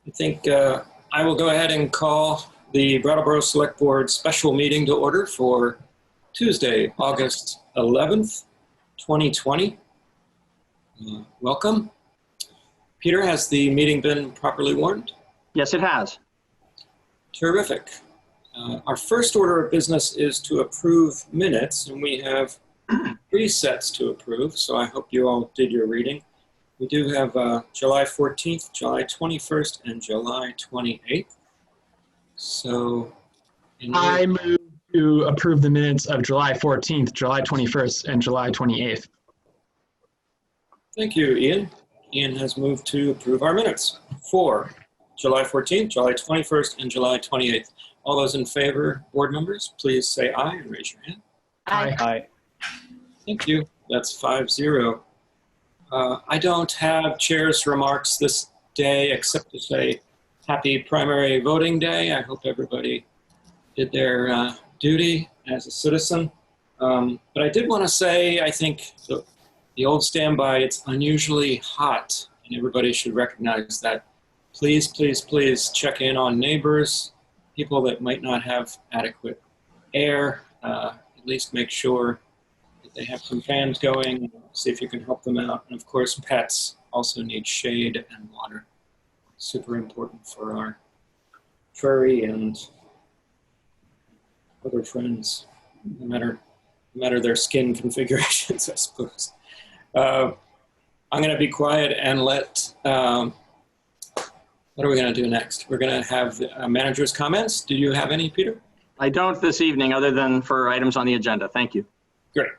I think I will go ahead and call the Brattleboro Selectboard special meeting to order for Tuesday, August 11th, 2020. Welcome. Peter, has the meeting been properly warned? Yes, it has. Terrific. Our first order of business is to approve minutes, and we have 3 sets to approve, so I hope you all did your reading. We do have July 14th, July 21st, and July 28th. So, I move to approve the minutes of July 14th, July 21st, and July 28th. Thank you, Ian. Ian has moved to approve our minutes for July 14th, July 21st, and July 28th. All those in favor, board members, please say aye and raise your hand. Aye. Aye. Thank you. That's 5-0. I don't have chair's remarks this day except to say happy primary voting day. I hope everybody did their duty as a citizen. But I did want to say, I think the old standby, it's unusually hot, and everybody should recognize that. Please, please, please check in on neighbors, people that might not have adequate air. At least make sure that they have some fans going, see if you can help them out. And of course, pets also need shade and water. Super important for our furry and other friends, no matter their skin configurations, I suppose. I'm going to be quiet and let, what are we going to do next? We're going to have manager's comments. Do you have any, Peter? I don't this evening, other than for items on the agenda. Thank you. Great.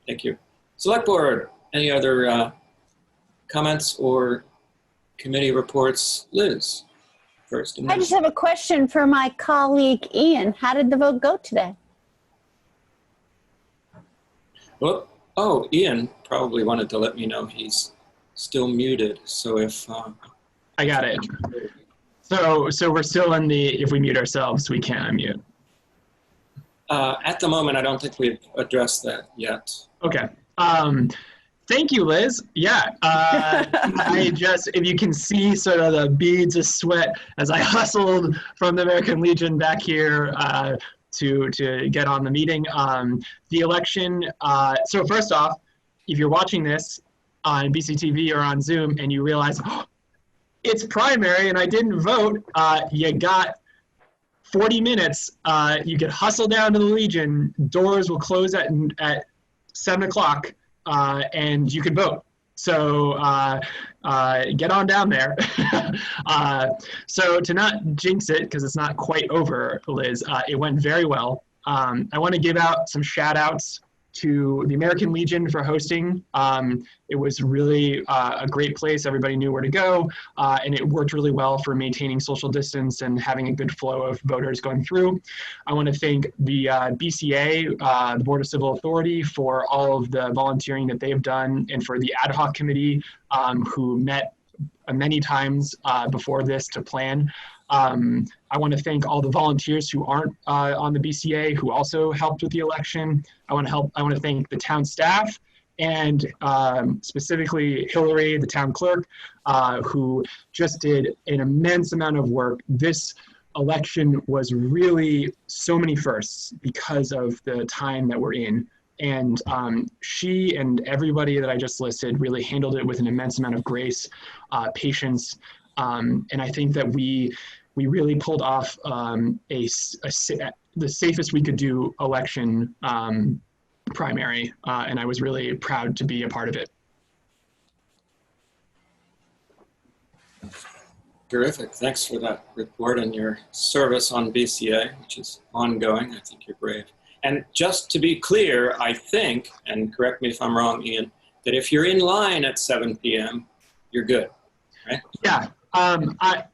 Thank you. Select Board, any other comments or committee reports? Liz, first. I just have a question for my colleague Ian. How did the vote go today? Well, oh, Ian probably wanted to let me know he's still muted. So if... I got it. So we're still in the, if we mute ourselves, we can't unmute. At the moment, I don't think we've addressed that yet. Okay. Thank you, Liz. Yeah. I just, if you can see sort of the beads of sweat as I hustled from the American Legion back here to get on the meeting. The election, so first off, if you're watching this on BCTV or on Zoom and you realize, oh, it's primary and I didn't vote, you got 40 minutes. You could hustle down to the Legion. Doors will close at 7 o'clock and you can vote. So get on down there. So to not jinx it, because it's not quite over, Liz, it went very well. I want to give out some shout outs to the American Legion for hosting. It was really a great place. Everybody knew where to go, and it worked really well for maintaining social distance and having a good flow of voters going through. I want to thank the BCA, the Board of Civil Authority, for all of the volunteering that they've done, and for the ad hoc committee who met many times before this to plan. I want to thank all the volunteers who aren't on the BCA who also helped with the election. I want to thank the town staff and specifically Hillary, the town clerk, who just did an immense amount of work. This election was really so many firsts because of the time that we're in. And she and everybody that I just listed really handled it with an immense amount of grace, patience, and I think that we really pulled off the safest we could do election primary, and I was really proud to be a part of it. Terrific. Thanks for that report and your service on BCA, which is ongoing. I think you're brave. And just to be clear, I think, and correct me if I'm wrong, Ian, that if you're in line at 7 p.m., you're good, right? Yeah.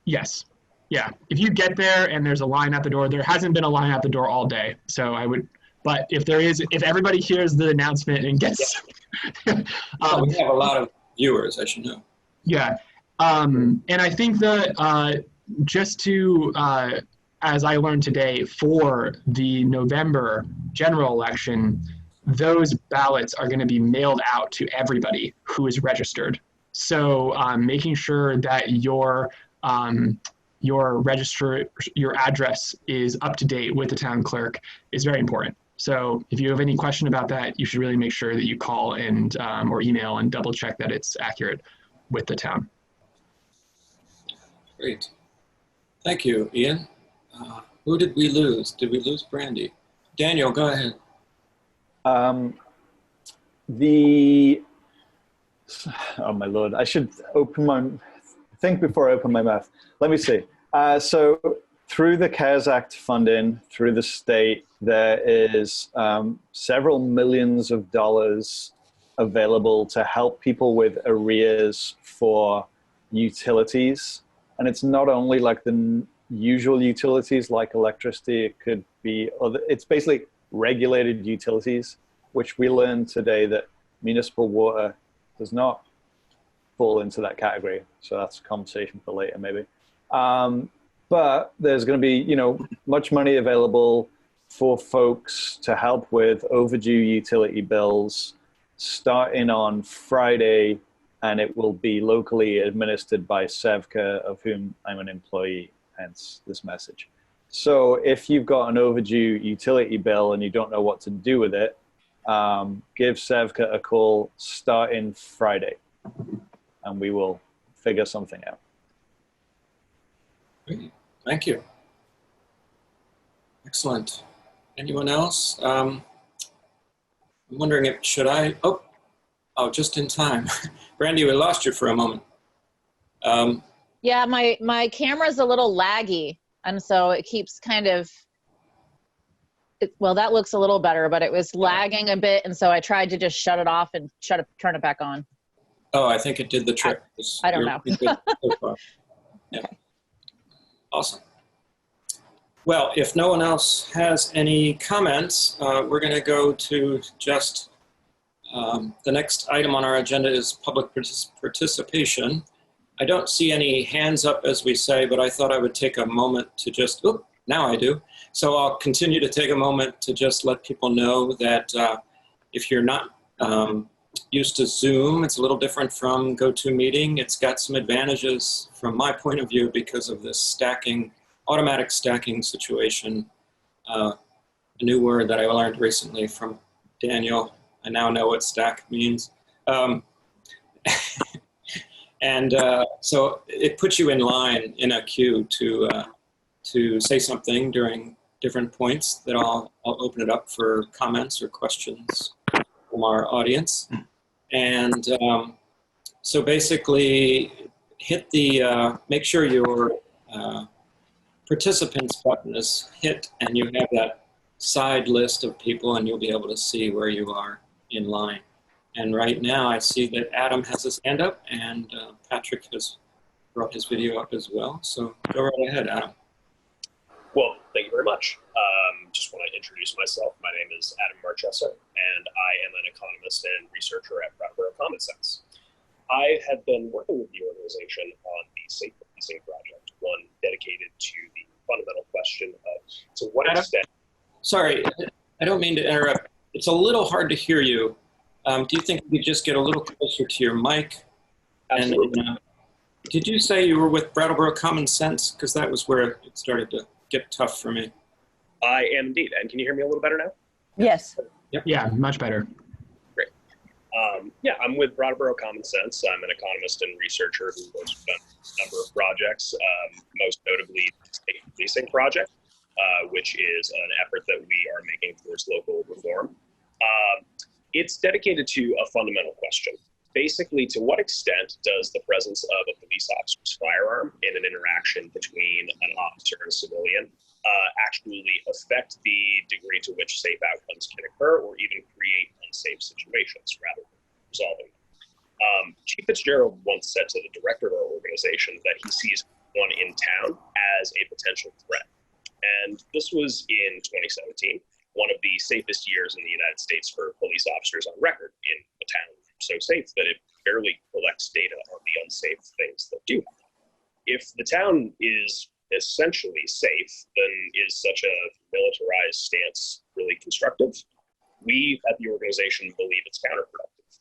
Yes. Yeah. If you get there and there's a line at the door, there hasn't been a line at the door all day. So I would, but if there is, if everybody hears the announcement and gets, we have a lot of viewers, I should know. Yeah. And I think that just to, as I learned today, for the November general election, those ballots are going to be mailed out to everybody who is registered. So making sure that your your address is up to date with the town clerk is very important. So if you have any question about that, you should really make sure that you call and or email and double check that it's accurate with the town. Great. Thank you, Ian. Who did we lose? Did we lose Brandy? Daniel, go ahead. Oh my Lord, I should think before I open my mouth. Let me see. So through the CARES Act funding, through the state, there is several millions of dollars available to help people with arrears for utilities. And it's not only like the usual utilities like electricity, it could be other, it's basically regulated utilities, which we learned today that municipal water does not fall into that category. So that's a conversation for later maybe. But there's going to be, you know, much money available for folks to help with overdue utility bills starting on Friday, and it will be locally administered by SEVCA, of whom I'm an employee, hence this message. So if you've got an overdue utility bill and you don't know what to do with it, give SEVCA a call starting Friday, and we will figure something out. Great. Thank you. Excellent. Anyone else? I'm wondering if, should I, oh, just in time. Brandy, we lost you for a moment. Yeah, my camera's a little laggy, and so it keeps kind of, well, that looks a little better, but it was lagging a bit, and so I tried to just shut it off and turn it back on. Oh, I think it did the trick. I don't know. So far. Yeah. Okay. Awesome. Well, if no one else has any comments, we're going to go to just the next item on our agenda is public participation. I don't see any hands up, as we say, but I thought I would take a moment to just, oop, now I do. So I'll continue to take a moment to just let people know that if you're not used to Zoom, it's a little different from GoToMeeting. It's got some advantages from my point of view because of this stacking, automatic stacking situation. A new word that I learned recently from Daniel. I now know what stack means. So it puts you in line in a queue to say something during different points that I'll open it up for comments or questions from our audience. And so basically hit the, make sure your participants button is hit and you have that side list of people and you'll be able to see where you are in line. And right now I see that Adam has his hand up and Patrick has brought his video up as well. So go right ahead, Adam. Well, thank you very much. Just want to introduce myself. My name is Adam Marchesa, and I am an economist and researcher at Brattleboro Common Sense. I have been working with the organization on the Safe Policing Project, one dedicated to the fundamental question of to what Adam, extent... Sorry, I don't mean to interrupt. It's a little hard to hear you. Do you think you could just get a little closer to your mic? Absolutely. And, did you say you were with Brattleboro Common Sense? Because that was where it started to get tough for me. I am indeed. And can you hear me a little better now? Yes. Yep. Yeah, much better. Great. Yeah, I'm with Brattleboro Common Sense. I'm an economist and researcher who works on a number of projects, most notably the State Policing Project, which is an effort that we are making towards local reform. It's dedicated to a fundamental question. Basically, to what extent does the presence of a police officer's firearm in an interaction between an officer and a civilian actually affect the degree to which safe outcomes can occur or even create unsafe situations rather than resolving them? Chief Fitzgerald once said to the director of our organization that he sees one in town as a potential threat. And this was in 2017, one of the safest years in the United States for police officers on record, in a town so safe that it barely collects data on the unsafe things that do happen. If the town is essentially safe, then is such a militarized stance really constructive? We at the organization believe it's counterproductive.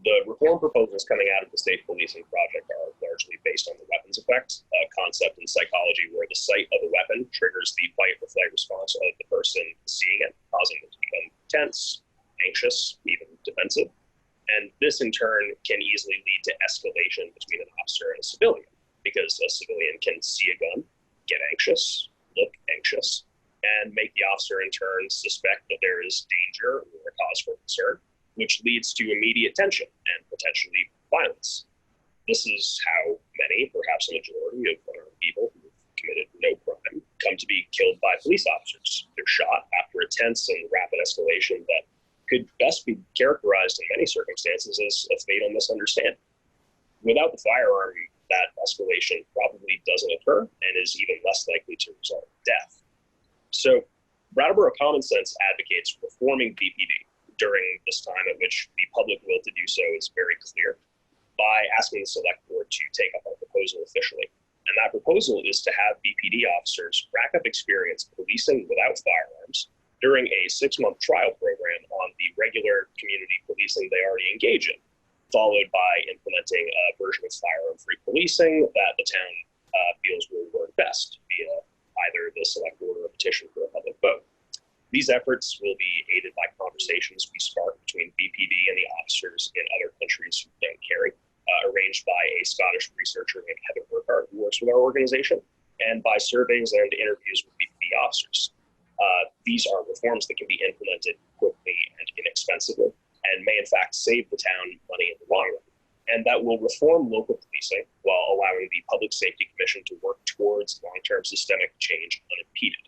The reform proposals coming out of the state policing project are largely based on the weapons effect, a concept in psychology where the sight of a weapon triggers the fight or flight response of the person seeing it, causing them to become tense, anxious, even defensive. And this in turn can easily lead to escalation between an officer and a civilian, because a civilian can see a gun, get anxious, look anxious, and make the officer in turn suspect that there is danger or a cause for concern, which leads to immediate tension and potentially violence. This is how many, perhaps a majority of unarmed people who have committed no crime come to be killed by police officers. They're shot after a tense and rapid escalation that could best be characterized in many circumstances as a fatal misunderstanding. Without the firearm, that escalation probably doesn't occur and is even less likely to result in death. So Brattleboro Common Sense advocates reforming BPD during this time at which the public will to do so is very clear, by asking the Selectboard to take up our proposal officially. And that proposal is to have BPD officers rack up experience policing without firearms during a 6-month trial program on the regular community policing they already engage in, followed by implementing a version of firearm-free policing that the town feels will work best via either the Selectboard or a petition for a public vote. These efforts will be aided by conversations we spark between BPD and the officers in other countries who don't carry, arranged by a Scottish researcher named Heather Burkhardt who works with our organization, and by surveys and interviews with BPD officers. These are reforms that can be implemented quickly and inexpensively, and may in fact save the town money in the long run. And that will reform local policing while allowing the Public Safety Commission to work towards long-term systemic change unimpeded.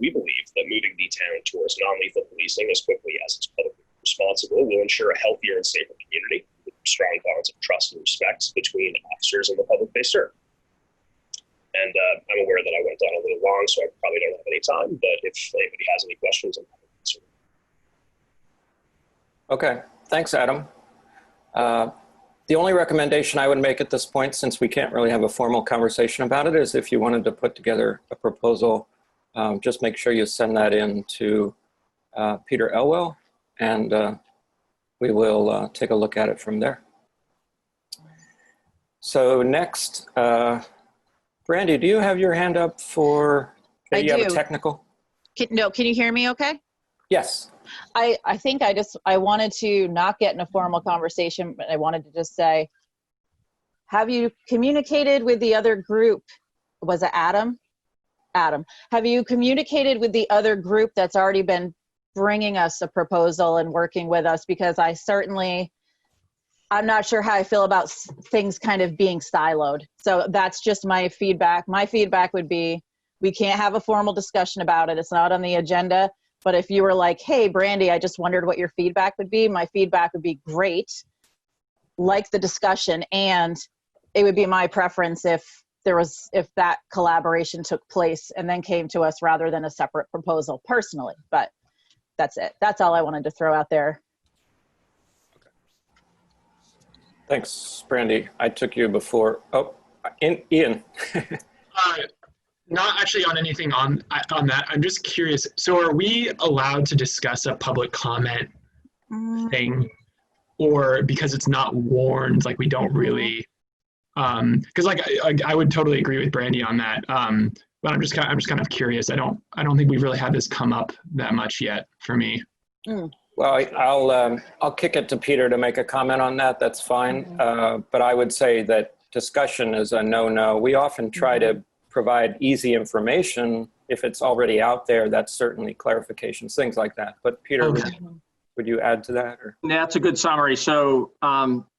We believe that moving the town towards non-lethal policing as quickly as it's publicly responsible will ensure a healthier and safer community with strong bonds of trust and respect between officers and the public they serve. And I'm aware that I went on a little long, so I probably don't have any time, but if anybody has any questions, I'm happy to answer them. Okay, thanks, Adam. The only recommendation I would make at this point, since we can't really have a formal conversation about it, is if you wanted to put together a proposal, just make sure you send that in to Peter Elwell, and we will take a look at it from there. So next, Brandy, do you have your hand up for, I you have a do. technical? No, can you hear me okay? Yes. I think I wanted to not get in a formal conversation, but I wanted to just say, have you communicated with the other group? Was it Adam? Adam, have you communicated with the other group that's already been bringing us a proposal and working with us? Because I'm not sure how I feel about things kind of being siloed. So that's just my feedback. My feedback would be, we can't have a formal discussion about it. It's not on the agenda. But if you were like, hey, Brandy, I just wondered what your feedback would be, my feedback would be great, like the discussion. And it would be my preference if that collaboration took place and then came to us rather than a separate proposal personally. But that's it. That's all I wanted to throw out there. Thanks, Brandy. I took you before. Oh, Ian. Not actually on anything on that. I'm just curious. So are we allowed to discuss a public comment thing, or because it's not warned, like we don't really? Because like I would totally agree with Brandy on that. But I'm just kind of curious. I don't think we've really had this come up that much yet for me. Well, I'll kick it to Peter to make a comment on that. That's fine. But I would say that discussion is a no-no. We often try to provide easy information. If it's already out there, that's certainly clarifications, things like that. But Peter, would you add to that? Or? Yeah, that's a good summary. So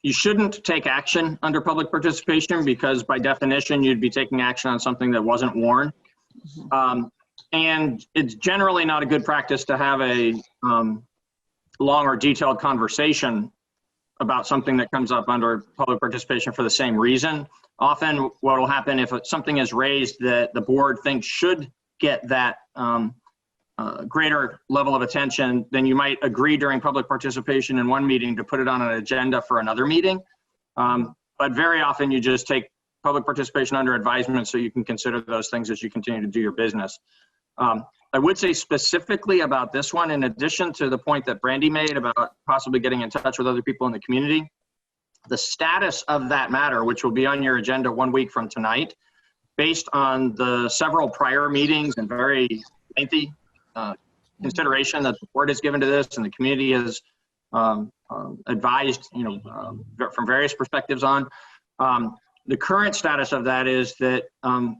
you shouldn't take action under public participation because by definition, you'd be taking action on something that wasn't warned. And it's generally not a good practice to have a long or detailed conversation about something that comes up under public participation for the same reason. Often what will happen if something is raised that the board thinks should get that greater level of attention, then you might agree during public participation in one meeting to put it on an agenda for another meeting. But very often you just take public participation under advisement so you can consider those things as you continue to do your business. I would say specifically about this one, in addition to the point that Brandy made about possibly getting in touch with other people in the community, The status of that matter, which will be on your agenda 1 week from tonight, based on the several prior meetings and very lengthy consideration that the board has given to this and the community has advised, from various perspectives on. The current status of that is that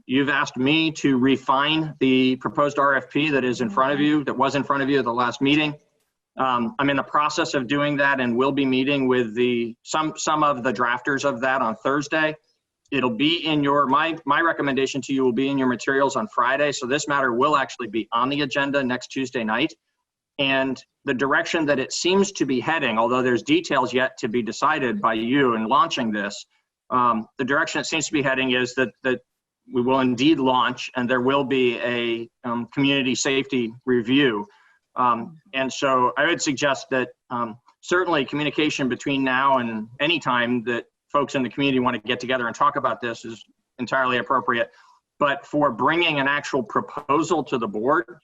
you've asked me to refine the proposed RFP that is in front of you, that was in front of you at the last meeting. I'm in the process of doing that and will be meeting with some of the drafters of that on Thursday. It'll be in my recommendation to you will be in your materials on Friday. So this matter will actually be on the agenda next Tuesday night. And the direction that it seems to be heading, although there's details yet to be decided by you in launching this, the direction it seems to be heading is that we will indeed launch and there will be a community safety review. And so I would suggest that certainly communication between now and any time that folks in the community want to get together and talk about this is entirely appropriate. But for bringing an actual proposal to the board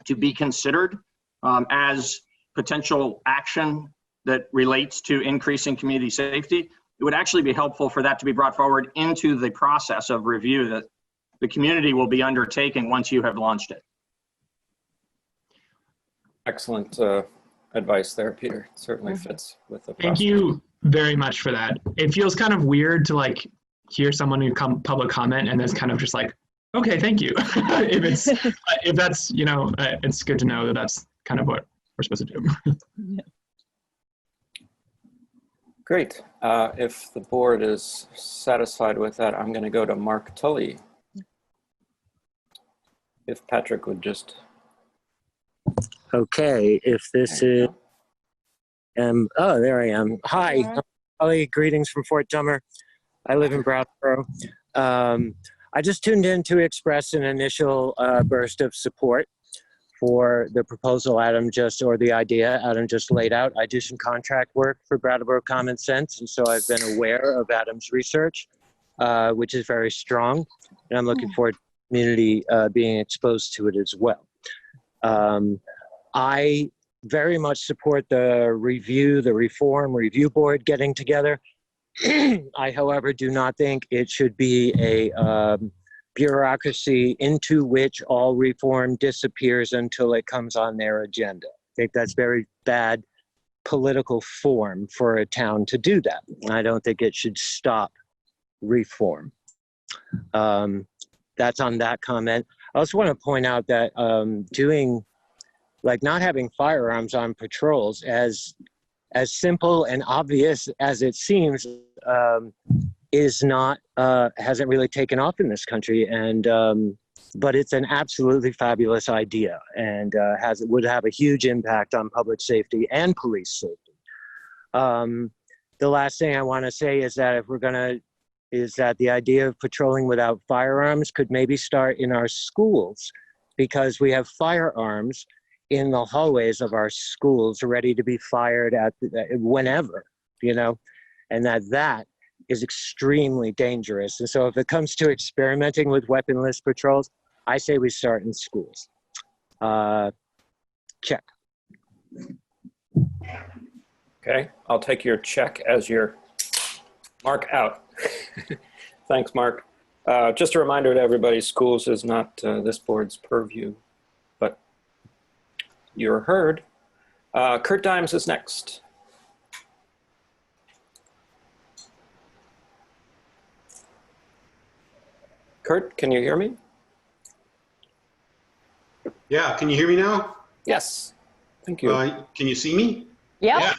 to be considered as potential action that relates to increasing community safety, it would actually be helpful for that to be brought forward into the process of review that the community will be undertaking once you have launched it. Excellent advice there, Peter. It certainly fits with the process. Thank you very much for that. It feels kind of weird to like hear someone who public comment and that's kind of just like, okay, thank you. if that's, it's good to know that that's kind of what we're supposed to do. Great. If the board is satisfied with that, I'm going to go to Mark Tully. If Patrick would just... Okay, if this is... oh, there I am. Hi, I'm Tully. Greetings from Fort Dummer. I live in Brattleboro. I just tuned in to express an initial burst of support for the proposal the idea Adam just laid out. I do some contract work for Brattleboro Common Sense, and so I've been aware of Adam's research, which is very strong, and I'm looking forward to the community being exposed to it as well. I very much support the reform review board getting together. I, however, do not think it should be a bureaucracy into which all reform disappears until it comes on their agenda. I think that's very bad political form for a town to do that. I don't think it should stop reform. That's on that comment. I also want to point out that not having firearms on patrols, as simple and obvious as it seems, is not, hasn't really taken off in this country. And, but it's an absolutely fabulous idea and would have a huge impact on public safety and police safety. The last thing I want to say is that the idea of patrolling without firearms could maybe start in our schools, because we have firearms in the hallways of our schools ready to be fired at whenever, and that is extremely dangerous. And so if it comes to experimenting with weaponless patrols, I say we start in schools. Check. Okay, I'll take your check as your mark out. Thanks, Mark. Just a reminder to everybody, schools is not this board's purview, but you're heard. Kurt Dimes is next. Kurt, can you hear me? Yeah, can you hear me now? Yes, thank you. Can you see me? Yep. Yeah.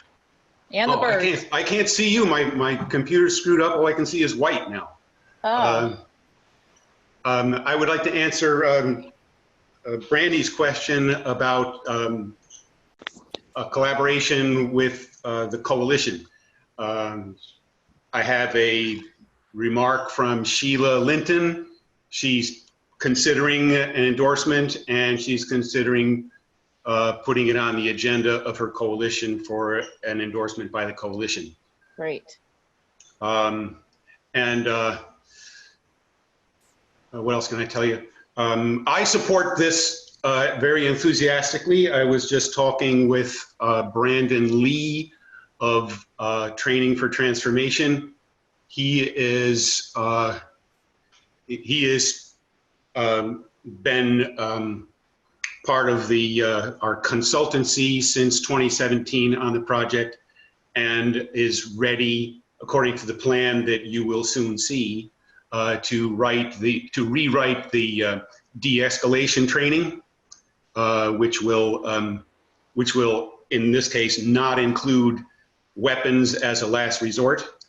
And the bird. I can't see you. My computer's screwed up. All I can see is white now. Oh. I would like to answer Brandy's question about a collaboration with the coalition. I have a remark from Sheila Linton. She's considering an endorsement, and she's considering putting it on the agenda of her coalition for an endorsement by the coalition. Great. What else can I tell you? I support this very enthusiastically. I was just talking with Brandon Lee of training for transformation. He is been part of the our consultancy since 2017 on the project, and is ready, according to the plan that you will soon see, to rewrite the de-escalation training, which will in this case not include weapons as a last resort.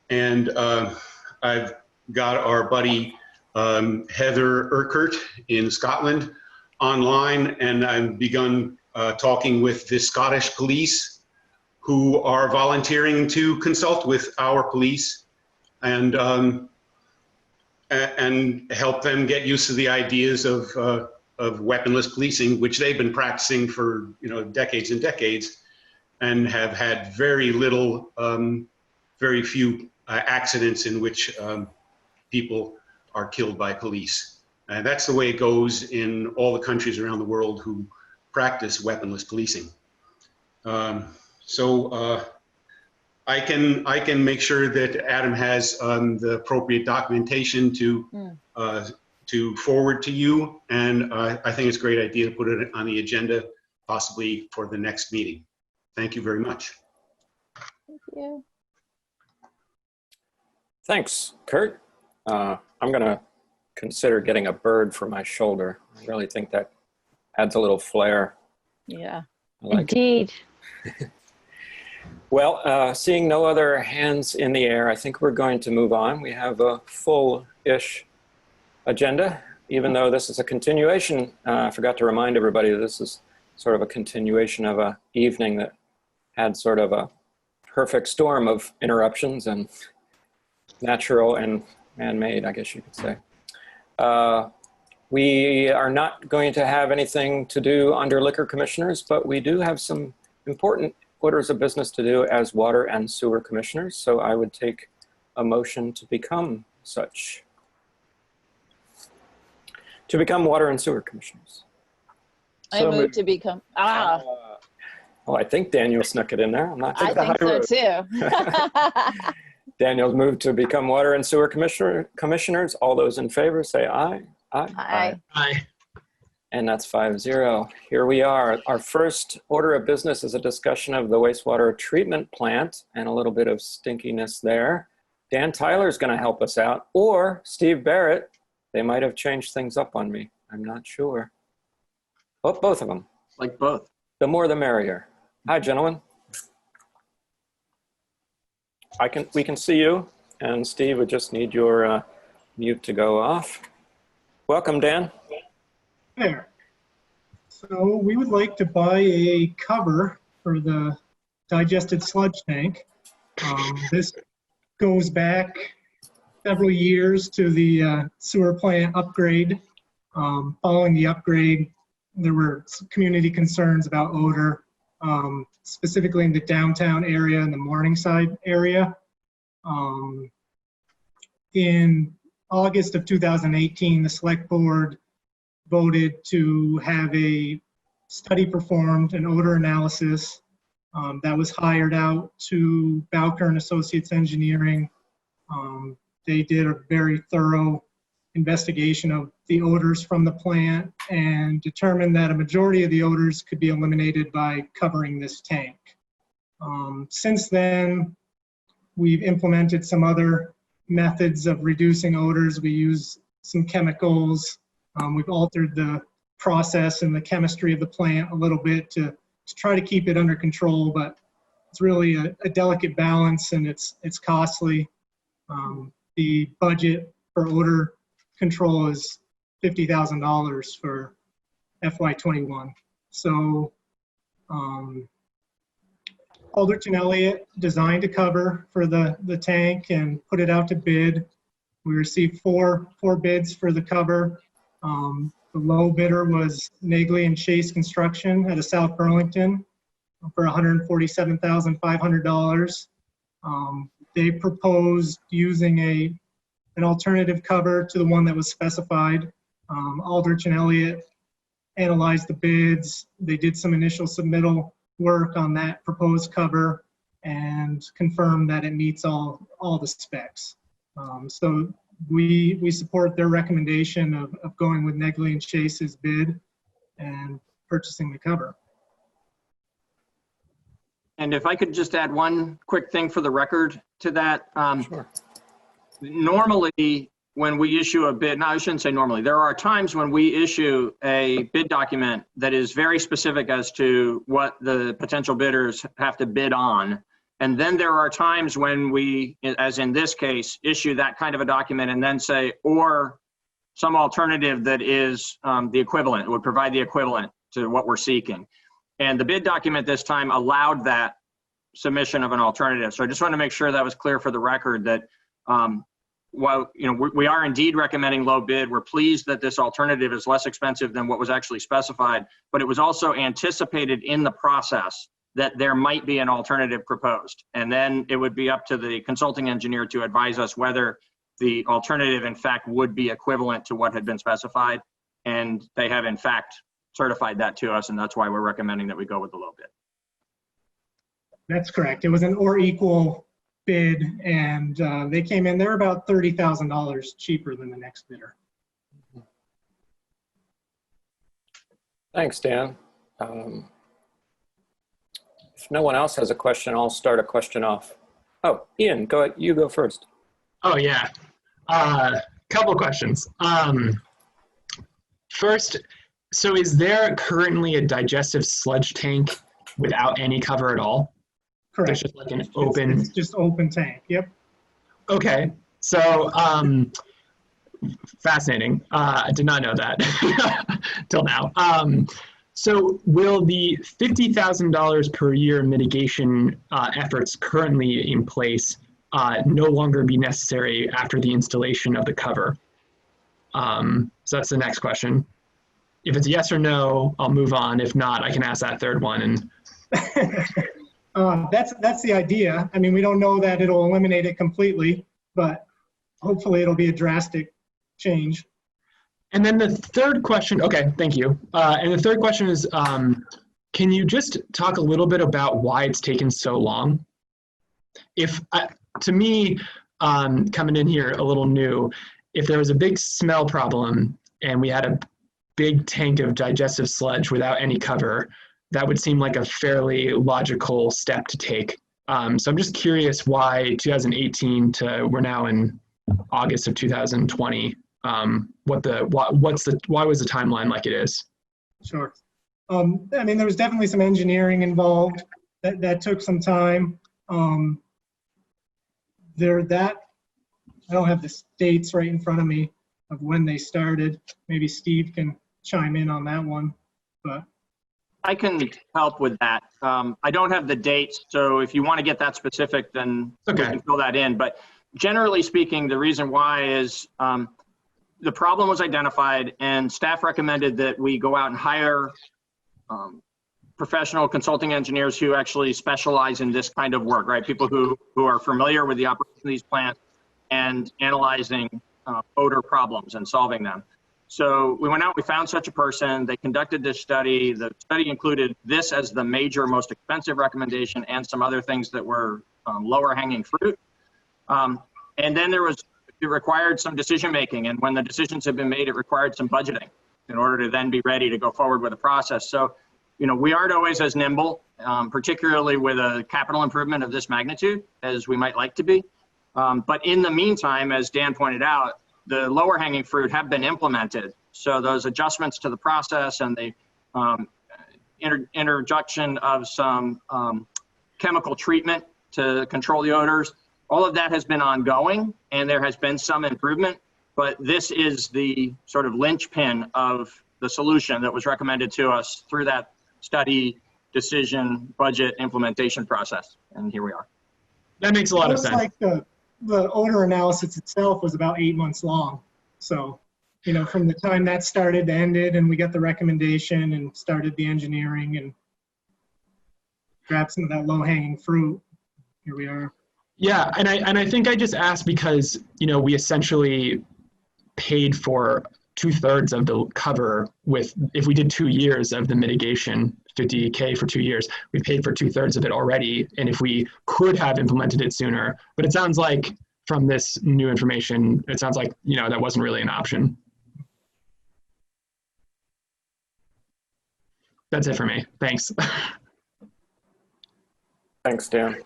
And I've got our buddy Heather Urquhart in Scotland online, and I've begun talking with the Scottish police, who are volunteering to consult with our police and help them get used to the ideas of weaponless policing, which they've been practicing for decades and decades, and have had very few accidents in which people are killed by police. And that's the way it goes in all the countries around the world who practice weaponless policing. So I can make sure that Adam has the appropriate documentation to forward to you, and I think it's a great idea to put it on the agenda, possibly for the next meeting. Thank you very much. Thank you. Thanks, Kurt. I'm going to consider getting a bird for my shoulder. I really think that adds a little flair. Yeah. I like Indeed. it. Well, seeing no other hands in the air, I think we're going to move on. We have a full-ish agenda, even though this is a continuation. I forgot to remind everybody that this is sort of a continuation of an evening that had sort of a perfect storm of interruptions, and natural and man-made, I guess you could say. We are not going to have anything to do under liquor commissioners, but we do have some important orders of business to do as water and sewer commissioners. So I would take a motion to become such. To become water and sewer commissioners. I move to become, Oh, I think Daniel snuck it in there. I'm not I think so too. Daniel's moved to become water and sewer commissioners. All those in favor say aye. Aye. Aye. Aye. And that's 5-0. Here we are. Our first order of business is a discussion of the wastewater treatment plant and a little bit of stinkiness there. Dan Tyler's going to help us out, or Steve Barrett. They might have changed things up on me. I'm not sure. Oh, both of them. Like both. The more the merrier. Hi, gentlemen. We can see you, and Steve would just need your mute to go off. Welcome, Dan. There. So we would like to buy a cover for the digested sludge tank. This goes back several years to the sewer plant upgrade. Following the upgrade, there were community concerns about odor, specifically in the downtown area and the Morningside area. In August of 2018, the Selectboard voted to have a study performed, an odor analysis that was hired out to Bowker and Associates Engineering. They did a very thorough investigation of the odors from the plant and determined that a majority of the odors could be eliminated by covering this tank. Since then, we've implemented some other methods of reducing odors. We use some chemicals. We've altered the process and the chemistry of the plant a little bit to try to keep it under control, but it's really a delicate balance, and it's costly. The budget for odor control is $50,000 for FY21. So Alderton Elliott designed a cover for the tank and put it out to bid. We received four bids for the cover. The low bidder was Nagley and Chase Construction out of South Burlington for $147,500. They proposed using an alternative cover to the one that was specified. Alderton Elliott analyzed the bids. They did some initial submittal work on that proposed cover. and confirm that it meets all the specs. So we support their recommendation of going with Negley and Chase's bid and purchasing the cover. And if I could just add one quick thing for the record to that. Sure. Normally, when we issue a bid, no, I shouldn't say normally, there are times when we issue a bid document that is very specific as to what the potential bidders have to bid on. And then there are times when we, as in this case, issue that kind of a document and then say, or some alternative that is the equivalent, it would provide the equivalent to what we're seeking. And the bid document this time allowed that submission of an alternative. So I just want to make sure that was clear for the record that while we are indeed recommending low bid, we're pleased that this alternative is less expensive than what was actually specified, but it was also anticipated in the process that there might be an alternative proposed. And then it would be up to the consulting engineer to advise us whether the alternative in fact would be equivalent to what had been specified. And they have in fact certified that to us, and that's why we're recommending that we go with the low bid. That's correct. It was an or equal bid, and they came in, they're about $30,000 cheaper than the next bidder. Thanks, Dan. If no one else has a question, I'll start a question off. Oh, Ian, you go first. Oh, yeah. Couple questions. First, so is there currently a digestive sludge tank without any cover at all? Correct. There's just like an open... It's just open tank, yep. Okay, so fascinating. I did not know that till now. So will the $50,000 per year mitigation efforts currently in place no longer be necessary after the installation of the cover? So that's the next question. If it's yes or no, I'll move on. If not, I can ask that third one. And that's the idea. I mean, we don't know that it'll eliminate it completely, but hopefully it'll be a drastic change. And then the third question, okay, thank you. And the third question is, can you just talk a little bit about why it's taken so long? If, to me, coming in here a little new, if there was a big smell problem and we had a big tank of digestive sludge without any cover, that would seem like a fairly logical step to take. So I'm just curious why 2018 to we're now in August of 2020. Why was the timeline like it is? Sure. I mean, there was definitely some engineering involved that took some time. I don't have the dates right in front of me of when they started. Maybe Steve can chime in on that one, but. I can help with that. I don't have the dates, so if you want to get that specific, then okay, we can fill that in. But generally speaking, the reason why is the problem was identified and staff recommended that we go out and hire professional consulting engineers who actually specialize in this kind of work, right? People who are familiar with the operation of these plants and analyzing odor problems and solving them. So we went out, we found such a person, they conducted this study. The study included this as the major, most expensive recommendation and some other things that were lower hanging fruit. And then it required some decision making. And when the decisions had been made, it required some budgeting in order to then be ready to go forward with the process. So, we aren't always as nimble, particularly with a capital improvement of this magnitude as we might like to be. But in the meantime, as Dan pointed out, the lower hanging fruit have been implemented. So those adjustments to the process and the introduction of some chemical treatment to control the odors, all of that has been ongoing and there has been some improvement, but this is the sort of linchpin of the solution that was recommended to us through that study, decision, budget, implementation process. And here we are. That makes a lot of sense. Like the odor analysis itself was about 8 months long. So, from the time that started to ended and we got the recommendation and started the engineering and grabbed some of that low hanging fruit, here we are. Yeah, and I think I just asked because, we essentially paid for 2/3 of the cover if we did 2 years of the mitigation $50K for 2 years. We paid for 2/3 of it already. And if we could have implemented it sooner, but it sounds like from this new information, it sounds like, that wasn't really an option. That's it for me. Thanks. Thanks, Dan.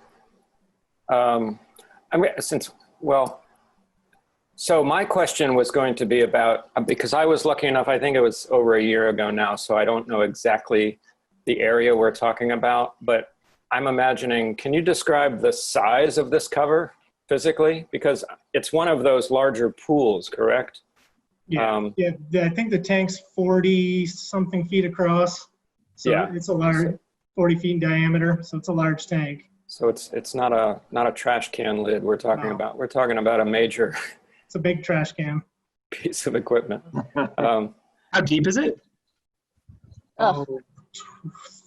So my question was going to be about, because I was lucky enough, I think it was over a year ago now, so I don't know exactly the area we're talking about, but I'm imagining, can you describe the size of this cover physically? Because it's one of those larger pools, correct? Yeah, I think the tank's 40-something feet across. So yeah. It's a large, 40 feet in diameter, so it's a large tank. So it's not a trash can lid we're talking about. We're talking about a major It's a big trash can. piece of equipment. How deep is it?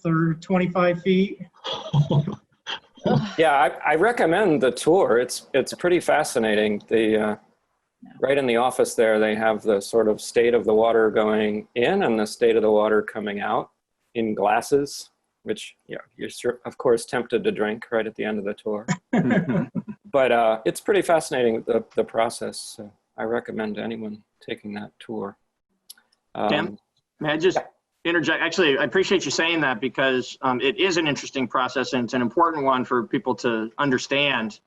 25 feet. Yeah, I recommend the tour. It's pretty fascinating. Right in the office there, they have the sort of state of the water going in and the state of the water coming out in glasses, which you're of course tempted to drink right at the end of the tour. But it's pretty fascinating, the process. So I recommend anyone taking that tour. Dan, may I just interject? Actually, I appreciate you saying that because it is an interesting process and it's an important one for people to understand.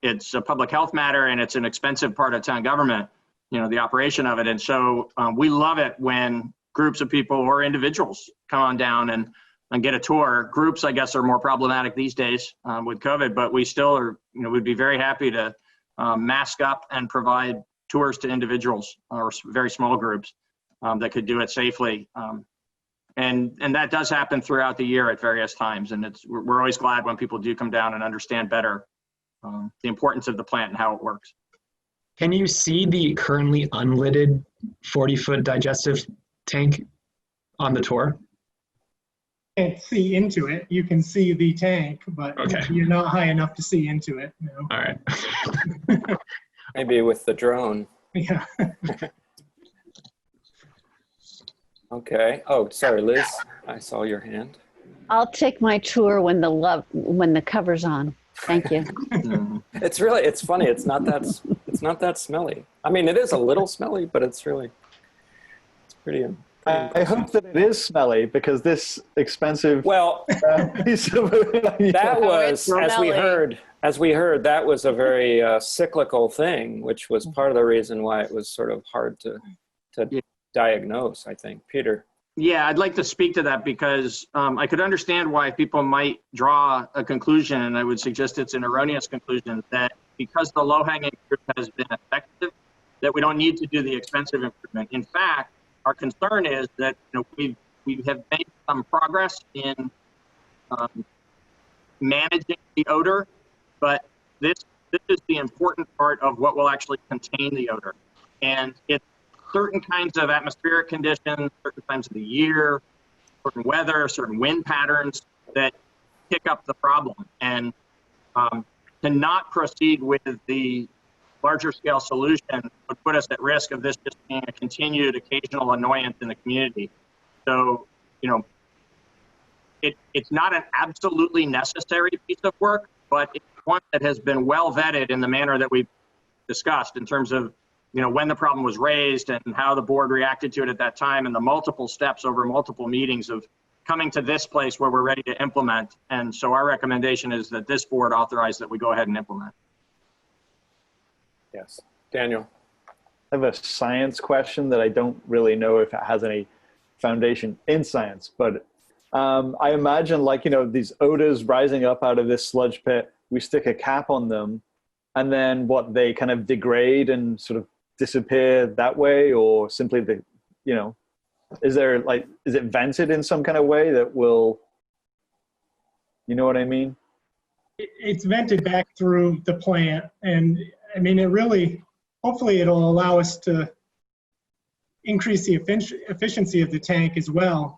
It's a public health matter and it's an expensive part of town government, the operation of it. And so we love it when groups of people or individuals come on down and get a tour. Groups, I guess, are more problematic these days with COVID, but we still are, we'd be very happy to mask up and provide tours to individuals or very small groups that could do it safely. And that does happen throughout the year at various times. And we're always glad when people do come down and understand better the importance of the plant and how it works. Can you see the currently unlidded 40-foot digestive tank on the tour? Can't see into it. You can see the tank, but you're not high enough to see into it. All right. Maybe with the drone. Yeah. Okay. Oh, sorry, Liz. I saw your hand. I'll take my tour when the cover's on. Thank you. It's funny. It's not that smelly. I mean, it is a little smelly, but it's pretty. I hope that it is smelly because this expensive piece of that was, as we heard, that was a very cyclical thing, which was part of the reason why it was sort of hard to diagnose, I think. Peter. Yeah, I'd like to speak to that because I could understand why people might draw a conclusion, and I would suggest it's an erroneous conclusion, that because the low-hanging fruit has been effective, that we don't need to do the expensive improvement. In fact, our concern is that we have made some progress in managing the odor, but this is the important part of what will actually contain the odor. And it's certain kinds of atmospheric conditions, certain times of the year, certain weather, certain wind patterns that pick up the problem. And to not proceed with the larger scale solution would put us at risk of this just being a continued occasional annoyance in the community. So, it's not an absolutely necessary piece of work, but it's one that has been well vetted in the manner that we've discussed in terms of, when the problem was raised and how the board reacted to it at that time and the multiple steps over multiple meetings of coming to this place where we're ready to implement. And so our recommendation is that this board authorize that we go ahead and implement. Yes. Daniel. I have a science question that I don't really know if it has any foundation in science, but I imagine these odors rising up out of this sludge pit, we stick a cap on them and then they kind of degrade and sort of disappear that way, or simply is it vented in some kind of way that will, you know what I mean? It's vented back through the plant, and I mean, hopefully it'll allow us to increase the efficiency of the tank as well.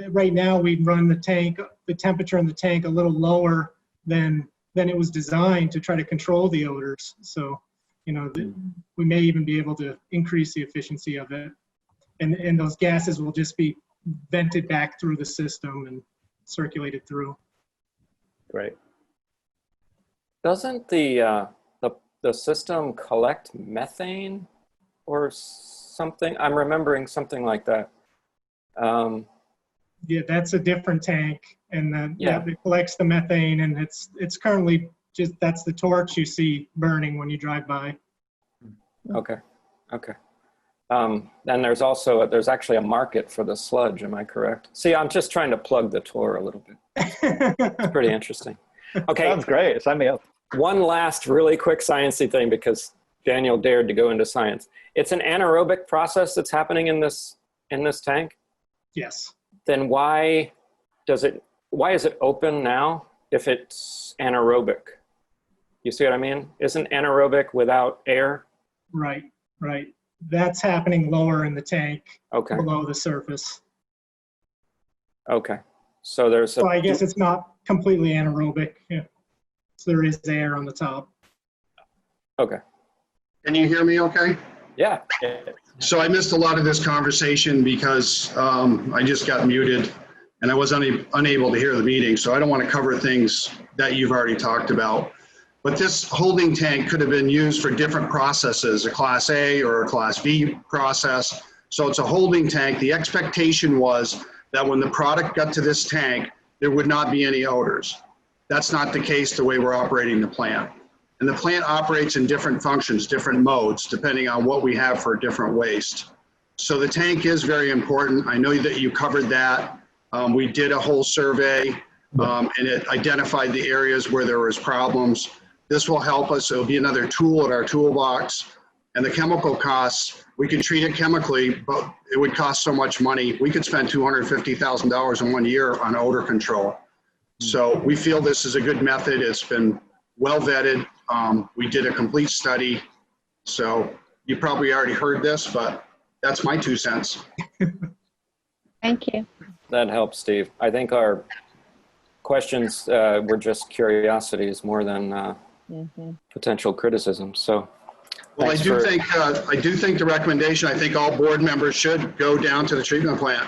Right now we run the temperature in the tank a little lower than it was designed to try to control the odors. So, we may even be able to increase the efficiency of it. And those gases will just be vented back through the system, and circulated through. Great. Doesn't the system collect methane or something? I'm remembering something like that. Yeah, that's a different tank, and then Yeah. it collects the methane, and it's currently just, that's the torch you see burning when you drive by. Okay. Okay. And there's actually a market for the sludge. Am I correct? See, I'm just trying to plug the tour a little bit. It's pretty interesting. Okay. Sounds great. Sign me up. One last really quick sciencey thing, because Daniel dared to go into science. It's an anaerobic process that's happening in this tank. Yes. Then why is it open now if it's anaerobic? You see what I mean? Isn't anaerobic without air? Right, right. That's happening lower in the tank, Okay. below the surface. Okay. So there's So I guess it's not completely anaerobic. Yeah. So there is air on the top. Okay. Can you hear me okay? Yeah. So I missed a lot of this conversation because I just got muted and I was unable to hear the meeting. So I don't want to cover things that you've already talked about. But this holding tank could have been used for different processes, a Class A or a Class B process. So it's a holding tank. The expectation was that when the product got to this tank, there would not be any odors. That's not the case the way we're operating the plant. And the plant operates in different functions, different modes, depending on what we have for different waste. So the tank is very important. I know that you covered that. We did a whole survey and it identified the areas where there was problems. This will help us. It'll be another tool in our toolbox. And the chemical costs, we could treat it chemically, but it would cost so much money. We could spend $250,000 in 1 year on odor control. So we feel this is a good method. It's been well vetted. We did a complete study. So you probably already heard this, but that's my 2 cents. Thank you. That helps, Steve. I think our questions were just curiosities more than potential criticism. So, well, I do think the recommendation, I think all board members should go down to the treatment plant.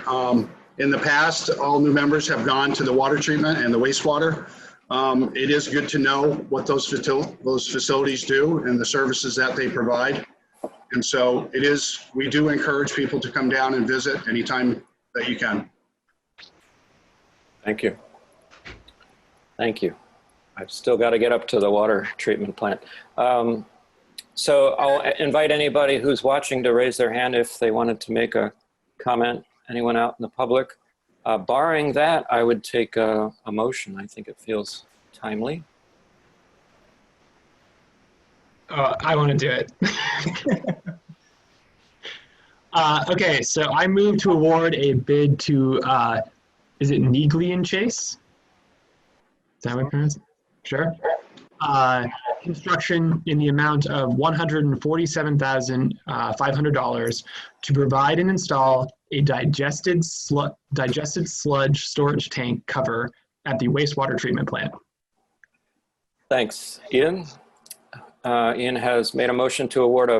In the past, all new members have gone to the water treatment and the wastewater. It is good to know what those facilities do and the services that they provide. And so we do encourage people to come down and visit anytime that you can. Thank you. Thank you. I've still got to get up to the water treatment plant. So I'll invite anybody who's watching to raise their hand if they wanted to make a comment. Anyone out in the public? Barring that, I would take a motion. I think it feels timely. I want to do it. Okay, so I move to award a bid to, is it Negley and Chase? Is that how I pronounce it? Sure. Construction in the amount of $147,500 to provide and install a digested sludge storage tank cover at the wastewater treatment plant. Thanks, Ian. Ian has made a motion to award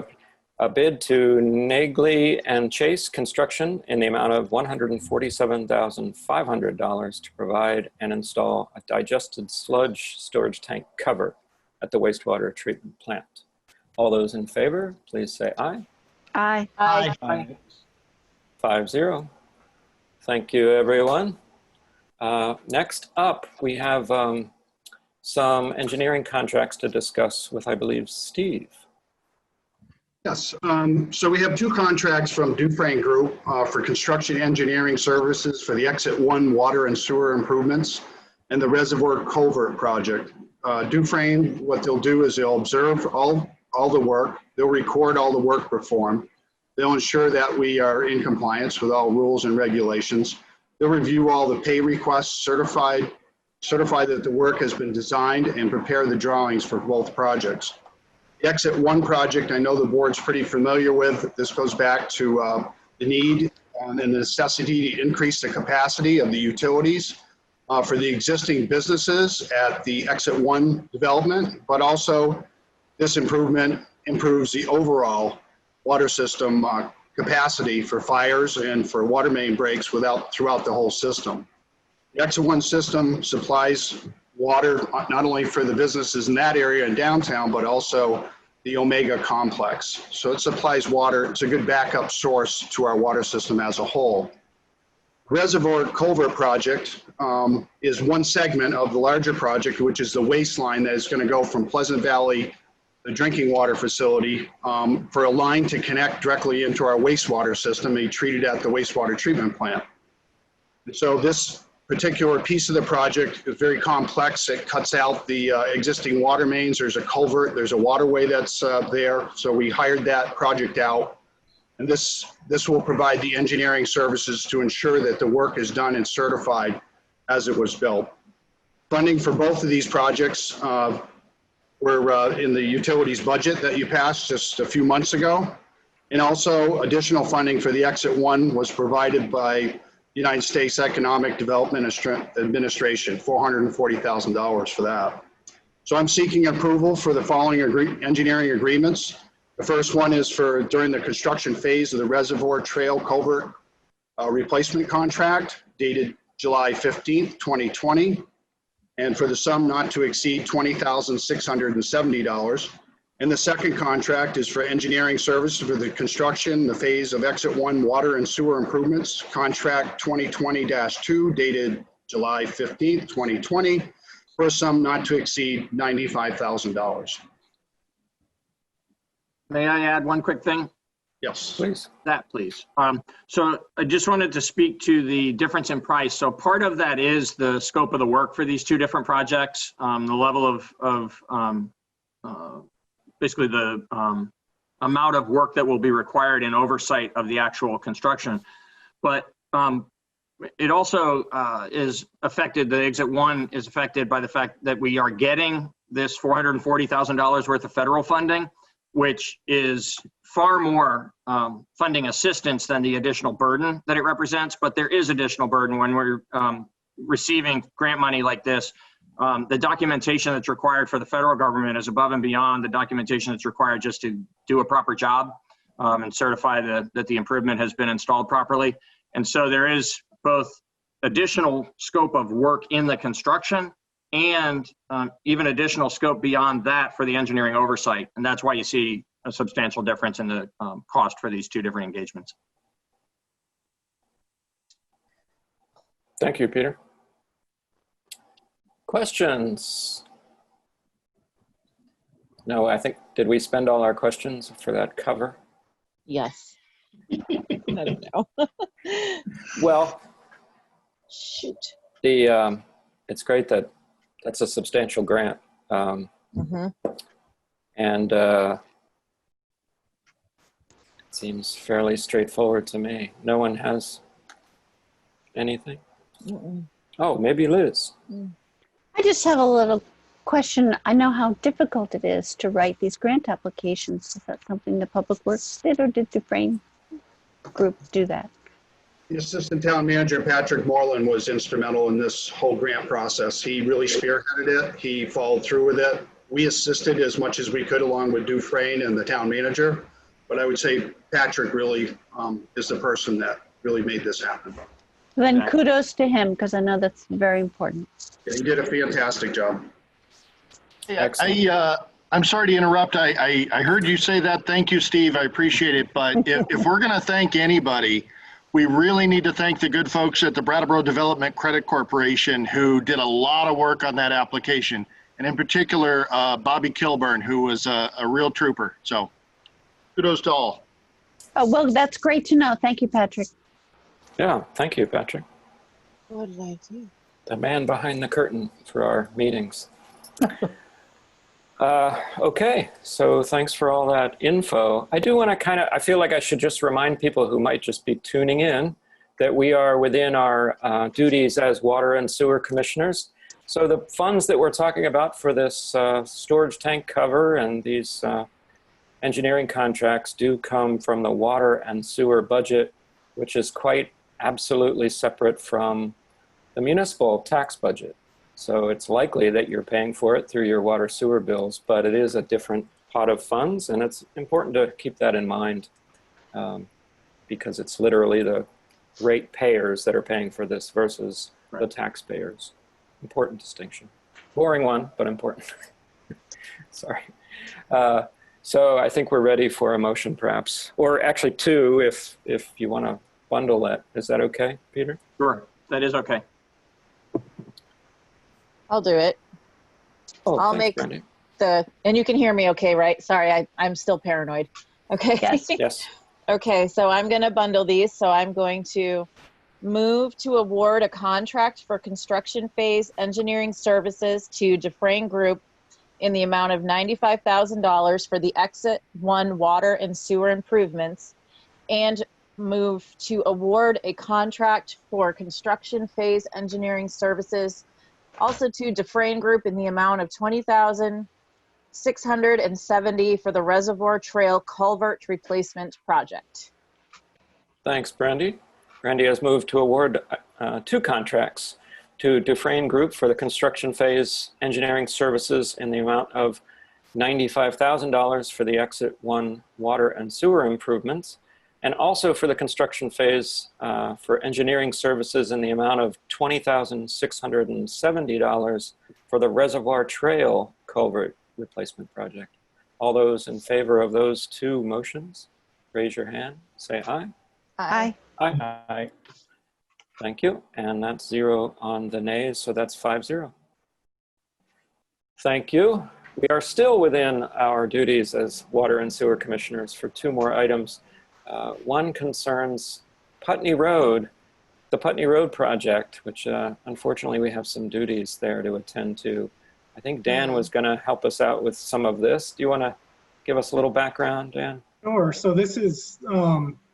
a bid to Negley and Chase Construction in the amount of $147,500 to provide and install a digested sludge storage tank cover at the wastewater treatment plant. All those in favor, please say aye. Aye. Aye. Aye. 5-0. Thank you, everyone. Next up, we have some engineering contracts to discuss with, I believe, Steve. Yes, so we have 2 contracts from Dufresne Group for construction engineering services for the Exit 1 water and sewer improvements and the Reservoir Culvert project. Dufresne, what they'll do is they'll observe all the work, they'll record all the work performed, they'll ensure that we are in compliance with all rules and regulations, they'll review all the pay requests, certify that the work has been designed, and prepare the drawings for both projects. The Exit 1 project, I know the board's pretty familiar with. This goes back to the need and the necessity to increase the capacity of the utilities for the existing businesses at the Exit 1 development, but also this improvement improves the overall water system capacity for fires and for water main breaks throughout the whole system. The Exit 1 system supplies water not only for the businesses in that area in downtown, but also the Omega complex. So it supplies water. It's a good backup source to our water system as a whole. Reservoir Culvert project is one segment of the larger project, which is the waste line that is going to go from Pleasant Valley, the drinking water facility, for a line to connect directly into our wastewater system and be treated at the wastewater treatment plant. And so this particular piece of the project is very complex. It cuts out the existing water mains. There's a culvert, there's a waterway that's there. So we hired that project out. And this will provide the engineering services to ensure that the work is done and certified as it was built. Funding for both of these projects were in the utilities budget that you passed just a few months ago. And also additional funding for the Exit 1 was provided by United States Economic Development Administration, $440,000 for that. So I'm seeking approval for the following engineering agreements. The first one is for during the construction phase of the Reservoir Trail Culvert replacement contract dated July 15th, 2020, and for the sum not to exceed $20,670. And the second contract is for engineering service for the construction, the phase of Exit 1 water and sewer improvements, contract 2020-2 dated July 15th, 2020, for a sum not to exceed $95,000. May I add one quick thing? Yes. Please. That, please. So I just wanted to speak to the difference in price. So part of that is the scope of the work for these two different projects, the level of basically the amount of work that will be required in oversight of the actual construction. But it also is affected, the Exit 1 is affected by the fact that we are getting this $440,000 worth of federal funding, which is far more funding assistance than the additional burden that it represents. But there is additional burden when we're receiving grant money like this. The documentation that's required for the federal government is above and beyond the documentation that's required just to do a proper job and certify that the improvement has been installed properly. And so there is both additional scope of work in the construction and even additional scope beyond that for the engineering oversight. And that's why you see a substantial difference in the cost for these two different engagements. Thank you, Peter. Questions? No, I think, did we spend all our questions for that cover? Yes. I don't know. Well, Shoot. it's great that that's a substantial grant. And it seems fairly straightforward to me. No one has anything? Oh, maybe Liz. I just have a little question. I know how difficult it is to write these grant applications. Is that something the Public Works did, or did the Frame Group do that? The Assistant Town Manager, Patrick Moreland, was instrumental in this whole grant process. He really spearheaded it. He followed through with it. We assisted as much as we could along with Dufresne and the Town Manager. But I would say Patrick really is the person that really made this happen. Then kudos to him, because I know that's very important. Yeah, he did a fantastic job. I'm sorry to interrupt. I heard you say that. Thank you, Steve. I appreciate it. But if we're going to thank anybody, we really need to thank the good folks at the Brattleboro Development Credit Corporation who did a lot of work on that application. And in particular, Bobby Kilburn, who was a real trooper. So kudos to all. Oh, well, that's great to know. Thank you, Patrick. Yeah, thank you, Patrick. What did I do? The man behind the curtain for our meetings. Okay, so thanks for all that info. I do want to I feel like I should just remind people who might just be tuning in that we are within our duties as water and sewer commissioners. So the funds that we're talking about for this storage tank cover and these engineering contracts do come from the water and sewer budget, which is quite absolutely separate from the municipal tax budget. So it's likely that you're paying for it through your water sewer bills, but it is a different pot of funds, and it's important to keep that in mind because it's literally the rate payers that are paying for this versus the taxpayers. Important distinction. Boring one, but important. Sorry. So I think we're ready for a motion perhaps, or actually two if you want to bundle that. Is that okay, Peter? Sure, that is okay. I'll do it. Oh, I'll thanks, make Brandy. and you can hear me okay, right? Sorry, I'm still paranoid. Okay. Yes. Yes. Okay, so I'm going to bundle these. So I'm going to move to award a contract for construction phase engineering services to Dufresne Group in the amount of $95,000 for the Exit 1 water and sewer improvements, and move to award a contract for construction phase engineering services also to Dufresne Group in the amount of $20,670 for the Reservoir Trail Culvert Replacement Project. Thanks, Brandy. Brandy has moved to award two contracts to Dufresne Group for the construction phase engineering services in the amount of $95,000 for the Exit 1 water and sewer improvements, and also for the construction phase for engineering services in the amount of $20,670 for the Reservoir Trail Culvert Replacement Project. All those in favor of those two motions, raise your hand, say aye. Aye. Aye. Aye. Thank you. And that's 0 on the nays, so that's 5-0. Thank you. We are still within our duties as Water and Sewer Commissioners for two more items. One concerns Putney Road, the Putney Road project, which unfortunately we have some duties there to attend to. I think Dan was going to help us out with some of this. Do you want to give us a little background, Dan? Sure. So this is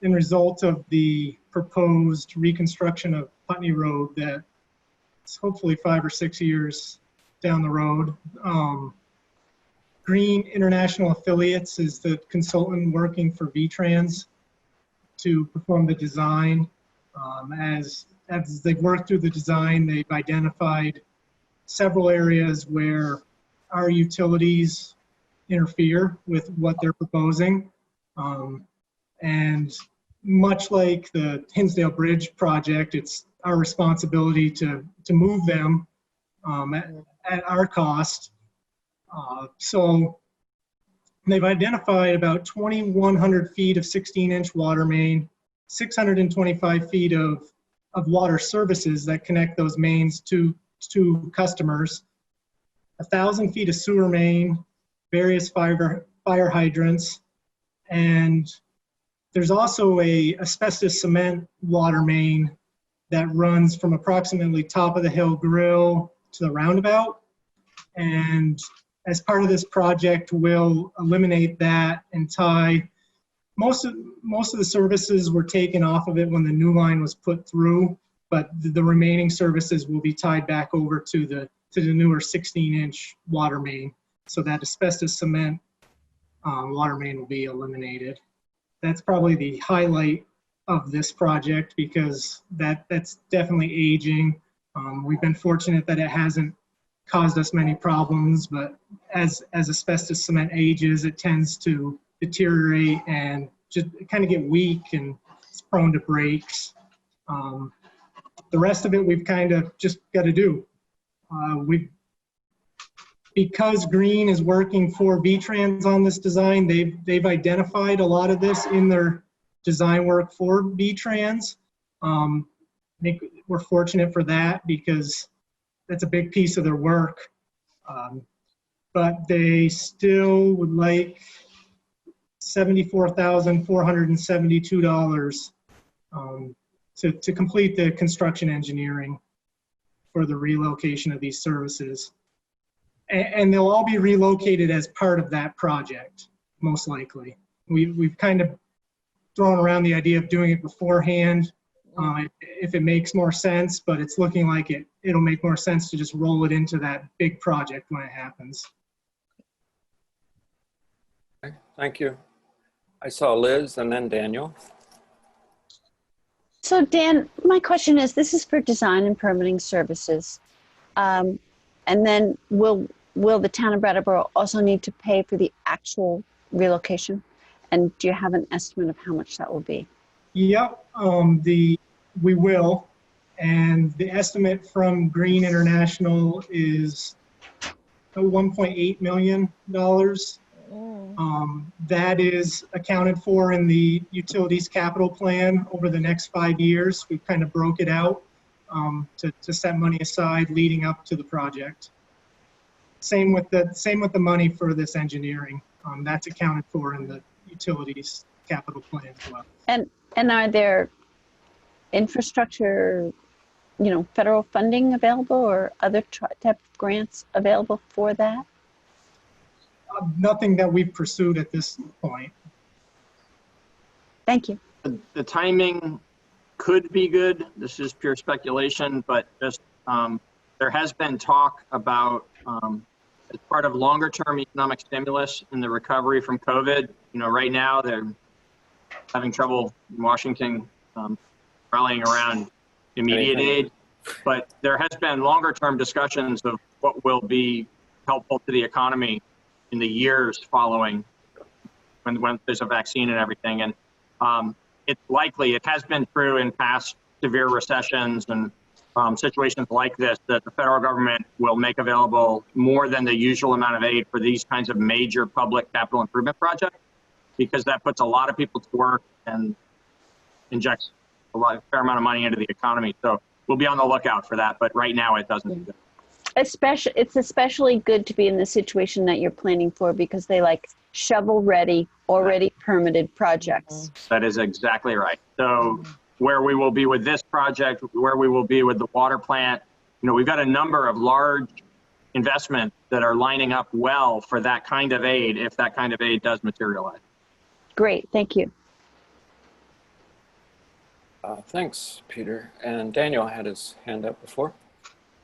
in result of the proposed reconstruction of Putney Road that's hopefully 5 or 6 years down the road. Green International Affiliates is the consultant working for VTrans to perform the design. As they've worked through the design, they've identified several areas where our utilities interfere with what they're proposing. And much like the Hinsdale Bridge project, it's our responsibility to move them at our cost. So they've identified about 2,100 feet of 16-inch water main, 625 feet of water services that connect those mains to customers, 1,000 feet of sewer main, various fire hydrants, and there's also a asbestos cement water main that runs from approximately top of the hill grill to the roundabout. And as part of this project, we'll eliminate that and tie most of the services were taken off of it when the new line was put through, but the remaining services will be tied back over to the newer 16-inch water main. So that asbestos cement water main will be eliminated. That's probably the highlight of this project because that's definitely aging. We've been fortunate that it hasn't caused us many problems, but as asbestos cement ages, it tends to deteriorate and just kind of get weak and it's prone to breaks. The rest of it we've kind of just got to do. Because Green is working for VTrans on this design, they've identified a lot of this in their design work for VTrans. I think we're fortunate for that because that's a big piece of their work. But they still would like $74,472 to complete the construction engineering for the relocation of these services. And they'll all be relocated as part of that project, most likely. We've kind of thrown around the idea of doing it beforehand if it makes more sense, but it's looking like it'll make more sense to just roll it into that big project when it happens. Okay, thank you. I saw Liz and then Daniel. So Dan, my question is, this is for design and permitting services. And then will the town of Brattleboro also need to pay for the actual relocation? And do you have an estimate of how much that will be? Yep, we will. And the estimate from Green International is $1.8 million. That is accounted for in the utilities capital plan over the next 5 years. We kind of broke it out to set money aside leading up to the project. Same with the money for this engineering. That's accounted for in the utilities capital plan as well. And are there infrastructure, federal funding available or other type of grants available for that? Nothing that we've pursued at this point. Thank you. The timing could be good. This is pure speculation, but just there has been talk about as part of longer term economic stimulus in the recovery from COVID. Right now they're having trouble in Washington rallying around immediate aid, but there has been longer term discussions of what will be helpful to the economy in the years following when there's a vaccine and everything. And it's likely, it has been true in past severe recessions and situations like this, that the federal government will make available more than the usual amount of aid for these kinds of major public capital improvement projects, because that puts a lot of people to work and injects a fair amount of money into the economy. So we'll be on the lookout for that, but right now it doesn't. It's especially good to be in the situation that you're planning for, because they like shovel-ready, already permitted projects. That is exactly right. So where we will be with this project, where we will be with the water plant, we've got a number of large investments that are lining up well for that kind of aid, if that kind of aid does materialize. Great, thank you. Thanks, Peter. And Daniel had his hand up before.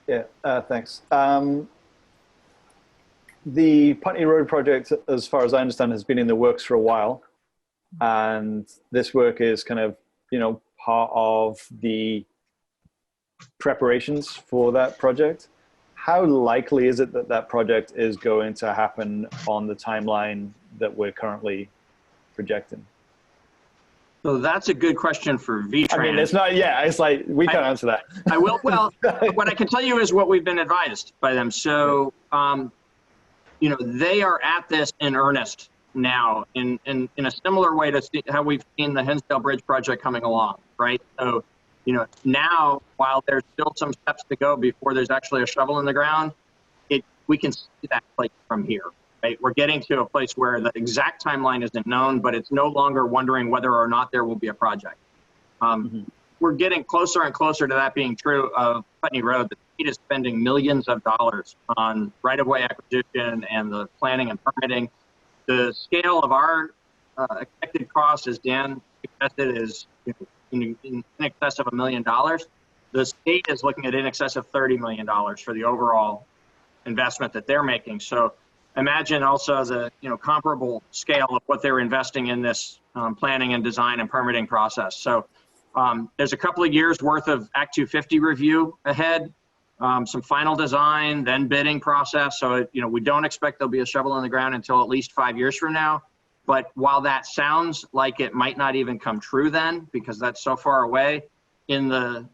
Yeah, thanks. The Putney Road project, as far as I understand, has been in the works for a while. And this work is kind of, part of the preparations for that project. How likely is it that that project is going to happen on the timeline that we're currently projecting? So that's a good question for VTrans. I mean, it's not, it's like, we can't answer that. I will, well, what I can tell you is what we've been advised by them. So, they are at this in earnest now in a similar way to how we've seen the Hinsdale Bridge project coming along, right? So, now, while there's still some steps to go before there's actually a shovel in the ground, we can see that like from here. Right? We're getting to a place where the exact timeline isn't known, but it's no longer wondering whether or not there will be a project. We're getting closer and closer to that being true of Putney Road. The state is spending millions of dollars on right-of-way acquisition and the planning and permitting. The scale of our expected cost, as Dan suggested, is in excess of $1 million. The state is looking at in excess of $30 million for the overall investment that they're making. So imagine also the comparable scale of what they're investing in this planning and design and permitting process. So there's a couple of years worth of Act 250 review ahead, some final design, then bidding process. So we don't expect there'll be a shovel in the ground until at least 5 years from now. But while that sounds like it might not even come true then, because that's so far away, in the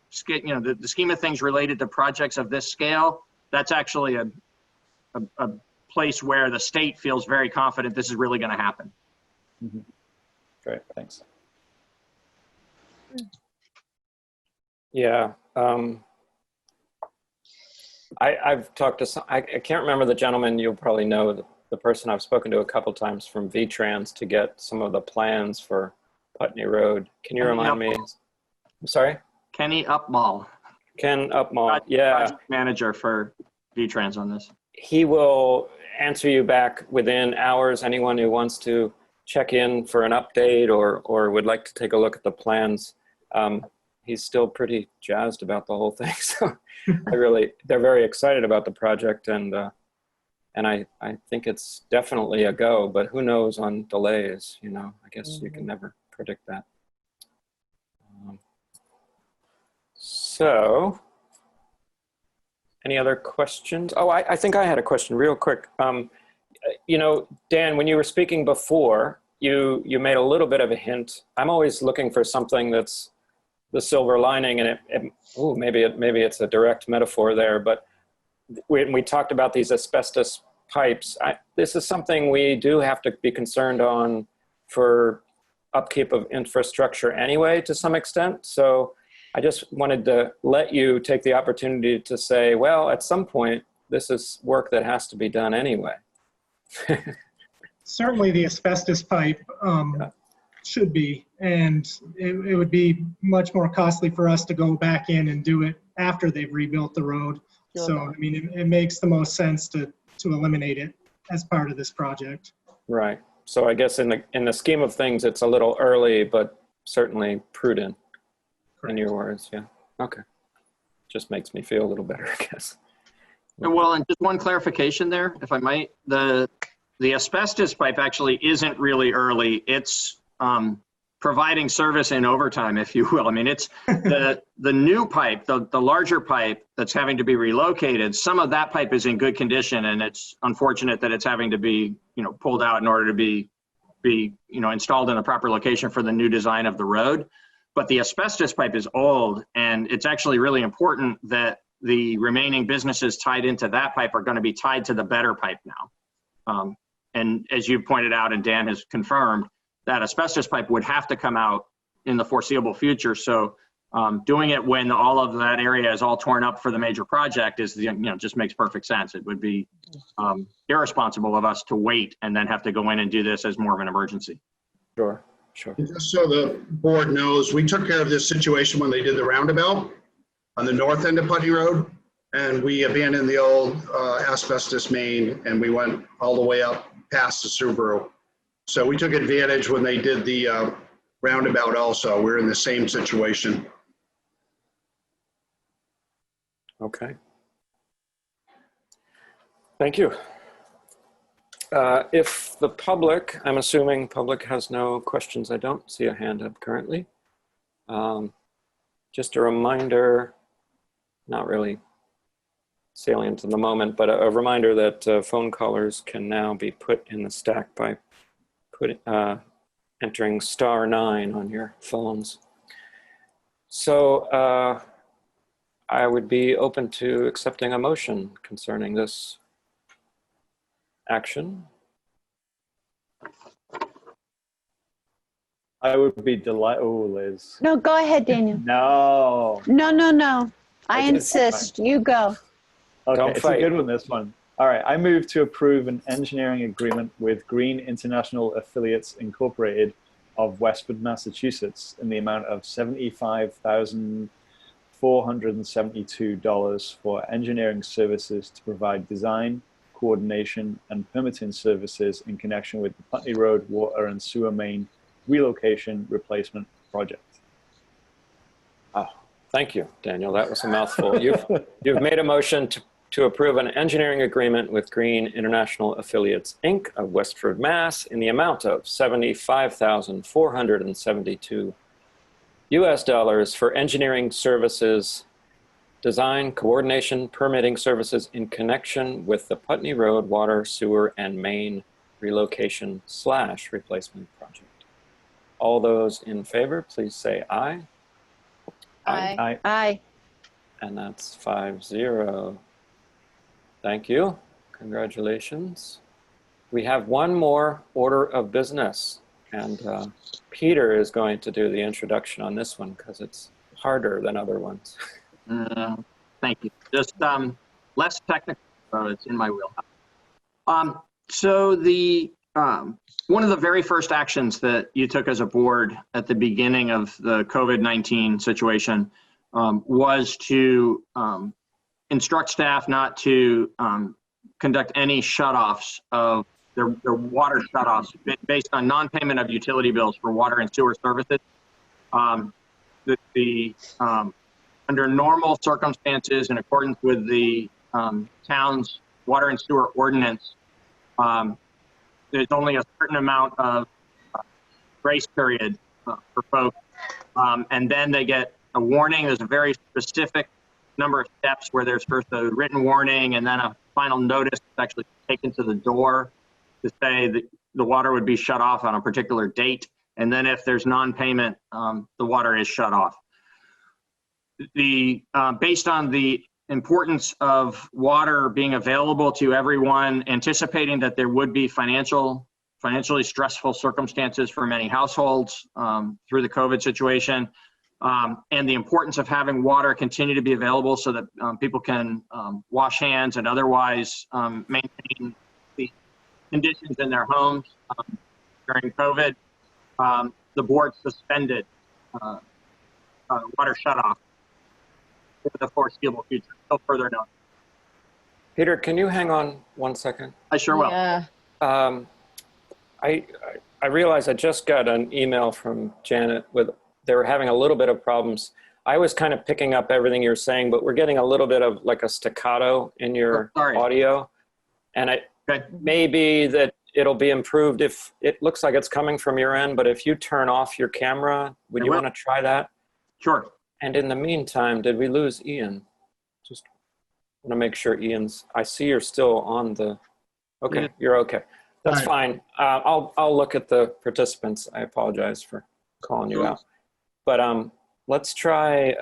scheme of things related to projects of this scale, that's actually a place where the state feels very confident this is really going to happen. Great, thanks. Yeah, I've talked to some, I can't remember the gentleman, you'll probably know the person I've spoken to a couple times from VTrans to get some of the plans for Putney Road. Can you remind me? I'm sorry? Kenny Upmall. Ken Upmall, yeah. Project manager for VTrans on this. He will answer you back within hours. Anyone who wants to check in for an update or would like to take a look at the plans. He's still pretty jazzed about the whole thing. So they're very excited about the project, and I think it's definitely a go, but who knows on delays, I guess you can never predict that. So, any other questions? Oh, I think I had a question real quick. Dan, when you were speaking before, you made a little bit of a hint. I'm always looking for something that's the silver lining, and maybe it's a direct metaphor there, but when we talked about these asbestos pipes, this is something we do have to be concerned on for upkeep of infrastructure anyway, to some extent. So I just wanted to let you take the opportunity to say, well, at some point, this is work that has to be done anyway. Certainly the asbestos pipe should be, and it would be much more costly for us to go back in and do it after they've rebuilt the road. So, I mean, it makes the most sense to eliminate it as part of this project. Right. So I guess in the scheme of things, it's a little early, but certainly prudent. Correct. In your words. Yeah. Okay. Just makes me feel a little better, I guess. Well, and just one clarification there, if I might. The asbestos pipe actually isn't really early. It's providing service in overtime, if you will. I mean, it's the new pipe, the larger pipe that's having to be relocated. Some of that pipe is in good condition, and it's unfortunate that it's having to be, pulled out in order to be installed in the proper location for the new design of the road. But the asbestos pipe is old, and it's actually really important that the remaining businesses tied into that pipe are going to be tied to the better pipe now. And as you pointed out, and Dan has confirmed, that asbestos pipe would have to come out in the foreseeable future. So doing it when all of that area is all torn up for the major project is, just makes perfect sense. It would be irresponsible of us to wait and then have to go in and do this as more of an emergency. Sure. Just so the board knows, we took care of this situation when they did the roundabout on the north end of Putney Road, and we abandoned the old asbestos main, and we went all the way up past the Subaru. So we took advantage when they did the roundabout also. We're in the same situation. Okay. Thank you. If the public, I'm assuming public has no questions. I don't see a hand up currently. Just a reminder, not really salient in the moment, but a reminder that phone callers can now be put in the stack by entering *9 on your phones. So I would be open to accepting a motion concerning this action. I would be delighted. Oh, Liz. No, go ahead, Daniel. No. No. I insist. You go. Okay, Don't it's fight. a good one, this one. All right, I move to approve an engineering agreement with Green International Affiliates Incorporated of Westford, Massachusetts in the amount of $75,472 for engineering services to provide design, coordination, and permitting services in connection with the Putney Road water and sewer main relocation replacement project. Oh, thank you, Daniel. That was a mouthful. You've made a motion to approve an engineering agreement with Green International Affiliates, Inc. of Westford, Mass. in the amount of $75,472 for engineering services, design, coordination, permitting services in connection with the Putney Road water, sewer, and main relocation / replacement project. All those in favor, please say aye. Aye. Aye. And that's 5-0. Thank you. Congratulations. We have one more order of business, and Peter is going to do the introduction on this one because it's harder than other ones. Thank you. Just less technical, so it's in my wheelhouse. So the one of the very first actions that you took as a board at the beginning of the COVID-19 situation was to instruct staff not to conduct any shutoffs of their water shutoffs based on non-payment of utility bills for water and sewer services. Under normal circumstances, in accordance with the town's water and sewer ordinance, there's only a certain amount of grace period for folks, and then they get a warning. There's a very specific number of steps where there's first a written warning and then a final notice that's actually taken to the door to say that the water would be shut off on a particular date. And then if there's non-payment, the water is shut off. based on the importance of water being available to everyone, anticipating that there would be financially stressful circumstances for many households through the COVID situation, and the importance of having water continue to be available so that people can wash hands and otherwise maintain the conditions in their homes during COVID, the board suspended water shutoff for the foreseeable future, until further notice. Peter, can you hang on 1 second? I sure will. Yeah. I realize I just got an email from Janet with, they were having a little bit of problems. I was kind of picking up everything you're saying, but we're getting a little bit of like a staccato in your audio. And maybe that it'll be improved if it looks like it's coming from your end, but if you turn off your camera, would you want to try that? Sure. And in the meantime, did we lose Ian? Just want to make sure Ian's, I see you're still on the, okay, yeah. You're okay. That's fine. I'll look at the participants. I apologize for calling you out. But let's try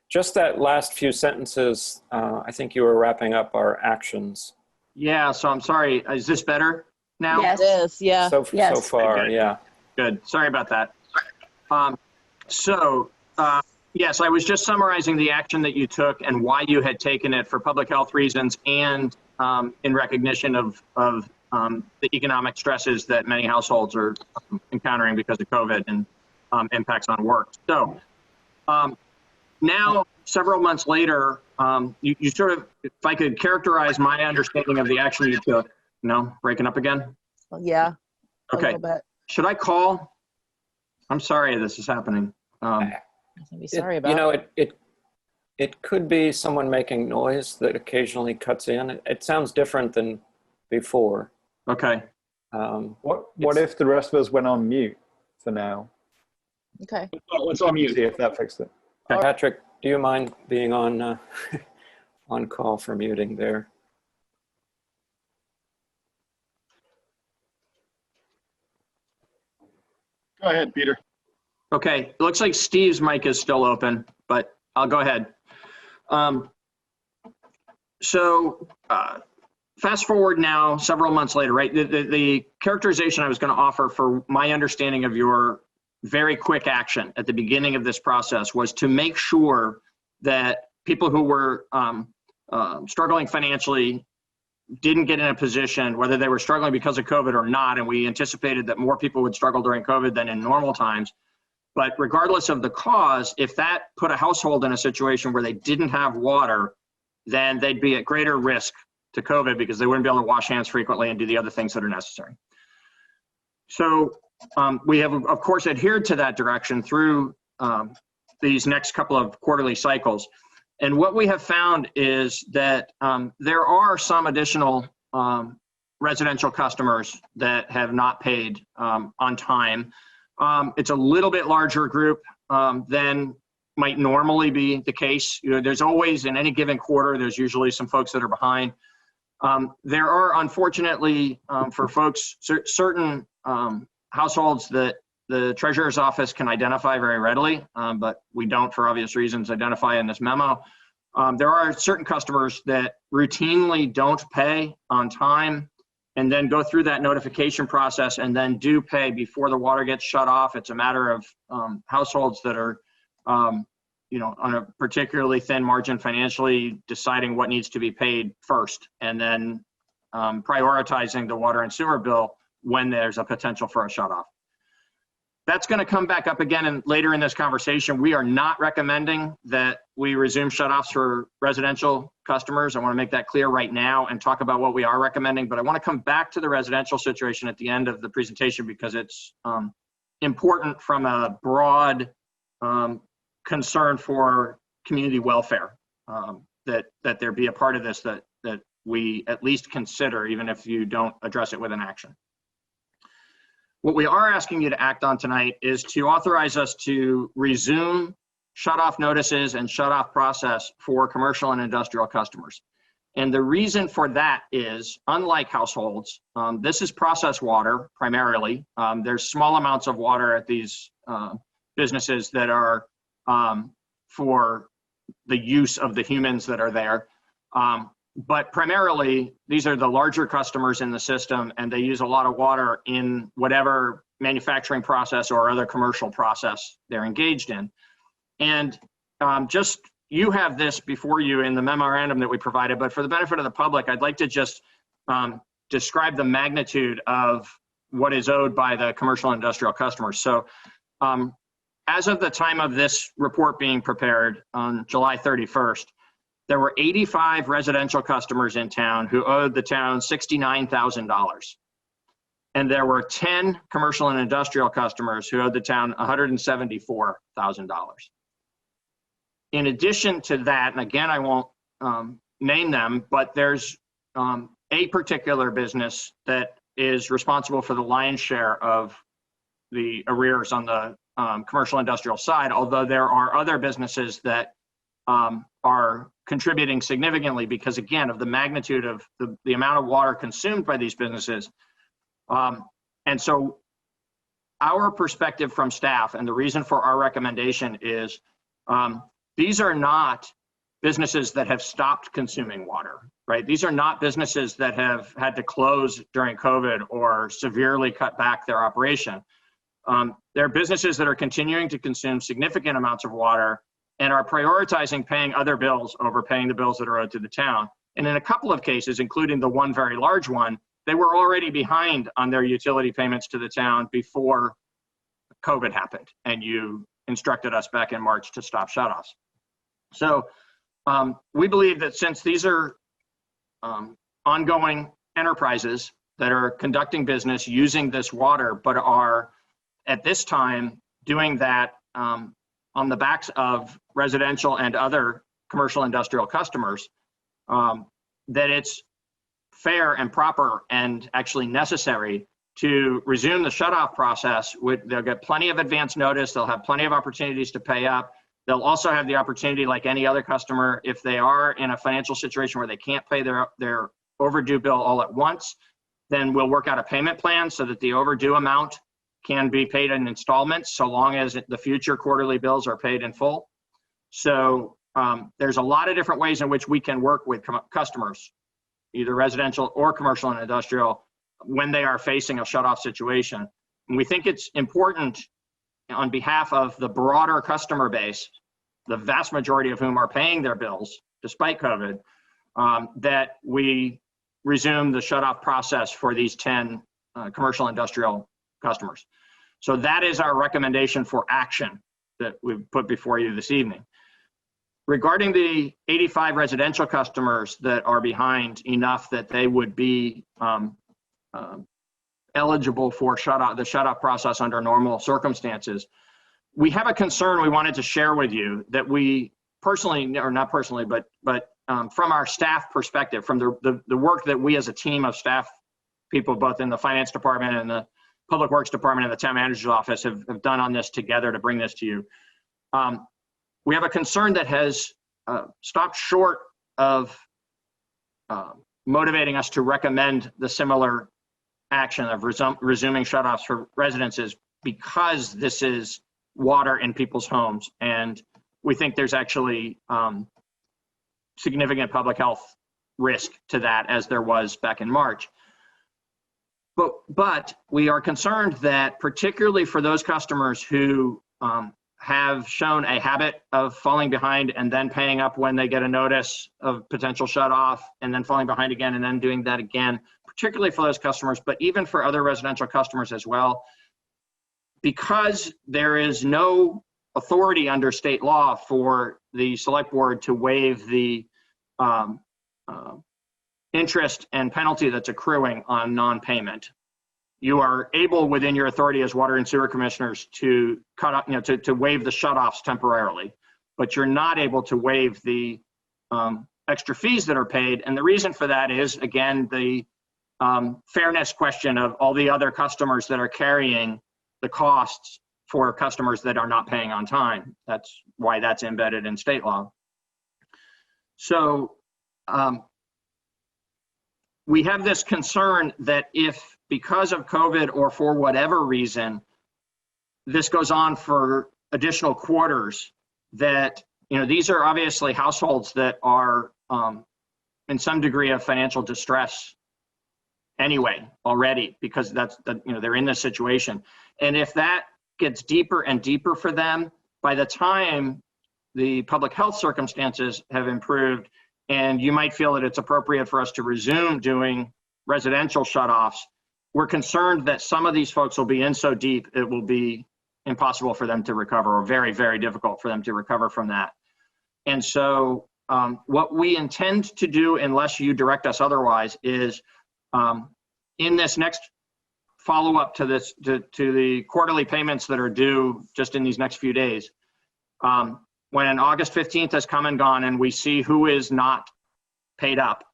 just that last few sentences. I think you were wrapping up our actions. Yeah, so I'm sorry. Is this better now? Yes, it is. Yeah. So far, good. Yeah. Good. Sorry about that. Yes, I was just summarizing the action that you took and why you had taken it for public health reasons and in recognition of the economic stresses that many households are encountering because of COVID and impacts on work. So now, several months later, you sort of, if I could characterize my understanding of the action you took, no, breaking up again? Yeah. Okay. A little bit. Should I call? I'm sorry this is happening. I'm sorry about it. You know, it could be someone making noise that occasionally cuts in. It sounds different than before. Okay. What if the rest of us went on mute for now? Okay. Let's on mute. See if that fixed it. Okay. Patrick, do you mind being on on call for muting there? Go ahead, Peter. Okay, it looks like Steve's mic is still open, but I'll go ahead. Fast forward now, several months later, right? The characterization I was going to offer for my understanding of your very quick action at the beginning of this process was to make sure that people who were struggling financially didn't get in a position, whether they were struggling because of COVID or not, and we anticipated that more people would struggle during COVID than in normal times. But regardless of the cause, if that put a household in a situation where they didn't have water, then they'd be at greater risk to COVID because they wouldn't be able to wash hands frequently and do the other things that are necessary. So we have, of course, adhered to that direction through these next couple of quarterly cycles. And what we have found is that there are some additional residential customers that have not paid on time. It's a little bit larger group than might normally be the case. You know, there's always, in any given quarter, there's usually some folks that are behind. There are, unfortunately, for folks, certain households that the treasurer's office can identify very readily, but we don't, for obvious reasons, identify in this memo. There are certain customers that routinely don't pay on time and then go through that notification process and then do pay before the water gets shut off. It's a matter of households that are, you know, on a particularly thin margin financially, deciding what needs to be paid first and then prioritizing the water and sewer bill when there's a potential for a shut off. That's going to come back up again and later in this conversation. We are not recommending that we resume shutoffs for residential customers. I want to make that clear right now and talk about what we are recommending, but I want to come back to the residential situation at the end of the presentation because it's important from a broad concern for community welfare, that there be a part of this that we at least consider, even if you don't address it with an action. What we are asking you to act on tonight is to authorize us to resume shutoff notices and shutoff process for commercial and industrial customers. And the reason for that is, unlike households, this is processed water primarily. There's small amounts of water at these businesses that are for the use of the humans that are there. But primarily, these are the larger customers in the system, and they use a lot of water in whatever manufacturing process or other commercial process they're engaged in. And just, you have this before you in the memorandum that we provided, but for the benefit of the public, I'd like to just describe the magnitude of what is owed by the commercial and industrial customers. So as of the time of this report being prepared on July 31st, there were 85 residential customers in town who owed the town $69,000. And there were 10 commercial and industrial customers who owed the town $174,000. In addition to that, and again, I won't name them, but there's a particular business that is responsible for the lion's share of the arrears on the commercial industrial side, although there are other businesses that are contributing significantly because, again, of the magnitude of the amount of water consumed by these businesses. And so our perspective from staff and the reason for our recommendation is these are not businesses that have stopped consuming water, right? These are not businesses that have had to close during COVID or severely cut back their operation. They're businesses that are continuing to consume significant amounts of water and are prioritizing paying other bills over paying the bills that are owed to the town. And in a couple of cases, including the one very large one, they were already behind on their utility payments to the town before COVID happened, and you instructed us back in March to stop shutoffs. So we believe that since these are ongoing enterprises that are conducting business using this water, but are at this time doing that on the backs of residential and other commercial industrial customers, that it's fair and proper and actually necessary to resume the shutoff process. They'll get plenty of advance notice. They'll have plenty of opportunities to pay up. They'll also have the opportunity, like any other customer, if they are in a financial situation where they can't pay their overdue bill all at once, then we'll work out a payment plan so that the overdue amount can be paid in installments so long as the future quarterly bills are paid in full. So there's a lot of different ways in which we can work with customers, either residential or commercial and industrial, when they are facing a shutoff situation. And we think it's important on behalf of the broader customer base, the vast majority of whom are paying their bills despite COVID, that we resume the shutoff process for these 10 commercial industrial customers. So that is our recommendation for action that we've put before you this evening. Regarding the 85 residential customers that are behind enough that they would be eligible for the shutoff process under normal circumstances, we have a concern we wanted to share with you that we personally, or not personally, but from our staff perspective, from the work that we as a team of staff people, both in the finance department and the public works department and the town manager's office have done on this together to bring this to you. We have a concern that has stopped short of motivating us to recommend the similar action of resuming shutoffs for residences, because this is water in people's homes. And we think there's actually significant public health risk to that, as there was back in March. But we are concerned that particularly for those customers who have shown a habit of falling behind and then paying up when they get a notice of potential shutoff and then falling behind again and then doing that again, particularly for those customers, but even for other residential customers as well, because there is no authority under state law for the select board to waive the interest and penalty that's accruing on non-payment. You are able, within your authority as water and sewer commissioners, to cut up, to waive the shutoffs temporarily, but you're not able to waive the extra fees that are paid. And the reason for that is, again, the fairness question of all the other customers that are carrying the costs for customers that are not paying on time. That's why that's embedded in state law. So we have this concern that if, because of COVID or for whatever reason, this goes on for additional quarters, that these are obviously households that are in some degree of financial distress anyway already, because they're in this situation. And if that gets deeper and deeper for them, by the time the public health circumstances have improved, and you might feel that it's appropriate for us to resume doing residential shutoffs, we're concerned that some of these folks will be in so deep it will be impossible for them to recover, or very, very difficult for them to recover from that. And so what we intend to do, unless you direct us otherwise, is in this next follow-up to this, to the quarterly payments that are due just in these next few days, when August 15th has come and gone and we see who is not paid up,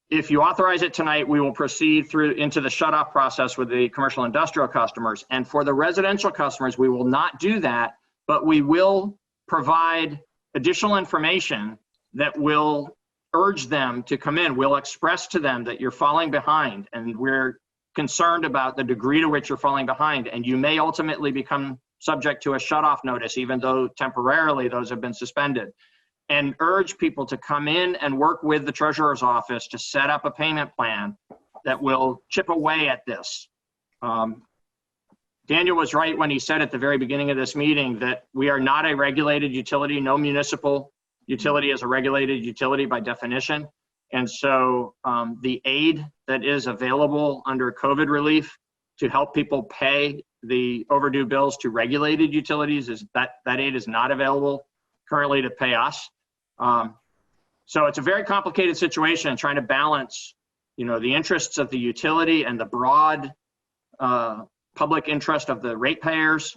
if you authorize it tonight, we will proceed through into the shut-off process with the commercial industrial customers. And for the residential customers, we will not do that, but we will provide additional information that will urge them to come in. We'll express to them that you're falling behind, and we're concerned about the degree to which you're falling behind, and you may ultimately become subject to a shut-off notice, even though temporarily those have been suspended, and urge people to come in and work with the treasurer's office to set up a payment plan that will chip away at this. Daniel was right when he said at the very beginning of this meeting that we are not a regulated utility. No municipal utility is a regulated utility by definition. And so the aid that is available under COVID relief to help people pay the overdue bills to regulated utilities, is that aid is not available currently to pay us. So it's a very complicated situation, trying to balance, the interests of the utility and the broad public interest of the ratepayers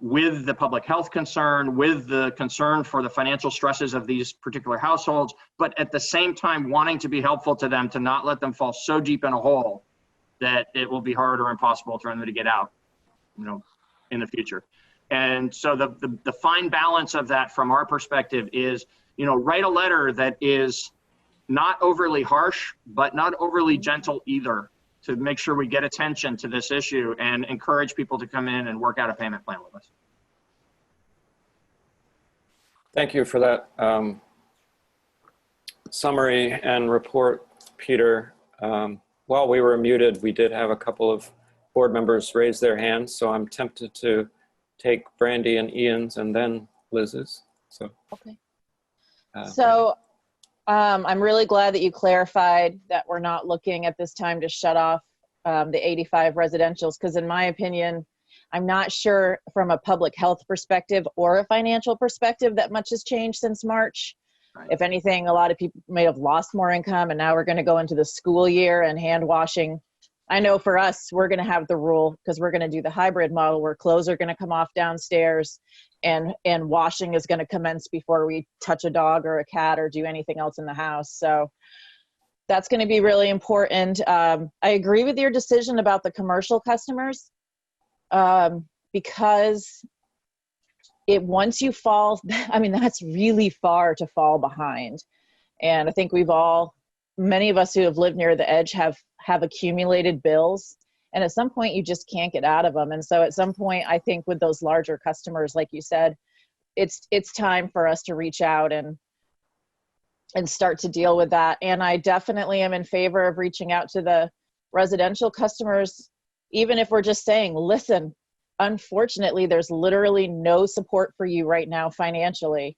with the public health concern, with the concern for the financial stresses of these particular households, but at the same time wanting to be helpful to them, to not let them fall so deep in a hole that it will be hard or impossible for them to get out, in the future. And so the fine balance of that from our perspective is, write a letter that is not overly harsh, but not overly gentle either, to make sure we get attention to this issue and encourage people to come in and work out a payment plan with us. Thank you for that summary and report, Peter. While we were muted, we did have a couple of board members raise their hands, so I'm tempted to take Brandy and Ian's and then Liz's. So, okay. I'm really glad that you clarified that we're not looking at this time to shut off the 85 residentials, because in my opinion, I'm not sure from a public health perspective or a financial perspective that much has changed since March. Right. If anything, a lot of people may have lost more income, and now we're going to go into the school year, and hand washing. I know for us, we're going to have the rule, because we're going to do the hybrid model where clothes are going to come off downstairs and washing is going to commence before we touch a dog or a cat or do anything else in the house. So that's going to be really important. I agree with your decision about the commercial customers, because once you fall, that's really far to fall behind. And I think many of us who have lived near the edge have accumulated bills, and at some point you just can't get out of them. And so at some point, I think with those larger customers, like you said, it's time for us to reach out and start to deal with that. And I definitely am in favor of reaching out to the residential customers, even if we're just saying, listen, unfortunately, there's literally no support for you right now financially.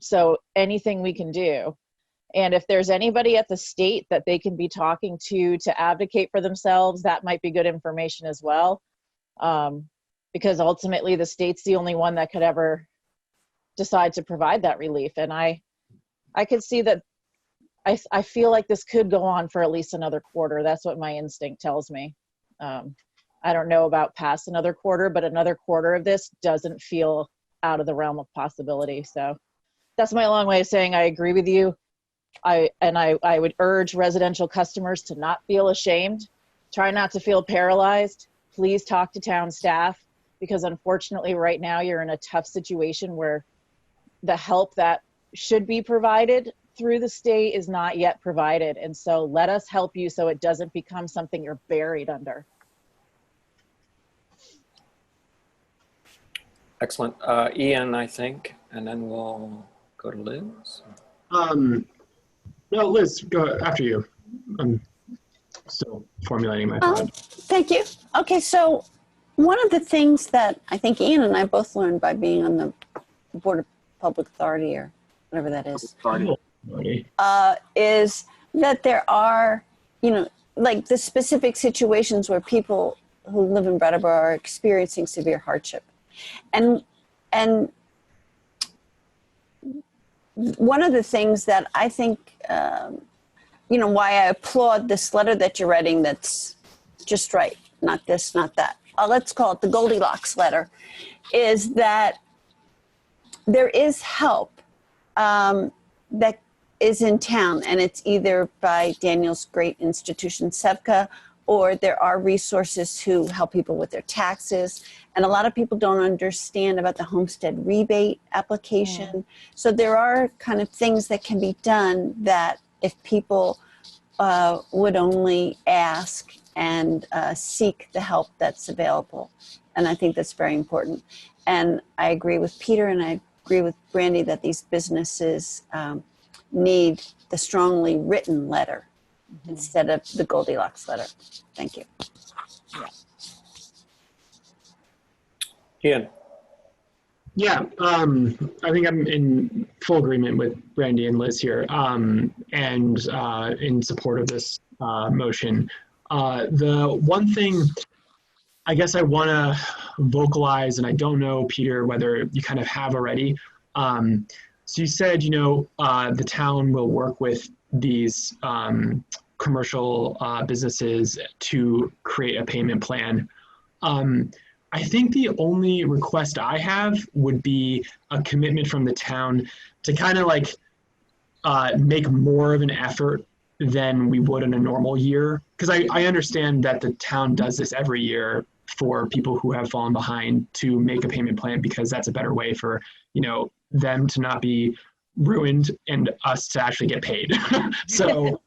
So anything we can do. And if there's anybody at the state that they can be talking to advocate for themselves, that might be good information as well. Because ultimately the state's the only one that could ever decide to provide that relief. And I could see that. I feel like this could go on for at least another quarter. That's what my instinct tells me. I don't know about past another quarter, but another quarter of this doesn't feel out of the realm of possibility. So that's my long way of saying I agree with you. I would urge residential customers to not feel ashamed. Try not to feel paralyzed. Please talk to town staff, because unfortunately right now you're in a tough situation where the help that should be provided through the state is not yet provided. And so let us help you so it doesn't become something you're buried under. Excellent. Ian, I think, and then we'll go to Liz. No, Liz, go after you. I'm still formulating my thought. Thank you. Okay, so one of the things that I think Ian and I both learned by being on the Board of Public Authority, or whatever that is, is that there are, like the specific situations where people who live in Brattleboro are experiencing severe hardship. And one of the things that I think, why I applaud this letter that you're writing that's just right, not this, not that. Let's call it the Goldilocks letter, is that there is help that is in town, and it's either by Daniel's great institution, SEVCA, or there are resources who help people with their taxes. And a lot of people don't understand about the homestead rebate application. So there are kind of things that can be done that if people would only ask and seek the help that's available. And I think that's very important. And I agree with Peter and I agree with Brandy that these businesses need the strongly written letter instead of the Goldilocks letter. Thank you. Ian. Yeah, I think I'm in full agreement with Brandy and Liz here, and in support of this motion. The one thing I guess I want to vocalize, and I don't know, Peter, whether you kind of have already. So you said, the town will work with these commercial businesses to create a payment plan. I think the only request I have would be a commitment from the town to kind of like make more of an effort than we would in a normal year. Because I understand that the town does this every year for people who have fallen behind to make a payment plan, because that's a better way for, them to not be ruined and us to actually get paid. So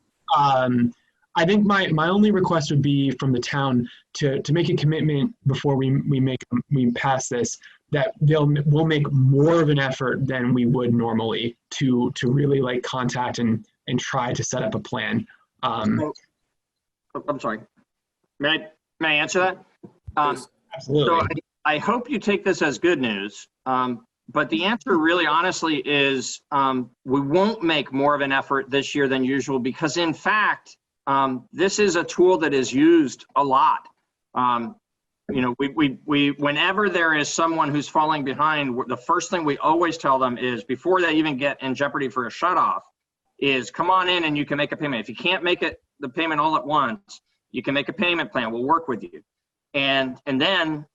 I think my only request would be from the town to make a commitment before we pass this, that we'll make more of an effort than we would normally to really like contact and try to set up a plan. I'm sorry. May I answer that? Absolutely. So I hope you take this as good news. But the answer really honestly is we won't make more of an effort this year than usual, because in fact, this is a tool that is used a lot. Whenever there is someone who's falling behind, the first thing we always tell them is, before they even get in jeopardy for a shutoff, is come on in and you can make a payment. If you can't make the payment all at once, you can make a payment plan. We'll work with you. And then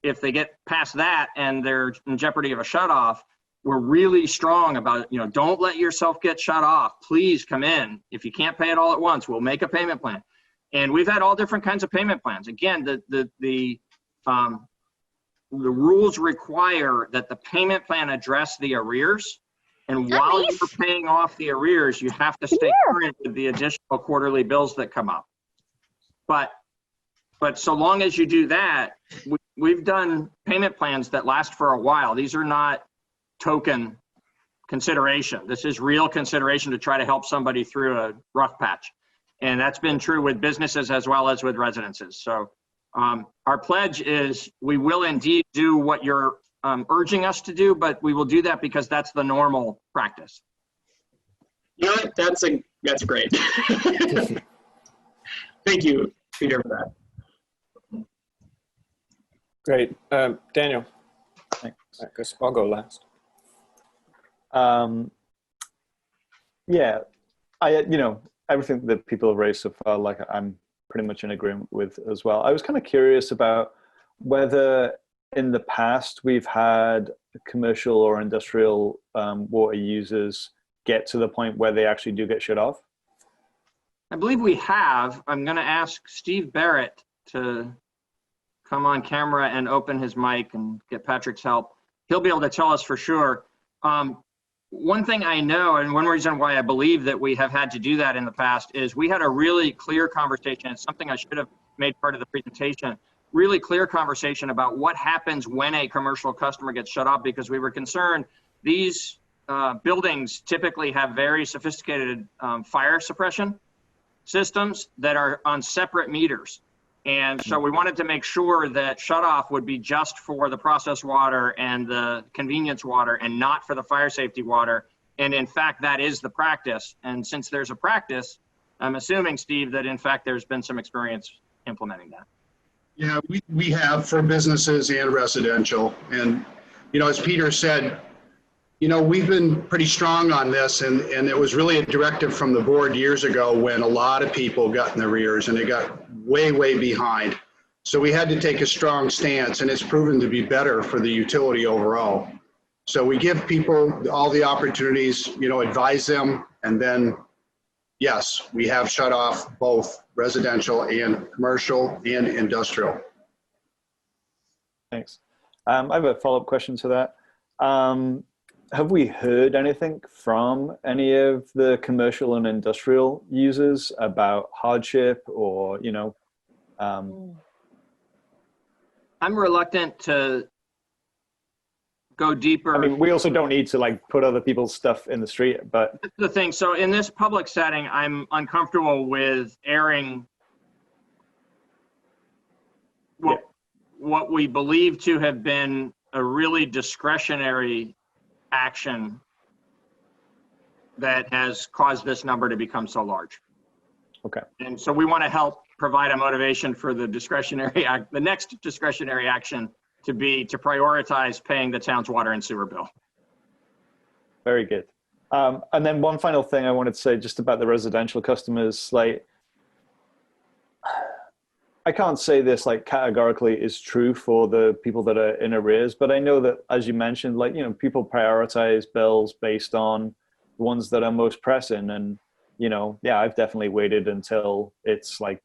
if they get past that and they're in jeopardy of a shutoff, we're really strong about, don't let yourself get shut off. Please come in. If you can't pay it all at once, we'll make a payment plan. And we've had all different kinds of payment plans. Again, the rules require that the payment plan address the arrears. And while you're paying off the arrears, you have to stay current with the additional quarterly bills that come up. But so long as you do that, we've done payment plans that last for a while. These are not token consideration. This is real consideration to try to help somebody through a rough patch. And that's been true with businesses as well as with residences. So our pledge is we will indeed do what you're urging us to do, but we will do that because that's the normal practice. You know what? That's great. Thank you, Peter, for that. Great. Daniel. Thanks. I guess I'll go last. Yeah, everything that people have raised so far, like I'm pretty much in agreement with as well. I was kind of curious about whether in the past we've had commercial or industrial water users get to the point where they actually do get shut off. I believe we have. I'm going to ask Steve Barrett to come on camera and open his mic and get Patrick's help. He'll be able to tell us for sure. One thing I know, and one reason why I believe that we have had to do that in the past, is we had a really clear conversation. It's something I should have made part of the presentation really clear conversation about what happens when a commercial customer gets shut off, because we were concerned these buildings typically have very sophisticated fire suppression systems that are on separate meters. And so we wanted to make sure that shut off would be just for the processed water and the convenience water and not for the fire safety water. And in fact, that is the practice. And since there's a practice, I'm assuming, Steve, that in fact, there's been some experience implementing that. Yeah, we have for businesses and residential. And, you know, as Peter said, you know, we've been pretty strong on this, and it was really a directive from the board years ago when a lot of people got in the rears and they got way, way behind. So we had to take a strong stance, and it's proven to be better for the utility overall. So we give people all the opportunities, you know, advise them, and then, yes, we have shut off both residential and commercial and industrial. Thanks. I have a follow-up question to that. Have we heard anything from any of the commercial and industrial users about hardship or, you know? I'm reluctant to go deeper. I mean, we also don't need to like put other people's stuff in the street, but. That's the thing. So in this public setting, I'm uncomfortable with airing what we believe to have been a really discretionary action that has caused this number to become so large. Okay. And so we want to help provide a motivation for the discretionary act, the next discretionary action to be to prioritize paying the town's water and sewer bill. Very good. And then one final thing I wanted to say just about the residential customers, like, I can't say this like categorically is true for the people that are in arrears, but I know that, as you mentioned, like, you know, people prioritize bills based on the ones that are most pressing. And, you know, yeah, I've definitely waited until it's like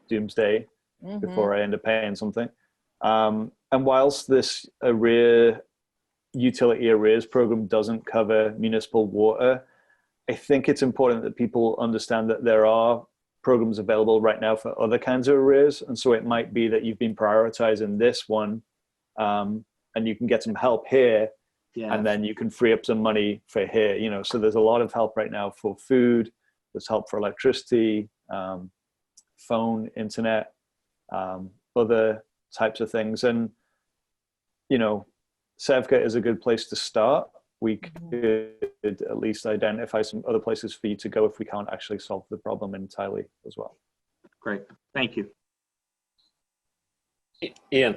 doomsday before I end up paying something. And whilst this utility arrears program doesn't cover municipal water, I think it's important that people understand that there are programs available right now for other kinds of arrears. And so it might be that you've been prioritizing this one and you can get some help here, and then you can free up some money for here, you know. So there's a lot of help right now for food, there's help for electricity, phone, internet, other types of things. And, you know, Sevka is a good place to start. We could at least identify some other places for you to go if we can't actually solve the problem entirely as well. Great, thank you. Ian.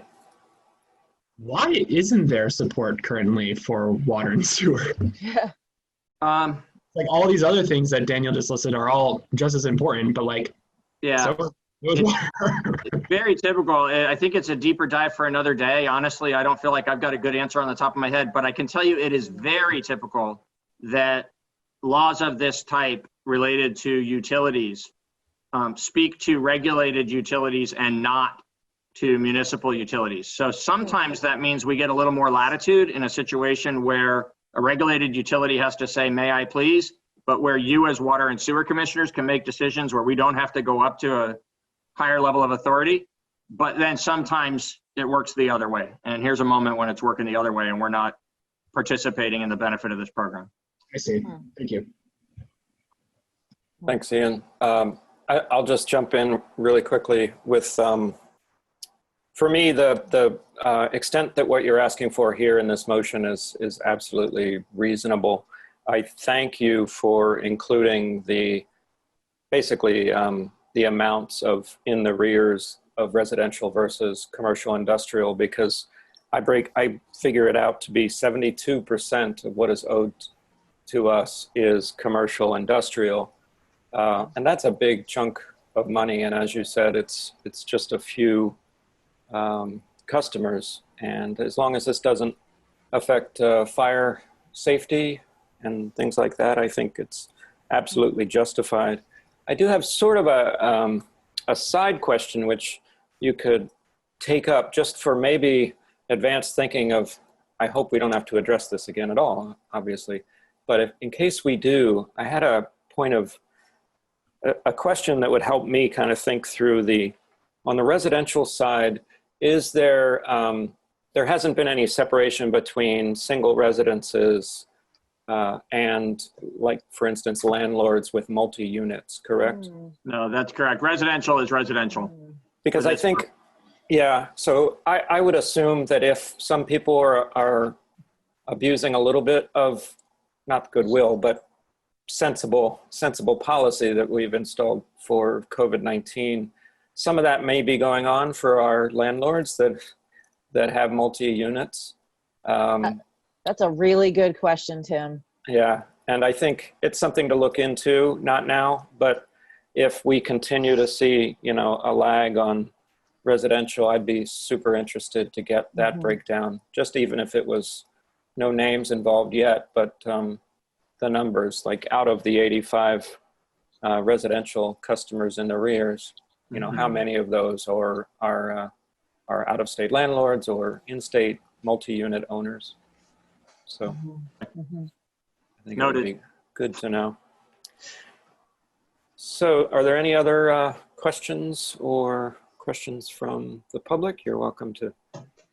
Why isn't there support currently for water and sewer? Yeah. Like all these other things that Daniel just listed are all just as important, but like, yeah. So it's very typical. I think it's a deeper dive for another day. Honestly, I don't feel like I've got a good answer on the top of my head, but I can tell you it is very typical that laws of this type related to utilities speak to regulated utilities and not to municipal utilities. So sometimes that means we get a little more latitude in a situation where a regulated utility has to say, may I please, but where you as water and sewer commissioners can make decisions where we don't have to go up to a higher level of authority. But then sometimes it works the other way. And here's a moment when it's working the other way and we're not participating in the benefit of this program. I see. Thank you. Thanks, Ian. I'll just jump in really quickly with, for me, the extent that what you're asking for here in this motion is absolutely reasonable. I thank you for including basically the amounts of in the rears of residential versus commercial industrial, because I figure it out to be 72% of what is owed to us is commercial industrial. And that's a big chunk of money. And as you said, it's just a few customers. And as long as this doesn't affect fire safety and things like that, I think it's absolutely justified. I do have sort of a side question, which you could take up just for maybe advanced thinking of, I hope we don't have to address this again at all, obviously. But in case we do, I had a question that would help me kind of think through on the residential side, is there, there hasn't been any separation between single residences and, like, for instance, landlords with multi-units, correct? No, that's correct. Residential is residential. Because I think, yeah, so I would assume that if some people are abusing a little bit of, not goodwill, but sensible policy that we've installed for COVID-19, some of that may be going on for our landlords that have multi-units. That's a really good question, Tim. Yeah, and I think it's something to look into, not now, but if we continue to see, you know, a lag on residential, I'd be super interested to get that breakdown, just even if it was no names involved yet, but the numbers, like out of the 85 residential customers in the arrears, you know, how many of those are out-of-state landlords or in-state multi-unit owners. So I think it would be good to know. So are there any other questions or questions from the public? You're welcome to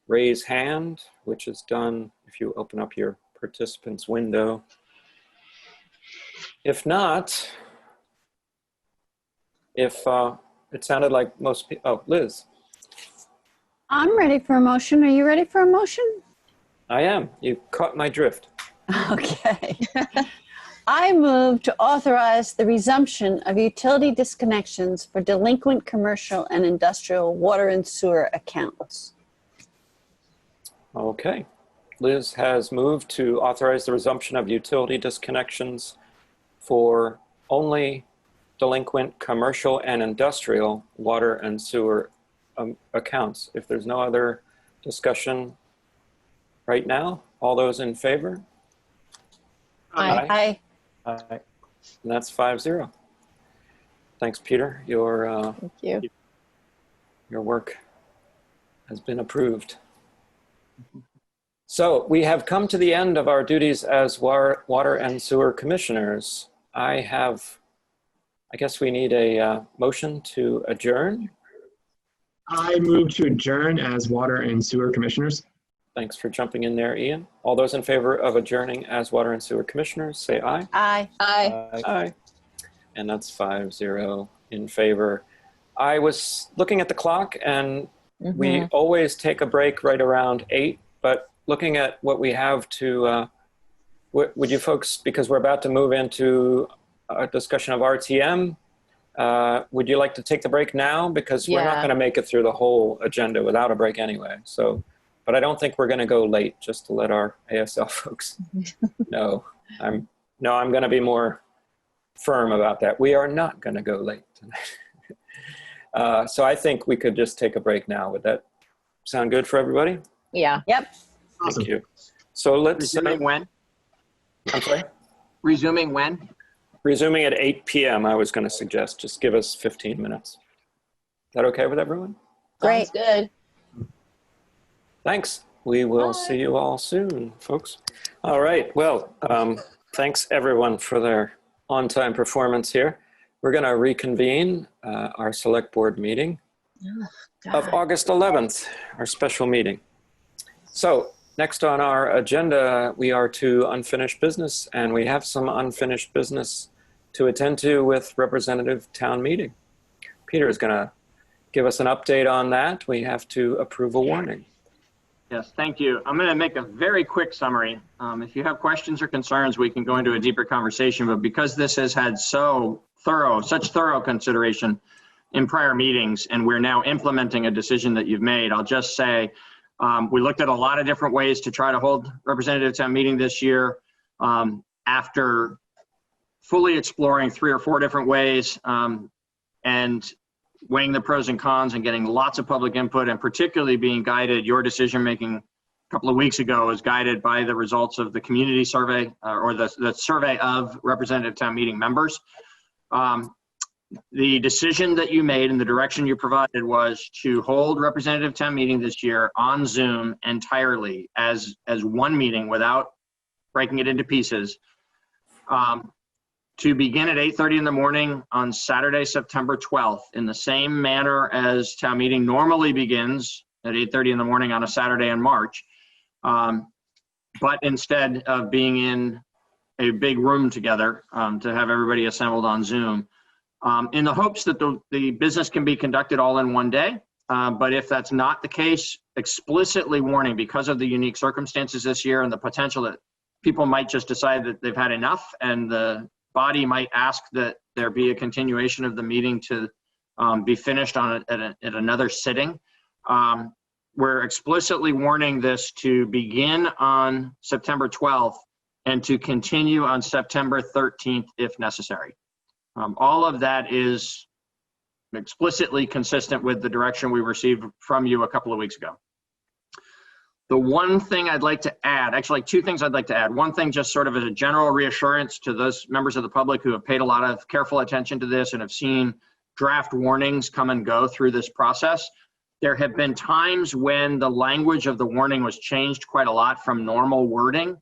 raise hand, which is done if you open up your participants window. If not, if it sounded like most people, oh, Liz. I'm ready for a motion. Are you ready for a motion? I am. You caught my drift. Okay. I move to authorize the resumption of utility disconnections for delinquent commercial and industrial water and sewer accounts. Okay. Liz has moved to authorize the resumption of utility disconnections for only delinquent commercial and industrial water and sewer accounts. If there's no other discussion right now, all those in favor? Aye. Aye. And that's 5-0. Thanks, Peter. Thank you. Your work has been approved. So we have come to the end of our duties as water and sewer commissioners. I guess we need a motion to adjourn. I move to adjourn as water and sewer commissioners. Thanks for jumping in there, Ian. All those in favor of adjourning as water and sewer commissioners, say aye. Aye. Aye. Aye. And that's 5-0 in favor. I was looking at the clock, and we always take a break right around 8, but looking at what we have to, would you folks, because we're about to move into a discussion of RTM, would you like to take the break now? Because we're not going to make it through the whole agenda without a break anyway. So, but I don't think we're going to go late, just to let our ASL folks know. I'm going to be more firm about that. We are not going to go late tonight. So I think we could just take a break now. Would that sound good for everybody? Yeah. Yep. Awesome. Thank you. So let's. Resuming when? I'm sorry? Resuming when? Resuming at 8 p.m. I was going to suggest. Just give us 15 minutes. Is that okay with everyone? Great. Sounds good. Thanks. We will see you all soon, folks. All right. Well, thanks everyone for their on-time performance here. We're going to reconvene our select board meeting of August 11th, our special meeting. So next on our agenda, we are to unfinished business, and we have some unfinished business to attend to with representative town meeting. Peter is going to give us an update on that. We have to approve a warning. Yes, thank you. I'm going to make a very quick summary. If you have questions or concerns, we can go into a deeper conversation, but because this has had such thorough consideration in prior meetings, and we're now implementing a decision that you've made, I'll just say, we looked at a lot of different ways to try to hold representative town meeting this year. After fully exploring 3 or 4 different ways and weighing the pros and cons and getting lots of public input, and particularly being guided, your decision making a couple of weeks ago was guided by the results of the community survey or the survey of representative town meeting members. The decision that you made and the direction you provided was to hold representative town meeting this year on Zoom entirely as one meeting without breaking it into pieces. to begin at 8:30 in the morning on Saturday, September 12th, in the same manner as town meeting normally begins at 8:30 in the morning on a Saturday in March. But instead of being in a big room together, to have everybody assembled on Zoom, in the hopes that the business can be conducted all in one day. But if that's not the case, explicitly warning, because of the unique circumstances this year and the potential that people might just decide that they've had enough, and the body might ask that there be a continuation of the meeting to be finished at another sitting. We're explicitly warning this to begin on September 12th and to continue on September 13th if necessary. All of that is explicitly consistent with the direction we received from you a couple of weeks ago. The one thing I'd like to add, actually two things I'd like to add. One thing just sort of as a general reassurance to those members of the public who have paid a lot of careful attention to this and have seen draft warnings come and go through this process. There have been times when the language of the warning was changed quite a lot from normal wording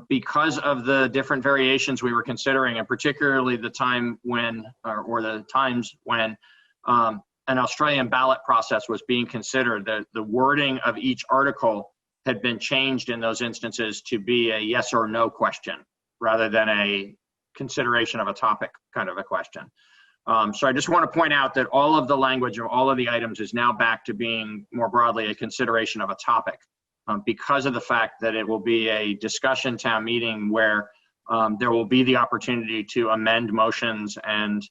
because of the different variations we were considering, and particularly the time when, or the times when an Australian ballot process was being considered. The wording of each article had been changed in those instances to be a yes or no question rather than a consideration of a topic kind of a question. So I just want to point out that all of the language of all of the items is now back to being more broadly a consideration of a topic because of the fact that it will be a discussion town meeting where there will be the opportunity to amend motions and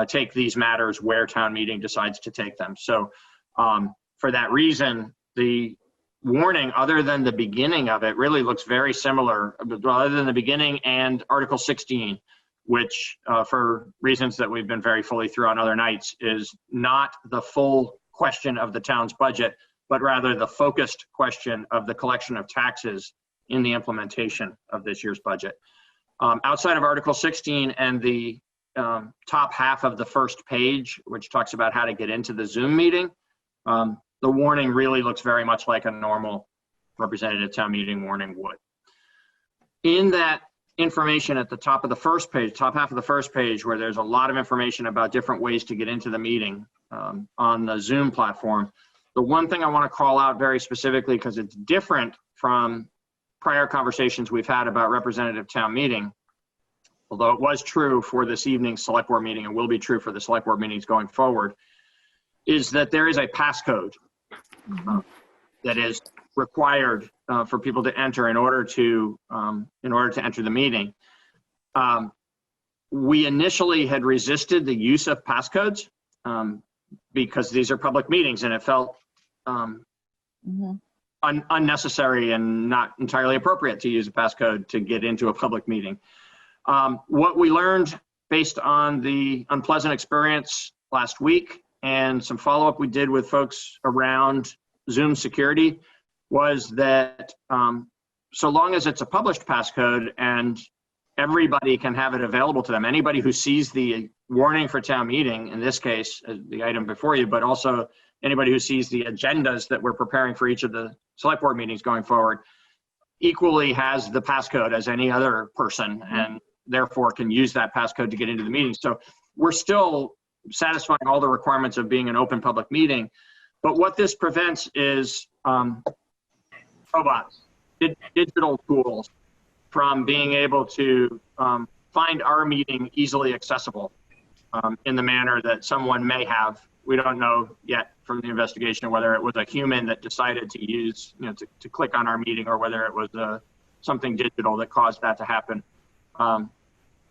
take these matters where town meeting decides to take them. So for that reason, the warning, other than the beginning of it, really looks very similar, other than the beginning and Article 16, which for reasons that we've been very fully through on other nights, is not the full question of the town's budget, but rather the focused question of the collection of taxes in the implementation of this year's budget. Outside of Article 16 and the top half of the first page, which talks about how to get into the Zoom meeting, the warning really looks very much like a normal representative town meeting warning would. In that information at the top of the first page, top half of the first page, where there's a lot of information about different ways to get into the meeting on the Zoom platform, the one thing I want to call out very specifically, because it's different from prior conversations we've had about representative town meeting, although it was true for this evening's select board meeting and will be true for the select board meetings going forward, is that there is a passcode that is required for people to enter in order to enter the meeting. We initially had resisted the use of passcodes because these are public meetings, and it felt unnecessary and not entirely appropriate to use a passcode to get into a public meeting. What we learned based on the unpleasant experience last week and some follow-up we did with folks around Zoom security was that so long as it's a published passcode and everybody can have it available to them, anybody who sees the warning for town meeting, in this case, the item before you, but also anybody who sees the agendas that we're preparing for each of the select board meetings going forward, equally has the passcode as any other person and therefore can use that passcode to get into the meeting. So we're still satisfying all the requirements of being an open public meeting. But what this prevents is robots, digital tools, from being able to find our meeting easily accessible in the manner that someone may have. We don't know yet from the investigation whether it was a human that decided to use, to click on our meeting, or whether it was something digital that caused that to happen.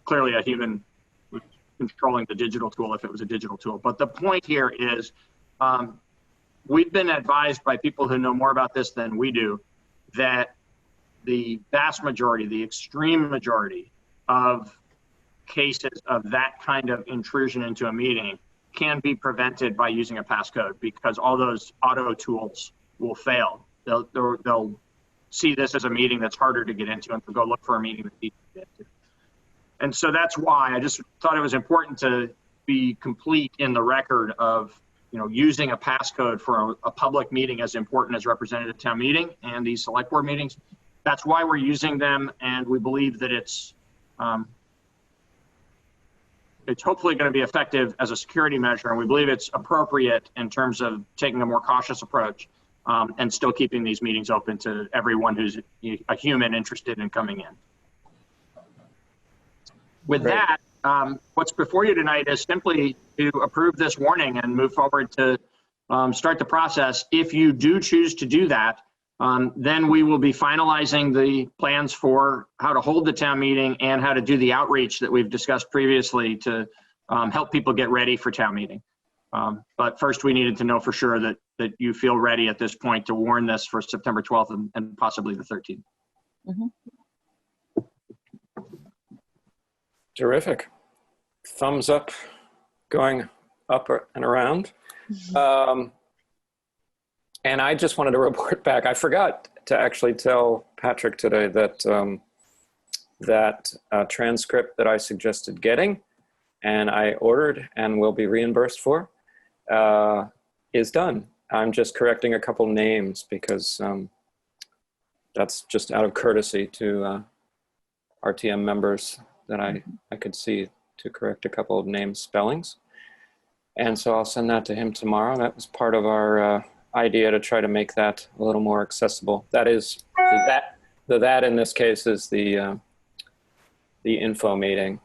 Clearly a human was controlling the digital tool if it was a digital tool. But the point here is we've been advised by people who know more about this than we do that the vast majority, the extreme majority of cases of that kind of intrusion into a meeting can be prevented by using a passcode, because all those auto tools will fail. They'll see this as a meeting that's harder to get into and go look for a meeting that easy to get into. And so that's why I just thought it was important to be complete in the record of using a passcode for a public meeting as important as representative town meeting and these select board meetings. That's why we're using them, and we believe that it's it's hopefully going to be effective as a security measure, and we believe it's appropriate in terms of taking a more cautious approach and still keeping these meetings open to everyone who's a human interested in coming in. With that, what's before you tonight is simply to approve this warning and move forward to start the process. If you do choose to do that, then we will be finalizing the plans for how to hold the town meeting and how to do the outreach that we've discussed previously to help people get ready for town meeting. But first, we needed to know for sure that you feel ready at this point to warn this for September 12th and possibly the 13th. Mm-hmm. Terrific. Thumbs up, going up and around. And I just wanted to report back. I forgot to actually tell Patrick today that that transcript that I suggested getting and I ordered and will be reimbursed for is done. I'm just correcting a couple names because that's just out of courtesy to RTM members that I could see, to correct a couple of name spellings. And so I'll send that to him tomorrow. That was part of our idea to try to make that a little more accessible. That is, that in this case is the info meeting.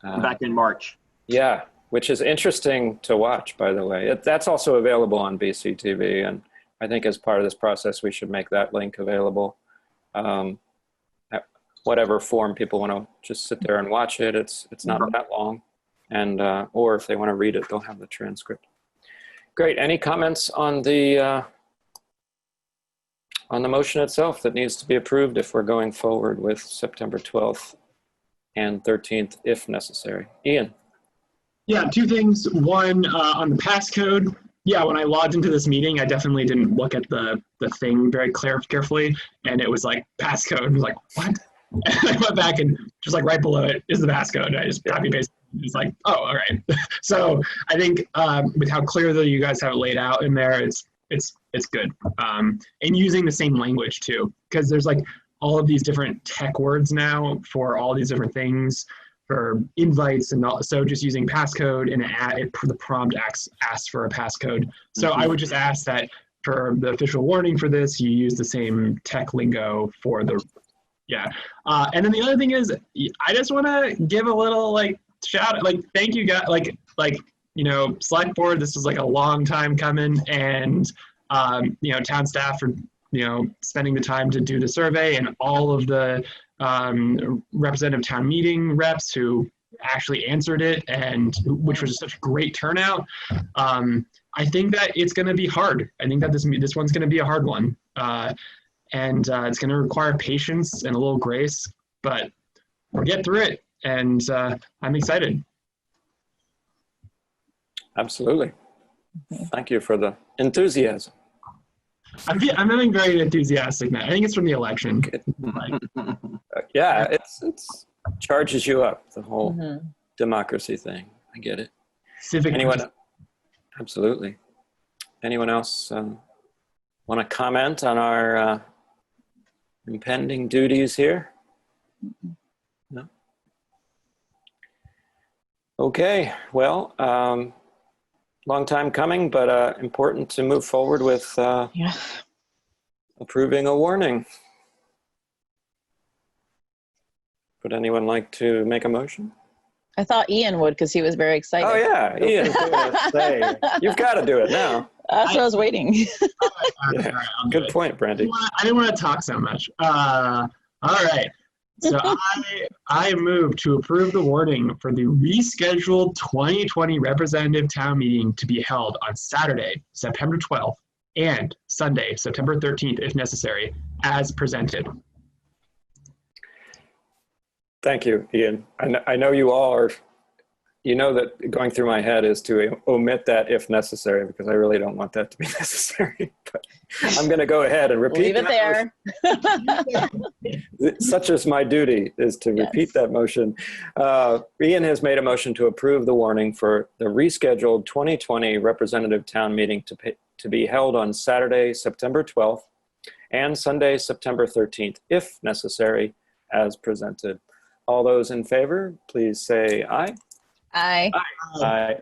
Back in March. Yeah, which is interesting to watch, by the way. That's also available on BCTV, and I think as part of this process, we should make that link available. Whatever form people want to just sit there and watch it. It's not that long, and or if they want to read it, they'll have the transcript. Great. Any comments on the motion itself that needs to be approved if we're going forward with September 12th and 13th if necessary? Ian. Yeah, two things. One, on the passcode. Yeah, when I logged into this meeting, I definitely didn't look at the thing very carefully, and it was like passcode. I was like, what? And I went back and just like right below it is the passcode. I just copy paste. It's like, oh, all right. So I think with how clearly you guys have it laid out in there, it's good. And using the same language too, because there's like all of these different tech words now for all these different things, for invites and all. So just using passcode and the prompt asks for a passcode. So I would just ask that for the official warning for this, you use the same tech lingo for the. Yeah. And then the other thing is, I just want to give a little like shout out, like thank you guys, like you know, Selectboard. This is like a long time coming, and you know, town staff for spending the time to do the survey, and all of the representative town meeting reps who actually answered it, and which was such a great turnout. I think that it's going to be hard. I think that this one's going to be a hard one. And it's going to require patience and a little grace, but we'll get through it, and I'm excited. Absolutely. Thank you for the enthusiasm. I'm feeling very enthusiastic now. I think it's from the election. Yeah, it's charges you up, the whole democracy thing. I get it. Civic. Absolutely. Anyone else want to comment on our impending duties here? No? Okay, well, long time coming, but important to move forward with approving a warning. Would anyone like to make a motion? I thought Ian would because he was very excited. Oh yeah, Ian's going to say, you've got to do it now. That's what I was waiting. Yeah. Good point, Brandy. I didn't want to talk so much. All right. So I move to approve the warning for the rescheduled 2020 representative town meeting to be held on Saturday, September 12th, and Sunday, September 13th, if necessary, as presented. Thank you, Ian. I know you all are, you know that going through my head is to omit that if necessary, because I really don't want that to be necessary. But I'm going to go ahead and repeat. Leave it there. Such is my duty, is to repeat that motion. Ian has made a motion to approve the warning for the rescheduled 2020 representative town meeting to be held on Saturday, September 12th and Sunday, September 13th, if necessary, as presented. All those in favor, please say aye. Aye. Aye.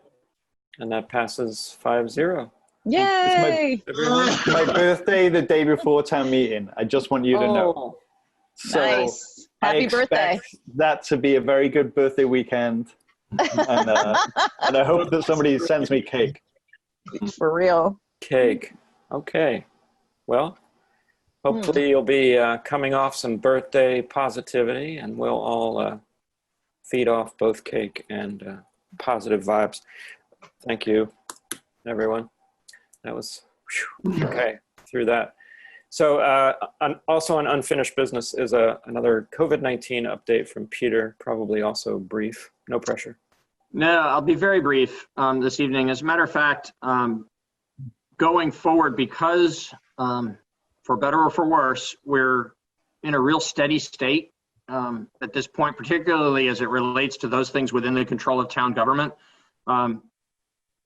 And that passes 5-0. Yay! It's my birthday the day before town meeting. I just want you to know. Oh, So Nice. I Happy birthday. expect that to be a very good birthday weekend. And I hope that somebody sends me cake. For real. cake. Okay. Well, hopefully you'll be coming off some birthday positivity, and we'll all feed off both cake and positive vibes. Thank you, everyone. That was okay through that. So also on unfinished business is another COVID-19 update from Peter, probably also brief, no pressure. No, I'll be very brief this evening. As a matter of fact, going forward, because for better or for worse, we're in a real steady state at this point, particularly as it relates to those things within the control of town government.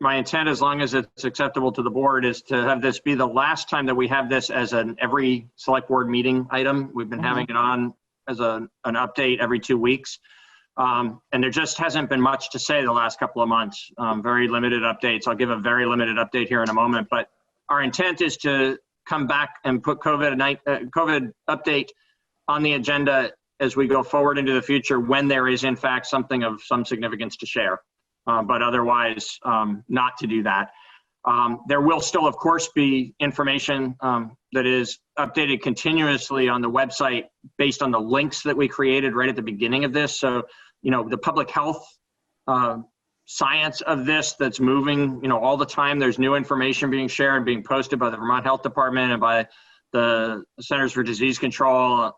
My intent, as long as it's acceptable to the board, is to have this be the last time that we have this as an every select board meeting item. We've been having it on as an update every 2 weeks. And there just hasn't been much to say the last couple of months. Very limited updates. I'll give a very limited update here in a moment, but our intent is to come back and put COVID update on the agenda as we go forward into the future when there is in fact something of some significance to share. But otherwise not to do that. There will still, of course, be information that is updated continuously on the website based on the links that we created right at the beginning of this. So, you know, the public health science of this that's moving, you know, all the time. There's new information being shared, being posted by the Vermont Health Department and by the Centers for Disease Control.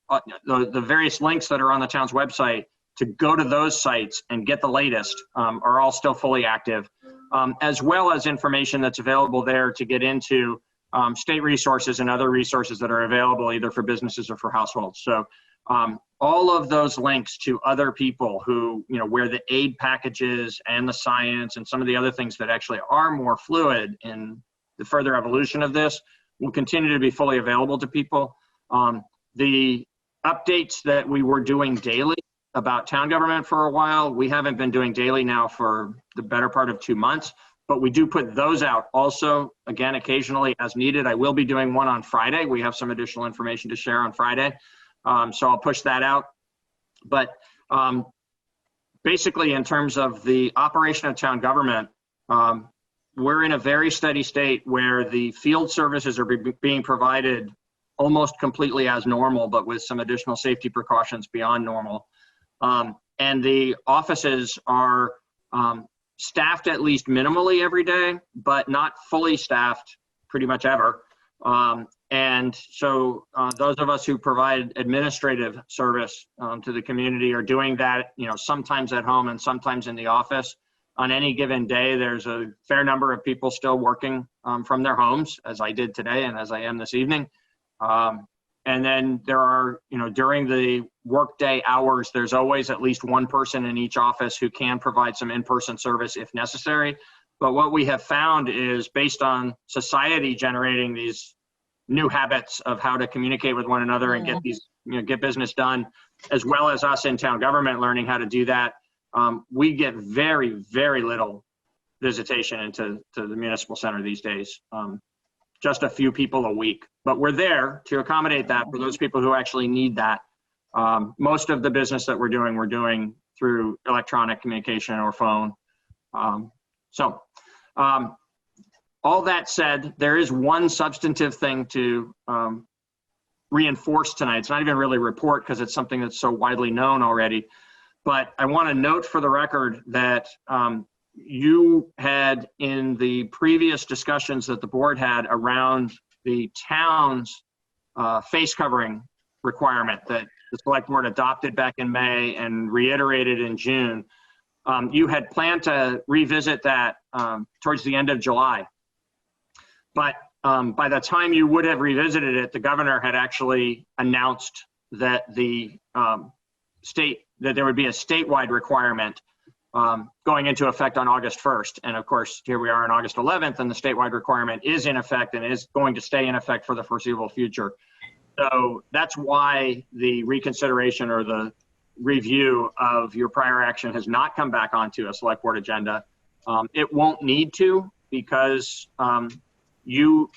The various links that are on the town's website to go to those sites and get the latest are all still fully active, as well as information that's available there to get into state resources and other resources that are available either for businesses or for households. So all of those links to other people who, you know, where the aid packages and the science and some of the other things that actually are more fluid in the further evolution of this will continue to be fully available to people. The updates that we were doing daily about town government for a while, we haven't been doing daily now for the better part of 2 months, but we do put those out also, again, occasionally as needed. I will be doing one on Friday. We have some additional information to share on Friday. So I'll push that out. But basically in terms of the operation of town government, we're in a very steady state where the field services are being provided almost completely as normal, but with some additional safety precautions beyond normal. And the offices are staffed at least minimally every day, but not fully staffed pretty much ever. And so those of us who provide administrative service to the community are doing that, you know, sometimes at home and sometimes in the office. On any given day, there's a fair number of people still working from their homes, as I did today and as I am this evening. And then there are, you know, during the workday hours, there's always at least one person in each office who can provide some in-person service if necessary. But what we have found is based on society generating these new habits of how to communicate with one another and get these, you know, get business done, as well as us in town government learning how to do that, we get very, very little visitation into the municipal center these days. Just a few people a week, but we're there to accommodate that for those people who actually need that. Most of the business that we're doing through electronic communication or phone. All that said, there is one substantive thing to reinforce tonight. It's not even really a report because it's something that's so widely known already, but I want to note for the record that you had in the previous discussions that the board had around the town's face covering requirement that the select board adopted back in May and reiterated in June. You had planned to revisit that towards the end of July. But by the time you would have revisited it, the governor had actually announced that the that there would be a statewide requirement going into effect on August 1st. And of course, here we are on August 11th, and the statewide requirement is in effect and is going to stay in effect for the foreseeable future. So that's why the reconsideration or the review of your prior action has not come back onto a select board agenda. It won't need to, because when you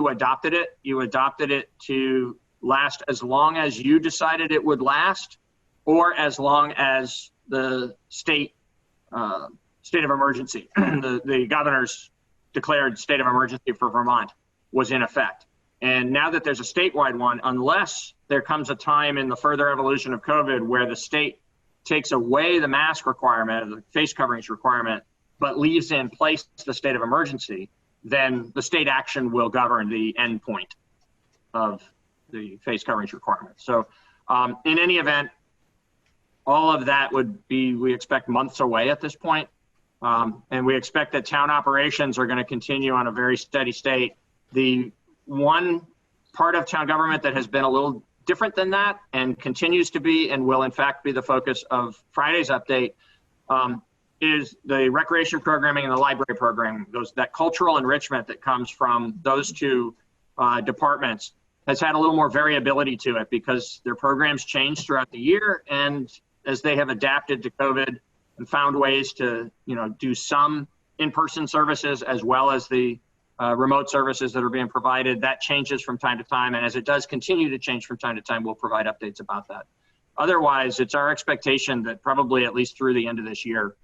adopted it to last as long as you decided it would last, or as long as the state of emergency, the governor's declared state of emergency for Vermont was in effect. And now that there's a statewide one, unless there comes a time in the further evolution of COVID where the state takes away the mask requirement, the face coverings requirement, but leaves in place the state of emergency, then the state action will govern the end point of the face coverings requirement. So in any event, all of that would be, we expect, months away at this point. And we expect that town operations are going to continue on a very steady state. The one part of town government that has been a little different than that and continues to be, and will in fact be the focus of Friday's update, is the recreation programming and the library programming. That cultural enrichment that comes from those two departments has had a little more variability to it, because their programs change throughout the year, and as they have adapted to COVID and found ways to, do some in-person services as well as the remote services that are being provided, that changes from time to time. And as it does continue to change from time to time, we'll provide updates about that. Otherwise, it's our expectation that probably at least through the end of this year,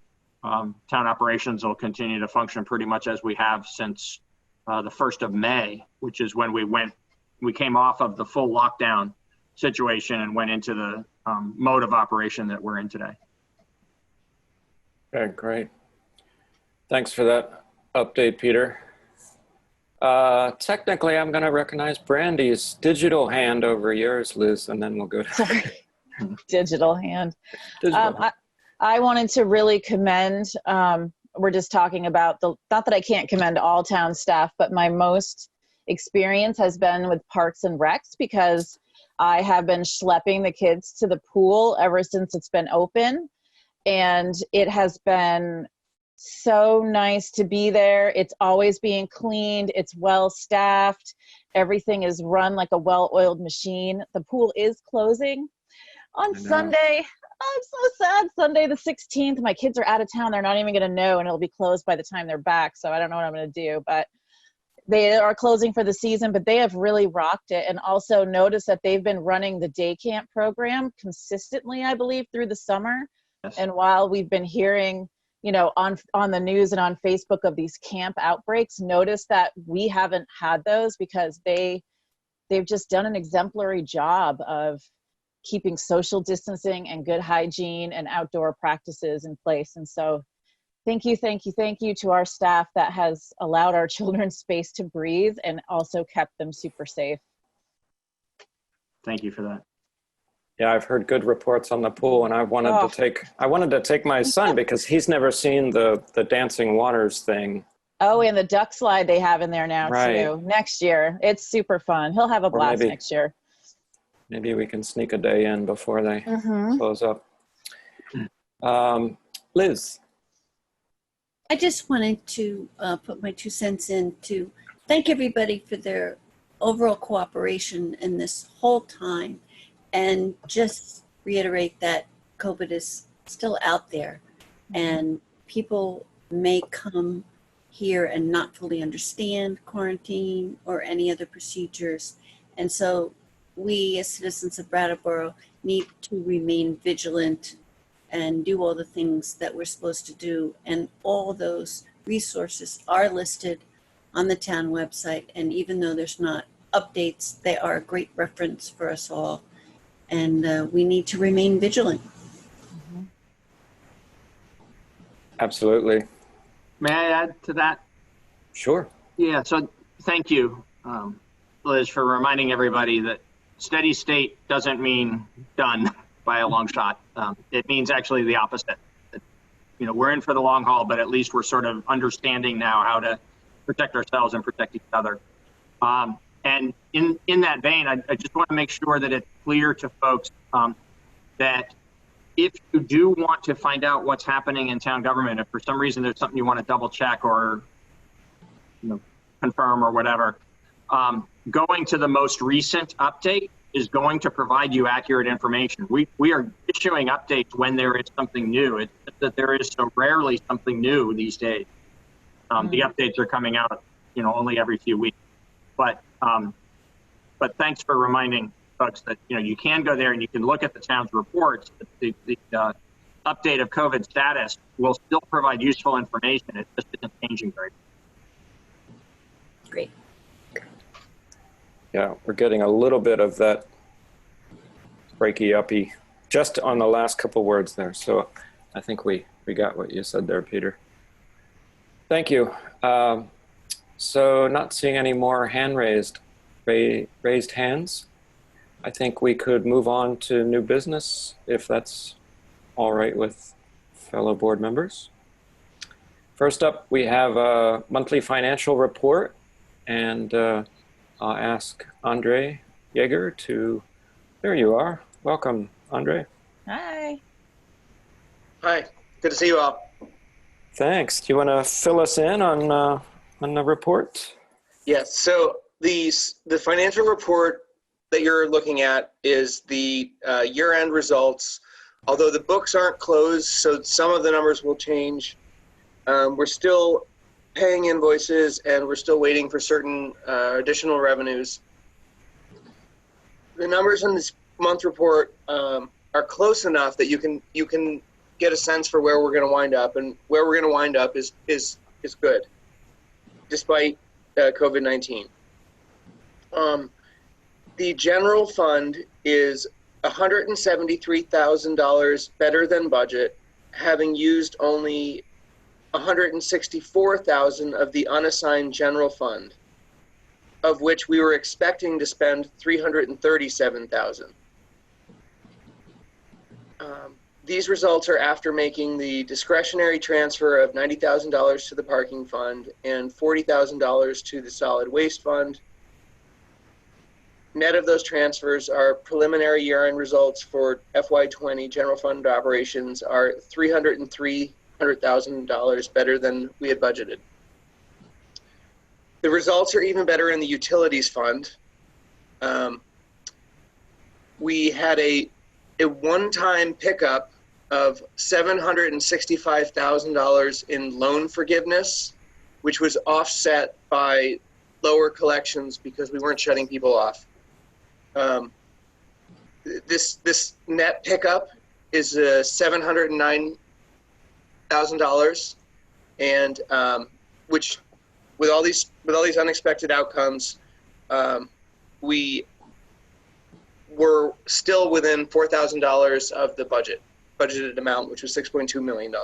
town operations will continue to function pretty much as we have since the 1st of May, which is when we came off of the full lockdown situation and went into the mode of operation that we're in today. Okay, great. Thanks for that update, Peter. Technically, I'm going to recognize Brandy's digital hand over yours, Liz, and then we'll go to Sorry. Digital hand. digital. I wanted to really commend, we're just talking about not that I can't commend all town staff, but my most experience has been with Parks and Recs, because I have been schlepping the kids to the pool ever since it's been open. And it has been so nice to be there. It's always being cleaned. It's well staffed. Everything is run like a well-oiled machine. The pool is closing on Sunday. I'm so sad. Sunday the 16th. My kids are out of town. They're not even going to know, and it'll be closed by the time they're back. So I don't know what I'm going to do, but they are closing for the season, but they have really rocked it. And also notice that they've been running the day camp program consistently, I believe, through the summer. Yes. And while we've been hearing, on the news and on Facebook of these camp outbreaks, notice that we haven't had those, because they've just done an exemplary job of keeping social distancing and good hygiene and outdoor practices in place. And so thank you to our staff that has allowed our children space to breathe and also kept them super safe. Thank you for that. Yeah, I've heard good reports on the pool, and I wanted to take my son because he's never seen the dancing waters thing. Oh, and the duck slide they have in there now too. Next year, it's super fun. He'll have a blast next year. Maybe we can sneak a day in before they close up. Liz. I just wanted to put my 2 cents in to thank everybody for their overall cooperation in this whole time, and just reiterate that COVID is still out there, and people may come here and not fully understand quarantine or any other procedures. And so we as citizens of Brattleboro need to remain vigilant and do all the things that we're supposed to do. And all those resources are listed on the town website. And even though there's not updates, they are a great reference for us all. And we need to remain vigilant. Absolutely. May I add to that? Sure. Yeah, so thank you, Liz, for reminding everybody that steady state doesn't mean done by a long shot. It means actually the opposite. We're in for the long haul, but at least we're sort of understanding now how to protect ourselves and protect each other. And in that vein, I just want to make sure that it's clear to folks that if you do want to find out what's happening in town government, if for some reason there's something you want to double check or confirm or whatever, going to the most recent update is going to provide you accurate information. We are issuing updates when there is something new. It's just that there is so rarely something new these days. The updates are coming out, only every few weeks. But thanks for reminding folks that you can go there and you can look at the town's reports. The update of COVID status will still provide useful information. It just isn't changing very much. Great. Yeah, we're getting a little bit of that breaky uppy just on the last couple words there. So I think we got what you said there, Peter. Thank you. So not seeing any more raised hands. I think we could move on to new business if that's all right with fellow board members. First up, we have a monthly financial report, and I'll ask Andre Yeager to, there you are. Welcome, Andre. Hi. Hi, good to see you all. Thanks. Do you want to fill us in on the report? Yes, so the financial report that you're looking at is the year-end results. Although the books aren't closed, so some of the numbers will change. We're still paying invoices and we're still waiting for certain additional revenues. The numbers in this month report are close enough that you can get a sense for where we're going to wind up, and where we're going to wind up is good, despite COVID-19. The general fund is $173,000 better than budget, having used only $164,000 of the unassigned general fund, of which we were expecting to spend $337,000. These results are after making the discretionary transfer of $90,000 to the parking fund and $40,000 to the solid waste fund. Net of those transfers, our preliminary year-end results for FY20 general fund operations are $303,000 better than we had budgeted. The results are even better in the utilities fund. We had a one-time pickup of $765,000 in loan forgiveness, which was offset by lower collections because we weren't shutting people off. This net pickup is $709,000, and which, with all these unexpected outcomes, we were still within $4,000 of the budgeted amount, which was $6.2 million.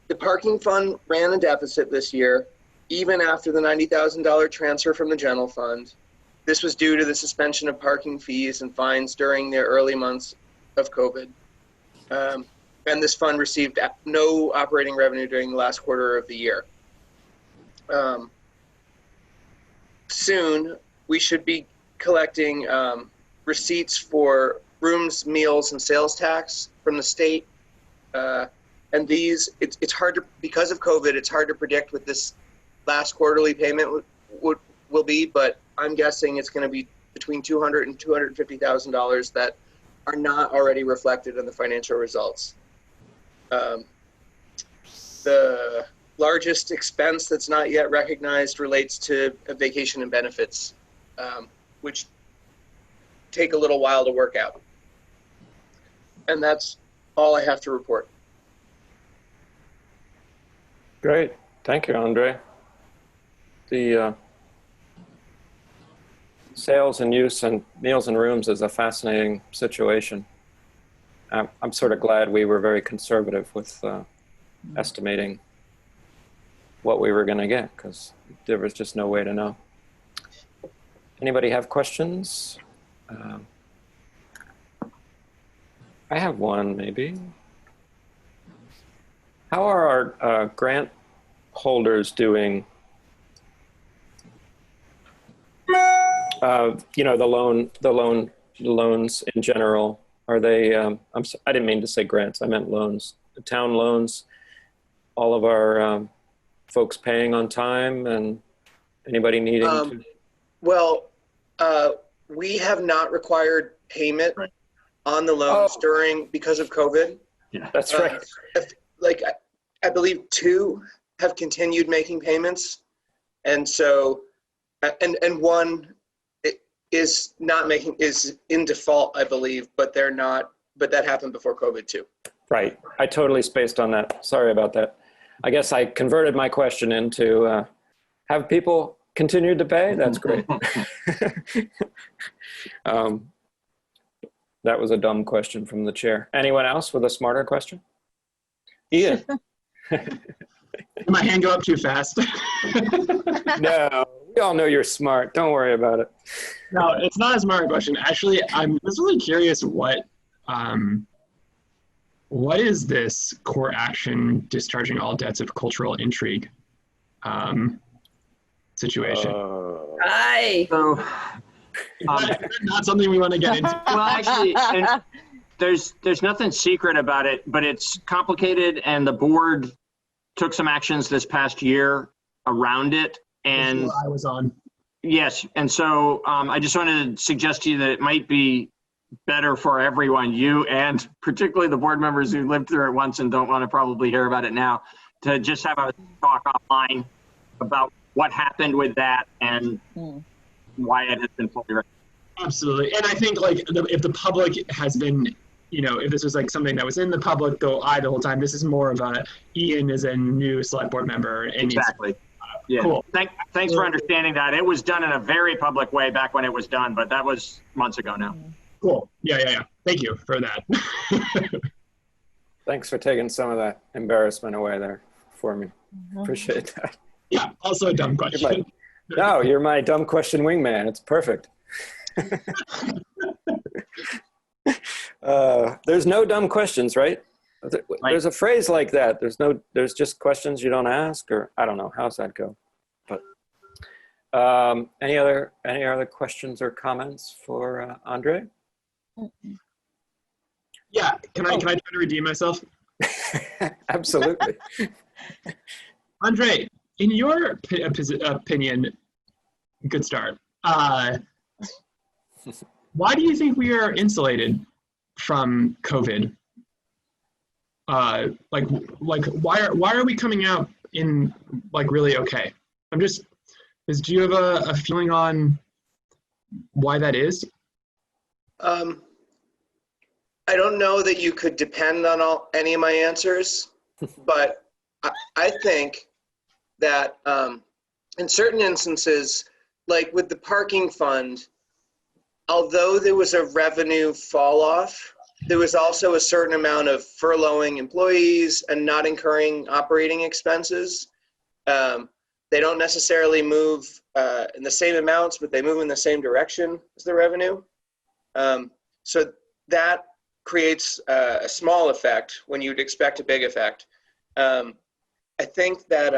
The parking fund ran a deficit this year, even after the $90,000 transfer from the general fund. This was due to the suspension of parking fees and fines during the early months of COVID. And this fund received no operating revenue during the last quarter of the year. Soon, we should be collecting receipts for rooms, meals, and sales tax from the state. And these, it's hard to, because of COVID, it's hard to predict what this last quarterly payment will be, but I'm guessing it's going to be between $200,000 and $250,000 that are not already reflected in the financial results. The largest expense that's not yet recognized relates to vacation and benefits, which take a little while to work out. And that's all I have to report. Great. Thank you, Andre. The sales and use and meals and rooms is a fascinating situation. I'm sort of glad we were very conservative with estimating what we were going to get, because there was just no way to know. Anybody have questions? I have one, maybe. How are our grant holders doing? You know, the loans in general. Are they? I didn't mean to say grants. I meant loans. The town loans. All of our folks paying on time, and anybody needing to. Well, we have not required payment on the loans because of COVID. Yeah, that's right. Like, I believe 2 have continued making payments. And so, and 1 is in default, I believe, but they're not, but that happened before COVID too. Right. I totally spaced on that. Sorry about that. I guess I converted my question into have people continued to pay? That's great. That was a dumb question from the chair. Anyone else with a smarter question? Ian. Did my hand go up too fast? No, we all know you're smart. Don't worry about it. No, it's not a smart question. Actually, I'm just really curious what is this core action discharging all debts of cultural intrigue situation? Hi. So, not something we want to get into. well, actually, and there's nothing secret about it, but it's complicated, and the board took some actions this past year around it. And I was on. yes, and so I just wanted to suggest to you that it might be better for everyone, you and particularly the board members who lived through it once and don't want to probably hear about it now, to just have a talk offline about what happened with that and why it has been fully recognized. Absolutely. And I think like if the public has been, if this was like something that was in the public the whole time, this is more of a Ian is a new select board member. And exactly. Yeah. Cool. Thanks for understanding that. It was done in a very public way back when it was done, but that was months ago now. Cool. Yeah. Thank you for that. Thanks for taking some of that embarrassment away there for me. Appreciate that. Yeah, also a dumb question. You're my dumb question wingman. It's perfect. There's no dumb questions, right? There's a phrase like that. There's just questions you don't ask, or I don't know. How's that go? But any other questions or comments for Andre? Yeah, can I try to redeem myself? Absolutely. Andre, in your opinion, good start. Why do you think we are insulated from COVID? Like why are we coming out in like really okay? Do you have a feeling on why that is? I don't know that you could depend on any of my answers, but I think that in certain instances, like with the parking fund, although there was a revenue fall off, there was also a certain amount of furloughing employees and not incurring operating expenses. They don't necessarily move in the same amounts, but they move in the same direction as the revenue. So that creates a small effect when you'd expect a big effect. I think that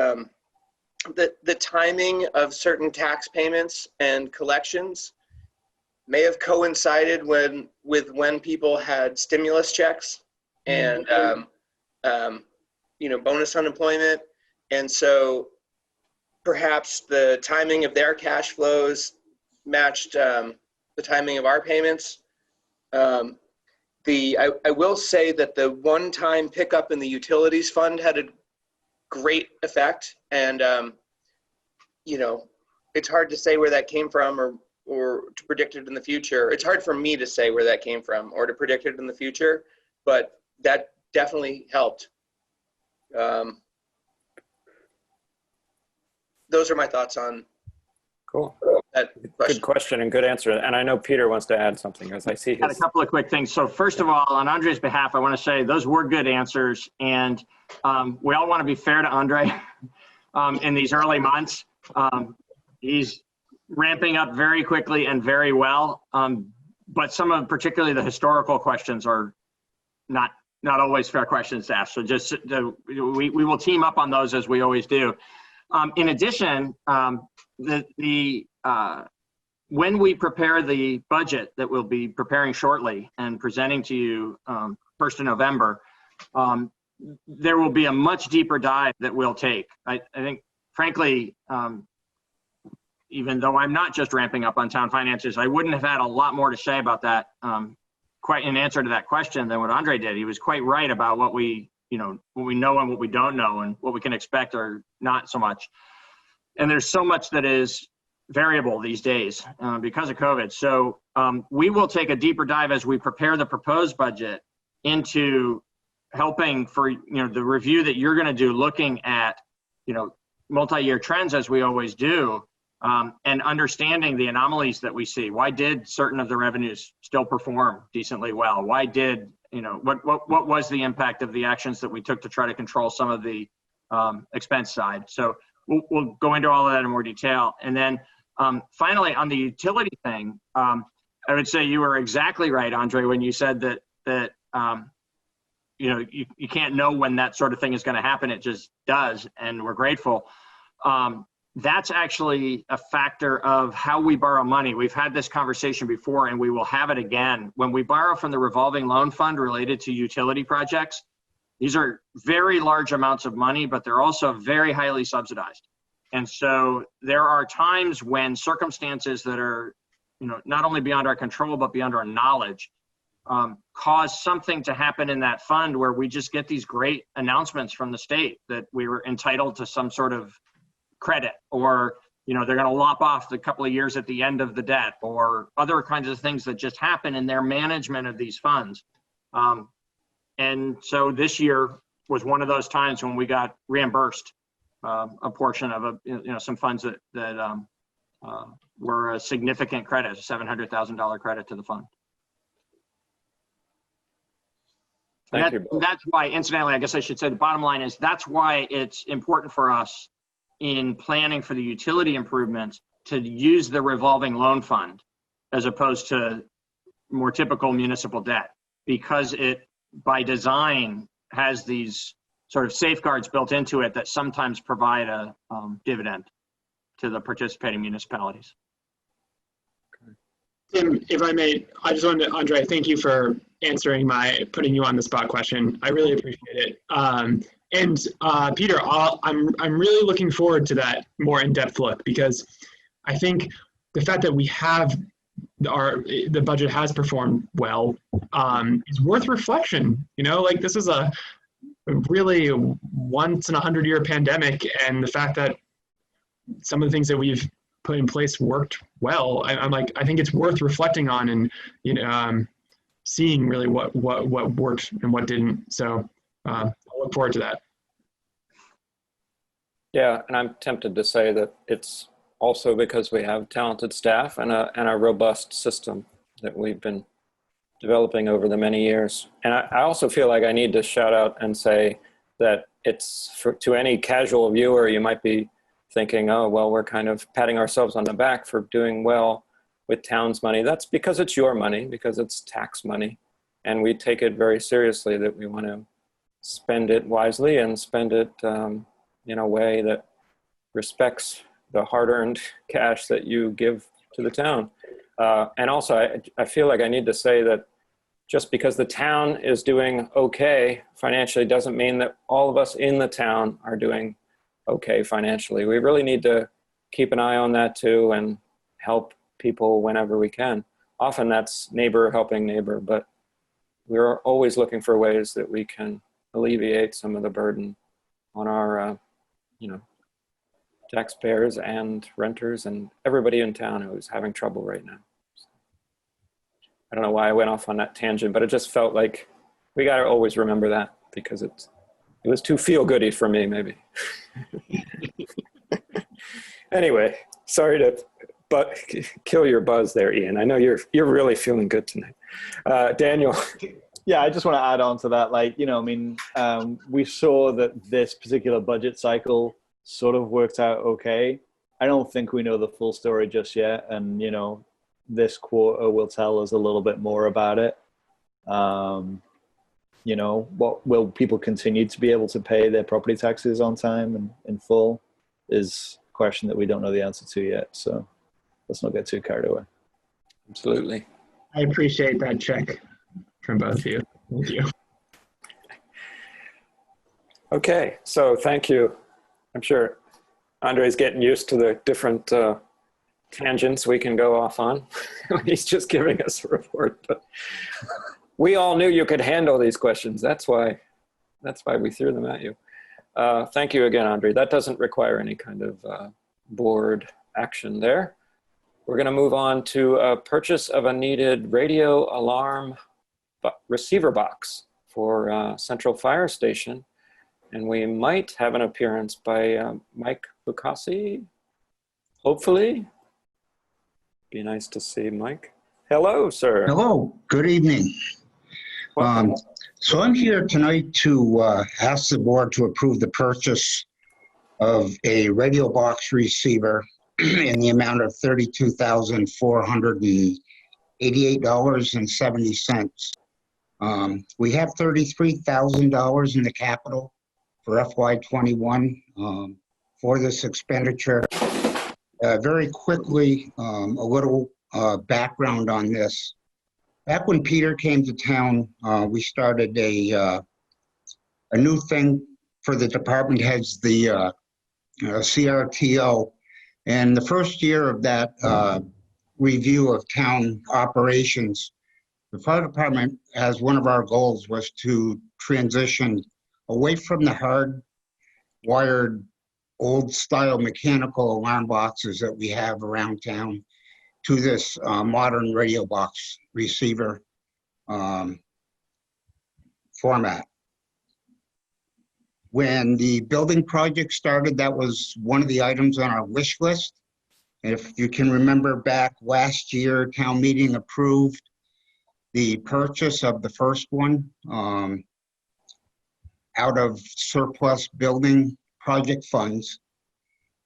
the timing of certain tax payments and collections may have coincided with when people had stimulus checks and bonus unemployment, and so perhaps the timing of their cash flows matched the timing of our payments. I will say that the one-time pickup in the utilities fund had a great effect, and it's hard to say where that came from or to predict it in the future. It's hard for me to say where that came from or to predict it in the future, but that definitely helped. Those are my thoughts on cool. That question. Good question and good answer. And I know Peter wants to add something as I see his. Got a couple of quick things. So first of all, on Andre's behalf, I want to say those were good answers, and we all want to be fair to Andre in these early months. He's ramping up very quickly and very well, but some of particularly the historical questions are not always fair questions to ask. So just we will team up on those as we always do. In addition, when we prepare the budget that we'll be preparing shortly and presenting to you 1st of November, there will be a much deeper dive that we'll take. I think, frankly, even though I'm not just ramping up on town finances, I wouldn't have had a lot more to say about that, quite in answer to that question than what Andre did. He was quite right about what we know and what we don't know and what we can expect or not so much. And there's so much that is variable these days because of COVID. So we will take a deeper dive as we prepare the proposed budget into helping for the review that you're going to do, looking at multi-year trends as we always do, and understanding the anomalies that we see. Why did certain of the revenues still perform decently well? Why did what was the impact of the actions that we took to try to control some of the expense side? So we'll go into all of that in more detail. And then finally, on the utility thing, I would say you were exactly right, Andre, when you said that you can't know when that sort of thing is going to happen. It just does, and we're grateful. That's actually a factor of how we borrow money. We've had this conversation before, and we will have it again. When we borrow from the revolving loan fund related to utility projects, these are very large amounts of money, but they're also very highly subsidized. And so there are times when circumstances that are not only beyond our control, but beyond our knowledge, cause something to happen in that fund where we just get these great announcements from the state that we were entitled to some sort of credit, or they're going to lop off the couple of years at the end of the debt, or other kinds of things that just happen in their management of these funds. And so this year was one of those times when we got reimbursed a portion of some funds that were a significant credit, a $700,000 credit to the fund. Thank you. That's why, incidentally, I guess I should say the bottom line is that's why it's important for us in planning for the utility improvements to use the revolving loan fund as opposed to more typical municipal debt, because it, by design, has these sort of safeguards built into it that sometimes provide a dividend to the participating municipalities. Tim, if I may, I just wanted to, Andre, thank you for answering putting you on the spot question. I really appreciate it. And Peter, I'm really looking forward to that more in-depth look, because I think the fact that we have the budget has performed well is worth reflection. This is a really once in 100-year pandemic, and the fact that some of the things that we've put in place worked well. I think it's worth reflecting on and seeing really what worked and what didn't. So I look forward to that. Yeah, and I'm tempted to say that it's also because we have talented staff and a robust system that we've been developing over the many years. And I also feel like I need to shout out and say that it's to any casual viewer, you might be thinking, oh, well, we're kind of patting ourselves on the back for doing well with town's money. That's because it's your money, because it's tax money. And we take it very seriously that we want to spend it wisely and spend it in a way that respects the hard-earned cash that you give to the town. And also, I feel like I need to say that just because the town is doing okay financially doesn't mean that all of us in the town are doing okay financially. We really need to keep an eye on that too and help people whenever we can. Often that's neighbor helping neighbor, but we're always looking for ways that we can alleviate some of the burden on our, taxpayers and renters and everybody in town who's having trouble right now. I don't know why I went off on that tangent, but it just felt like we got to always remember that, because it was too feel-goody for me, maybe. Anyway, sorry to kill your buzz there, Ian. I know you're really feeling good tonight. Daniel. Yeah, I just want to add on to that. We saw that this particular budget cycle sort of worked out okay. I don't think we know the full story just yet. And, this quarter will tell us a little bit more about it. What will people continue to be able to pay their property taxes on time and in full is a question that we don't know the answer to yet. So let's not get too carried away. Absolutely. I appreciate that check from both of you. Thank you. Okay, so thank you. I'm sure Andre's getting used to the different tangents we can go off on. He's just giving us a report, but we all knew you could handle these questions. That's why we threw them at you. Thank you again, Andre. That doesn't require any kind of board action there. We're going to move on to purchase of a needed radio alarm receiver box for Central Fire Station. And we might have an appearance by Mike Lucasi, hopefully. Be nice to see Mike. Hello, sir. Hello, good evening. So I'm here tonight to ask the board to approve the purchase of a radio box receiver in the amount of $32,488.70. We have $33,000 in the capital for FY21 for this expenditure. Very quickly, a little background on this. Back when Peter came to town, we started a new thing for the department heads, the CRTO. And the first year of that review of town operations, the fire department, as one of our goals, was to transition away from the hard wired old style mechanical alarm boxes that we have around town to this modern radio box receiver format. When the building project started, that was one of the items on our wish list. If you can remember back last year, town meeting approved the purchase of the first one out of surplus building project funds.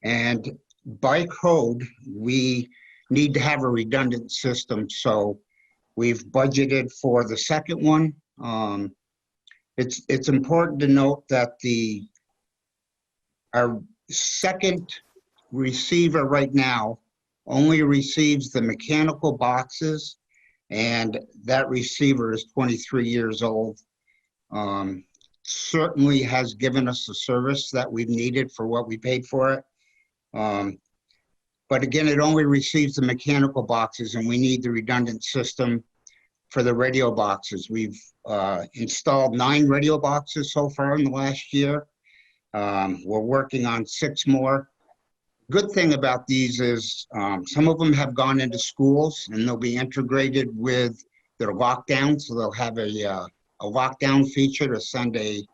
And by code, we need to have a redundant system. So we've budgeted for the second one. It's important to note that our second receiver right now only receives the mechanical boxes, and that receiver is 23 years old. Certainly has given us the service that we've needed for what we paid for it. But again, it only receives the mechanical boxes, and we need the redundant system for the radio boxes. We've installed 9 radio boxes so far in the last year. We're working on 6 more. Good thing about these is some of them have gone into schools, and they'll be integrated with their lockdown. So they'll have a lockdown feature to send an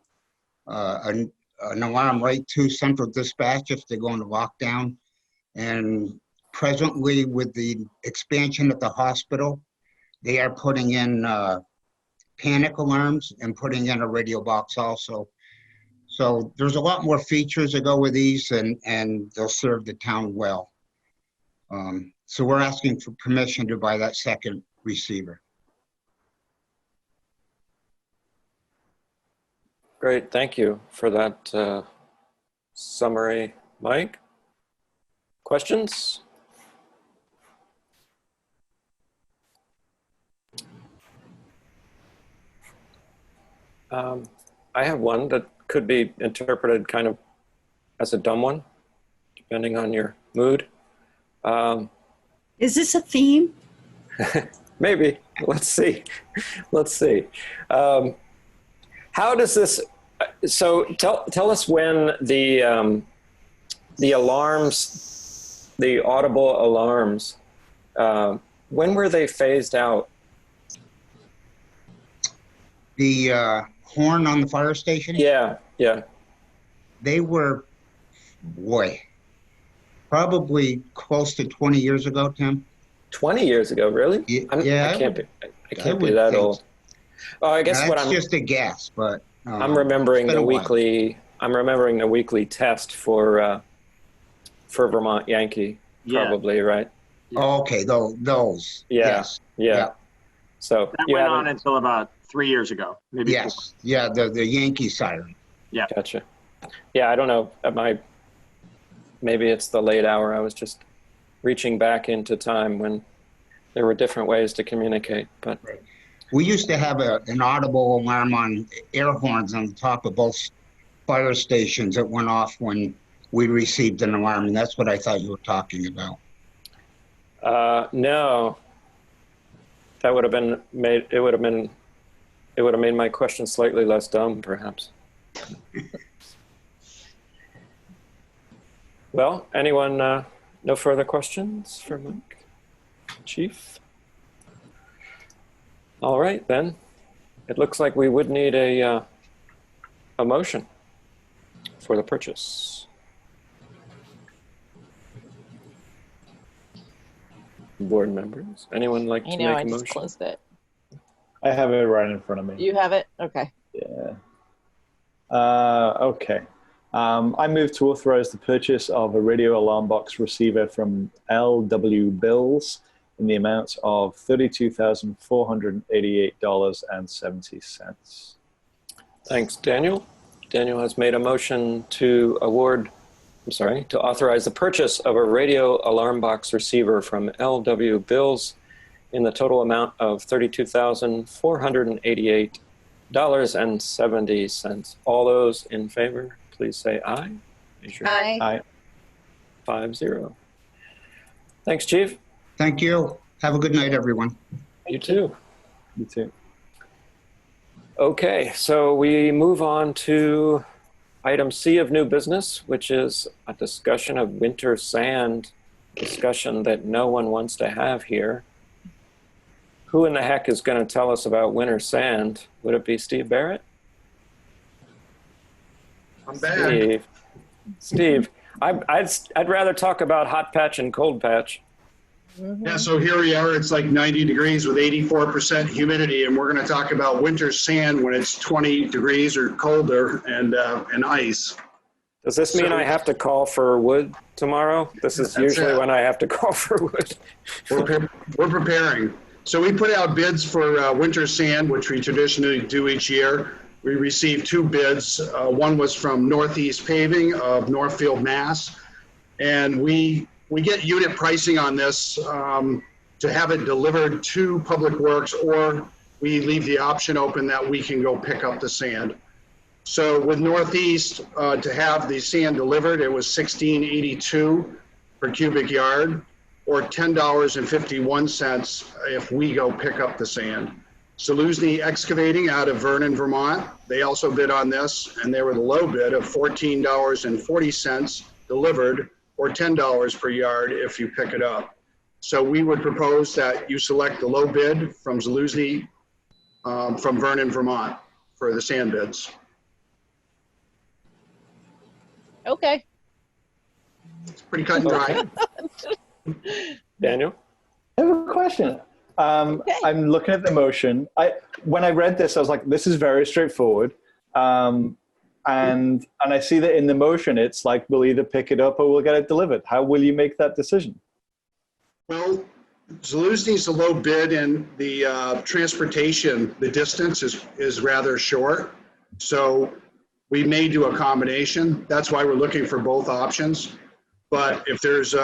alarm right to central dispatch if they go into lockdown. And presently, with the expansion at the hospital, they are putting in panic alarms and putting in a radio box also. So there's a lot more features that go with these, and they'll serve the town well. So we're asking for permission to buy that second receiver. Great, thank you for that summary, Mike. Questions? I have one that could be interpreted kind of as a dumb one, depending on your mood. Is this a theme? Maybe. Let's see. Let's see. How does this? So tell us when the alarms, the audible alarms, when were they phased out? The horn on the fire station? Yeah, yeah. They were, boy, probably close to 20 years ago, Tim. 20 years ago, really? Yeah. I can't be that old. Oh, I guess that's just a guess, but I'm remembering the weekly. I'm remembering the weekly test for Vermont Yankee, probably, right? Oh, okay, those. Yeah, yes. Yeah. So that went on until about 3 years ago, maybe. Yes. 4. Yeah, the Yankee siren. Yeah. Gotcha. Yeah, I don't know. Maybe it's the late hour. I was just reaching back into time when there were different ways to communicate, but. Right. We used to have an audible alarm on air horns on the top of both fire stations that went off when we received an alarm, and that's what I thought you were talking about. No. That would have been made, it would have made my question slightly less dumb, perhaps. Well, anyone, no further questions for Mike? Chief? All right, then. It looks like we would need a motion for the purchase. Board members, anyone like to I know, make I a just motion? closed it. I have it right in front of me. You have it? Okay. Yeah. Okay. I move to authorize the purchase of a radio alarm box receiver from LW Bills in the amount of $32,488.70. Thanks, Daniel. Daniel has made a motion to to authorize the purchase of a radio alarm box receiver from LW Bills in the total amount of $32,488.70. All those in favor, please say aye. Aye. Aye. 5-0. Thanks, Chief. Thank you. Have a good night, everyone. You too. You too. Okay, so we move on to item C of new business, which is a discussion of winter sand, discussion that no one wants to have here. Who in the heck is going to tell us about winter sand? Would it be Steve Barrett? I'm back. Steve, I'd rather talk about hot patch and cold patch. Yeah, so here we are, it's like 90 degrees with 84% humidity, and we're going to talk about winter sand when it's 20 degrees or colder and ice. Does this mean I have to call for wood tomorrow? This is usually when I have to call for wood. We're preparing. So we put out bids for winter sand, which we traditionally do each year. We received 2 bids. One was from Northeast Paving of Northfield, Mass. And we get unit pricing on this to have it delivered to Public Works, or we leave the option open that we can go pick up the sand. So with Northeast, to have the sand delivered, it was $16.82 per cubic yard, or $10.51 if we go pick up the sand. Saluzny Excavating out of Vernon, Vermont, they also bid on this, and they were the low bid of $14.40 delivered, or $10 per yard if you pick it up. So we would propose that you select the low bid from Zaluzny from Vernon, Vermont for the sand bids. Okay. It's pretty cut and dry. Daniel? I have a question. I'm looking at the motion. When I read this, I was like, this is very straightforward. And I see that in the motion, it's like, we'll either pick it up or we'll get it delivered. How will you make that decision? Well, Zaluzny's a low bid, and the transportation, the distance is rather short. So we may do a combination. That's why we're looking for both options. But if there's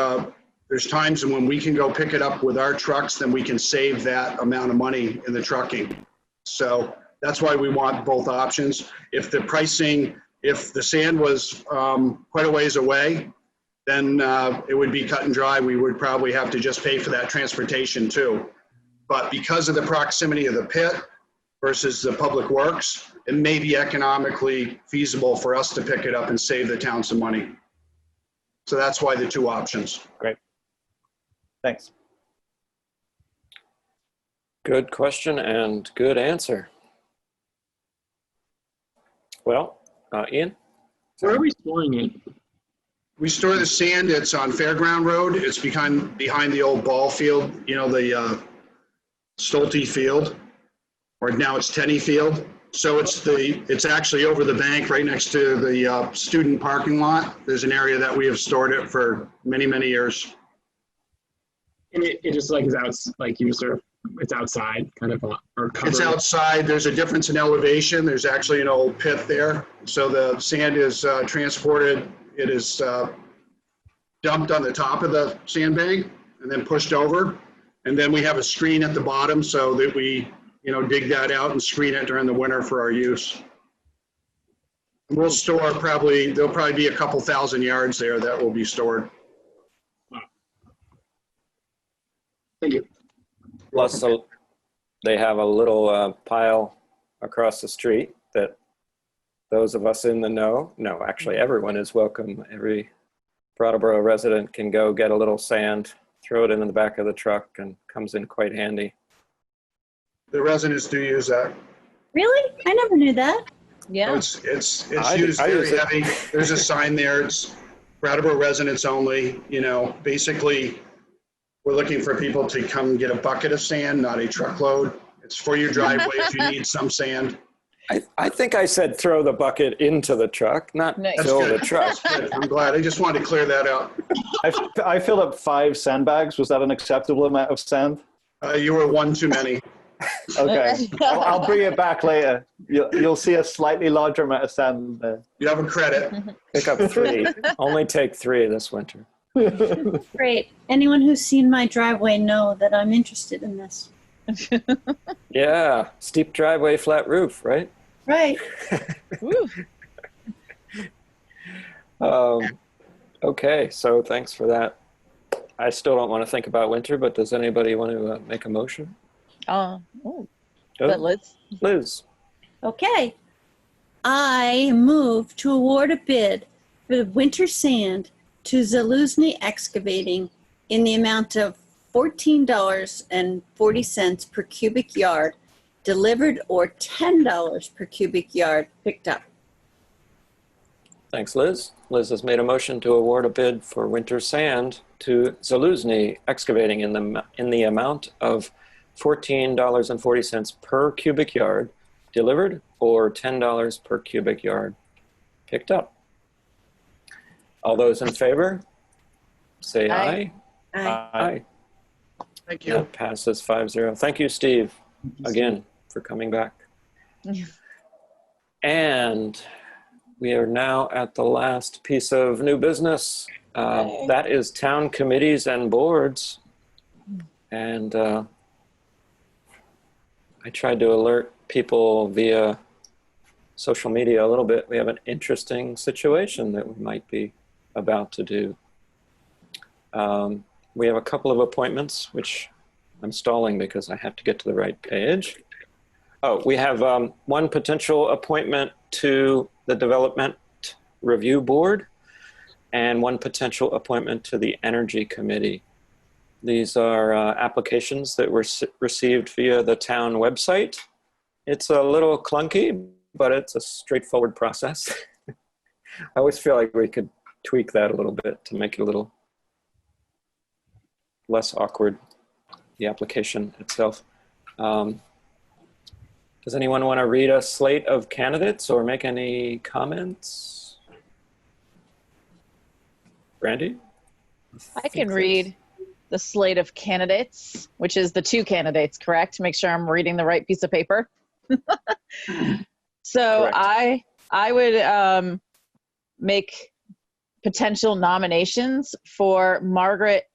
times when we can go pick it up with our trucks, then we can save that amount of money in the trucking. So that's why we want both options. If the pricing, if the sand was quite a ways away, then it would be cut and dry. We would probably have to just pay for that transportation too. But because of the proximity of the pit versus the Public Works, it may be economically feasible for us to pick it up and save the town some money. So that's why the 2 options. Great. Thanks. Good question and good answer. Well, Ian? Where are we storing it? We store the sand. It's on Fairground Road. It's behind the old ball field, you know, the Stolte Field, or now it's Tenney Field. So it's actually over the bank right next to the student parking lot. There's an area that we have stored it for many, many years. And it just like is out, like you sort of, it's outside kind of, or covered. It's outside. There's a difference in elevation. There's actually an old pit there. So the sand is transported. It is dumped on the top of the sandbank and then pushed over. And then we have a screen at the bottom so that we, you know, dig that out and screen it during the winter for our use. And we'll store there'll probably be a couple thousand yards there that will be stored. Thank you. Plus, they have a little pile across the street that those of us in the know, no, actually everyone is welcome. Every Brattleboro resident can go get a little sand, throw it in the back of the truck, and comes in quite handy. The residents do use that. Really? I never knew that. Yeah. It's I used use very it. heavy. There's a sign there. It's Brattleboro residents only. You know, basically, we're looking for people to come get a bucket of sand, not a truckload. It's for your driveway if you need some sand. I think I said throw the bucket into the truck, not Nice. fill the good. truck. That's good. I'm glad. I just wanted to clear that out. I filled up 5 sandbags. Was that an acceptable amount of sand? You were one too many. Okay, I'll bring it back later. You'll see a slightly larger amount of sand there. You have a credit. Pick up 3. Only take 3 this winter. Great. Anyone who's seen my driveway know that I'm interested in this. Yeah, steep driveway, flat roof, right? Right. Okay, so thanks for that. I still don't want to think about winter, but does anybody want to make a motion? Oh, Oh, but Liz. Liz. Okay. I move to award a bid for the winter sand to Zaluzny Excavating in the amount of $14.40 per cubic yard delivered or $10 per cubic yard picked up. Thanks, Liz. Liz has made a motion to award a bid for winter sand to Zaluzny Excavating in the amount of $14.40 per cubic yard delivered or $10 per cubic yard picked up. All those in favor, say aye. Aye. Aye. Thank you. That passes 5-0. Thank you, Steve, again, for coming back. Yeah. And we are now at the last piece of new business. That is town committees and boards. And I tried to alert people via social media a little bit. We have an interesting situation that we might be about to do. We have a couple of appointments, which I'm stalling because I have to get to the right page. Oh, we have one potential appointment to the Development Review Board and one potential appointment to the Energy Committee. These are applications that were received via the town website. It's a little clunky, but it's a straightforward process. I always feel like we could tweak that a little bit to make it a little less awkward, the application itself. Does anyone want to read a slate of candidates or make any comments? Brandy? I can read the slate of candidates, which is the 2 candidates, correct? Make sure I'm reading the right piece of paper. So Correct. I would make potential nominations for Margaret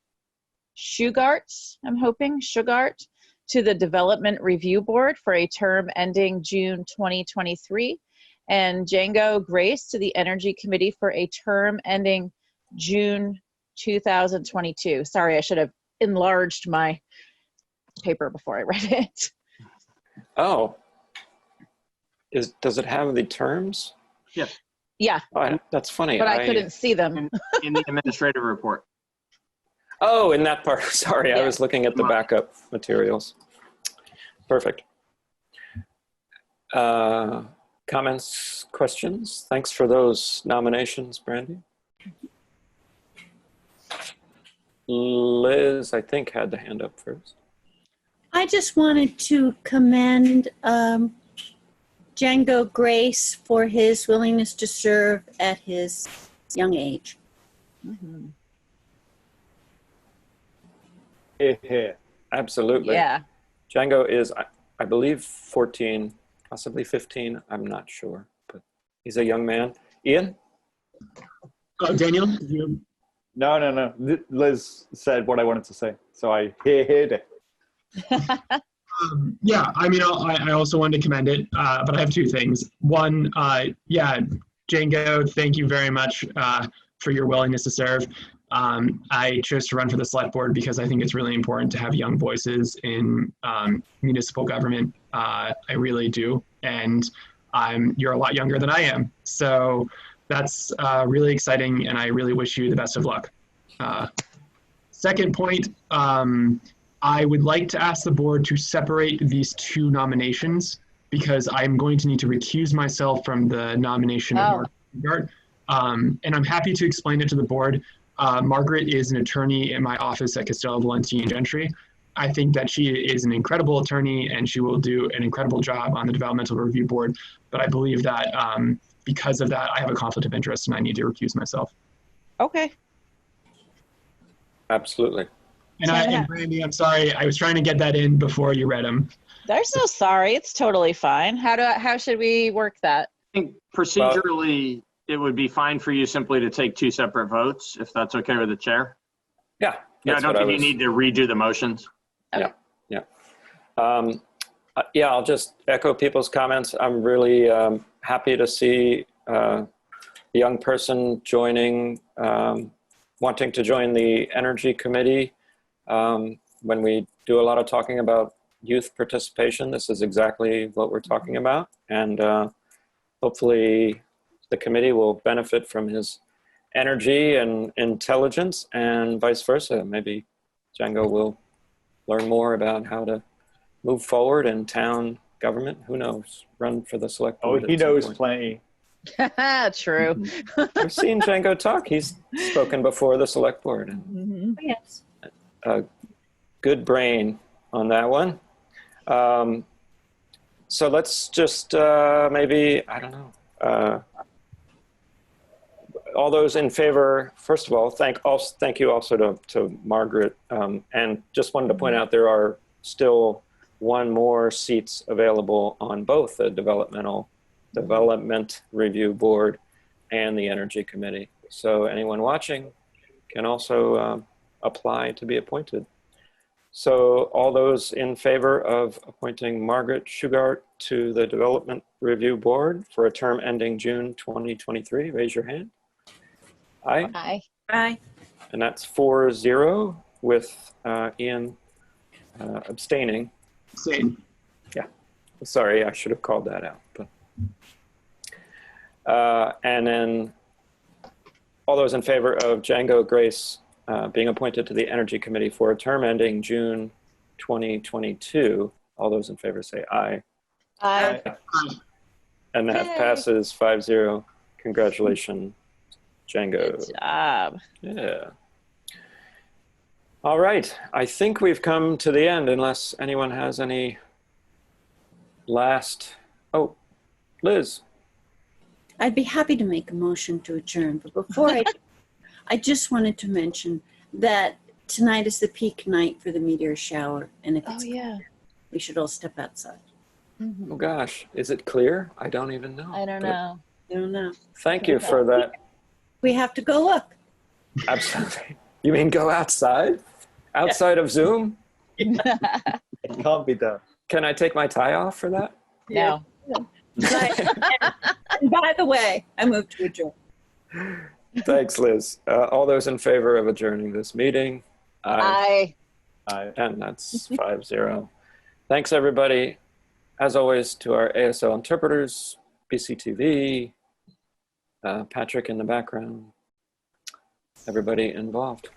Shugart, I'm hoping, Shugart, to the Development Review Board for a term ending June 2023, and Django Grace to the Energy Committee for a term ending June 2022. Sorry, I should have enlarged my paper before I read it. Oh, does it have the terms? Yes, Yeah, Oh, that's funny. but I couldn't see them. in the administrative report. Oh, in that part. Sorry, I Yeah. was looking at the backup materials. Perfect. Comments, questions? Thanks for those nominations, Brandy. Liz, I think, had the hand up first. I just wanted to commend Django Grace for his willingness to serve at his young age. Mhm. Here. Absolutely. Yeah. Django is, I believe, 14, possibly 15. I'm not sure, but he's a young man. Ian? Daniel? No. Liz said what I wanted to say, so I heard it. Yeah, I mean, I also wanted to commend it, but I have 2 things. One, yeah, Django, thank you very much for your willingness to serve. I chose to run for the select board because I think it's really important to have young voices in municipal government. I really do. And you're a lot younger than I am. So that's really exciting, and I really wish you the best of luck. Second point, I would like to ask the board to separate these two nominations because I'm going to need to recuse myself from the nomination of Margaret. And I'm happy to explain it to the board. Margaret is an attorney in my office at Castello, Valenti, and Gentry. I think that she is an incredible attorney and she will do an incredible job on the Developmental Review Board. But I believe that because of that, I have a conflict of interest and I need to recuse myself. Okay. Absolutely. And Brandy, I'm sorry, I was trying to get that in before you read them. There's no sorry. It's totally fine. How should we work that? I think procedurally, it would be fine for you simply to take two separate votes, if that's okay with the chair. Yeah. Yeah, I don't think you need to redo the motions. Okay. Yeah. Yeah, I'll just echo people's comments. I'm really happy to see a young person joining, wanting to join the Energy Committee. When we do a lot of talking about youth participation, this is exactly what we're talking about. And hopefully the committee will benefit from his energy and intelligence and vice versa. Maybe Django will learn more about how to move forward in town government. Who knows? Run for the select board. Oh, he knows plenty. True. I've seen Django talk. He's spoken before the select board. Mm-hmm. Yes. Good brain on that one. So let's just maybe, I don't know. All those in favor, first of all, thank you also to Margaret. And just wanted to point out there are still one more seats available on both the Development Review Board and the Energy Committee. So anyone watching can also apply to be appointed. So all those in favor of appointing Margaret Shugart to the Development Review Board for a term ending June 2023, raise your hand. Aye. Aye. Aye. And that's 4-0 with Ian abstaining. Same. Yeah. Sorry, I should have called that out. But and then all those in favor of Django Grace being appointed to the Energy Committee for a term ending June 2022. All those in favor say aye. Aye. And that passes 5-0. Congratulations, Django. Good job. Yeah. All right. I think we've come to the end unless anyone has any last. Oh, Liz. I'd be happy to make a motion to adjourn, but before I do, I just wanted to mention that tonight is the peak night for the meteor shower, and if it's clear, we should all step outside. Oh gosh, is it clear? I don't even know. I don't know. I don't know. Thank you for that. We have to go up. Absolutely. You mean go outside? Outside of Zoom? It can't be done. Can I take my tie off for that? No. And by the way, I move to adjourn. Thanks, Liz. All those in favor of adjourning this meeting? Aye. Aye. And that's 5-0. Thanks, everybody. As always, to our ASL interpreters, BCTV, Patrick in the background, everybody involved.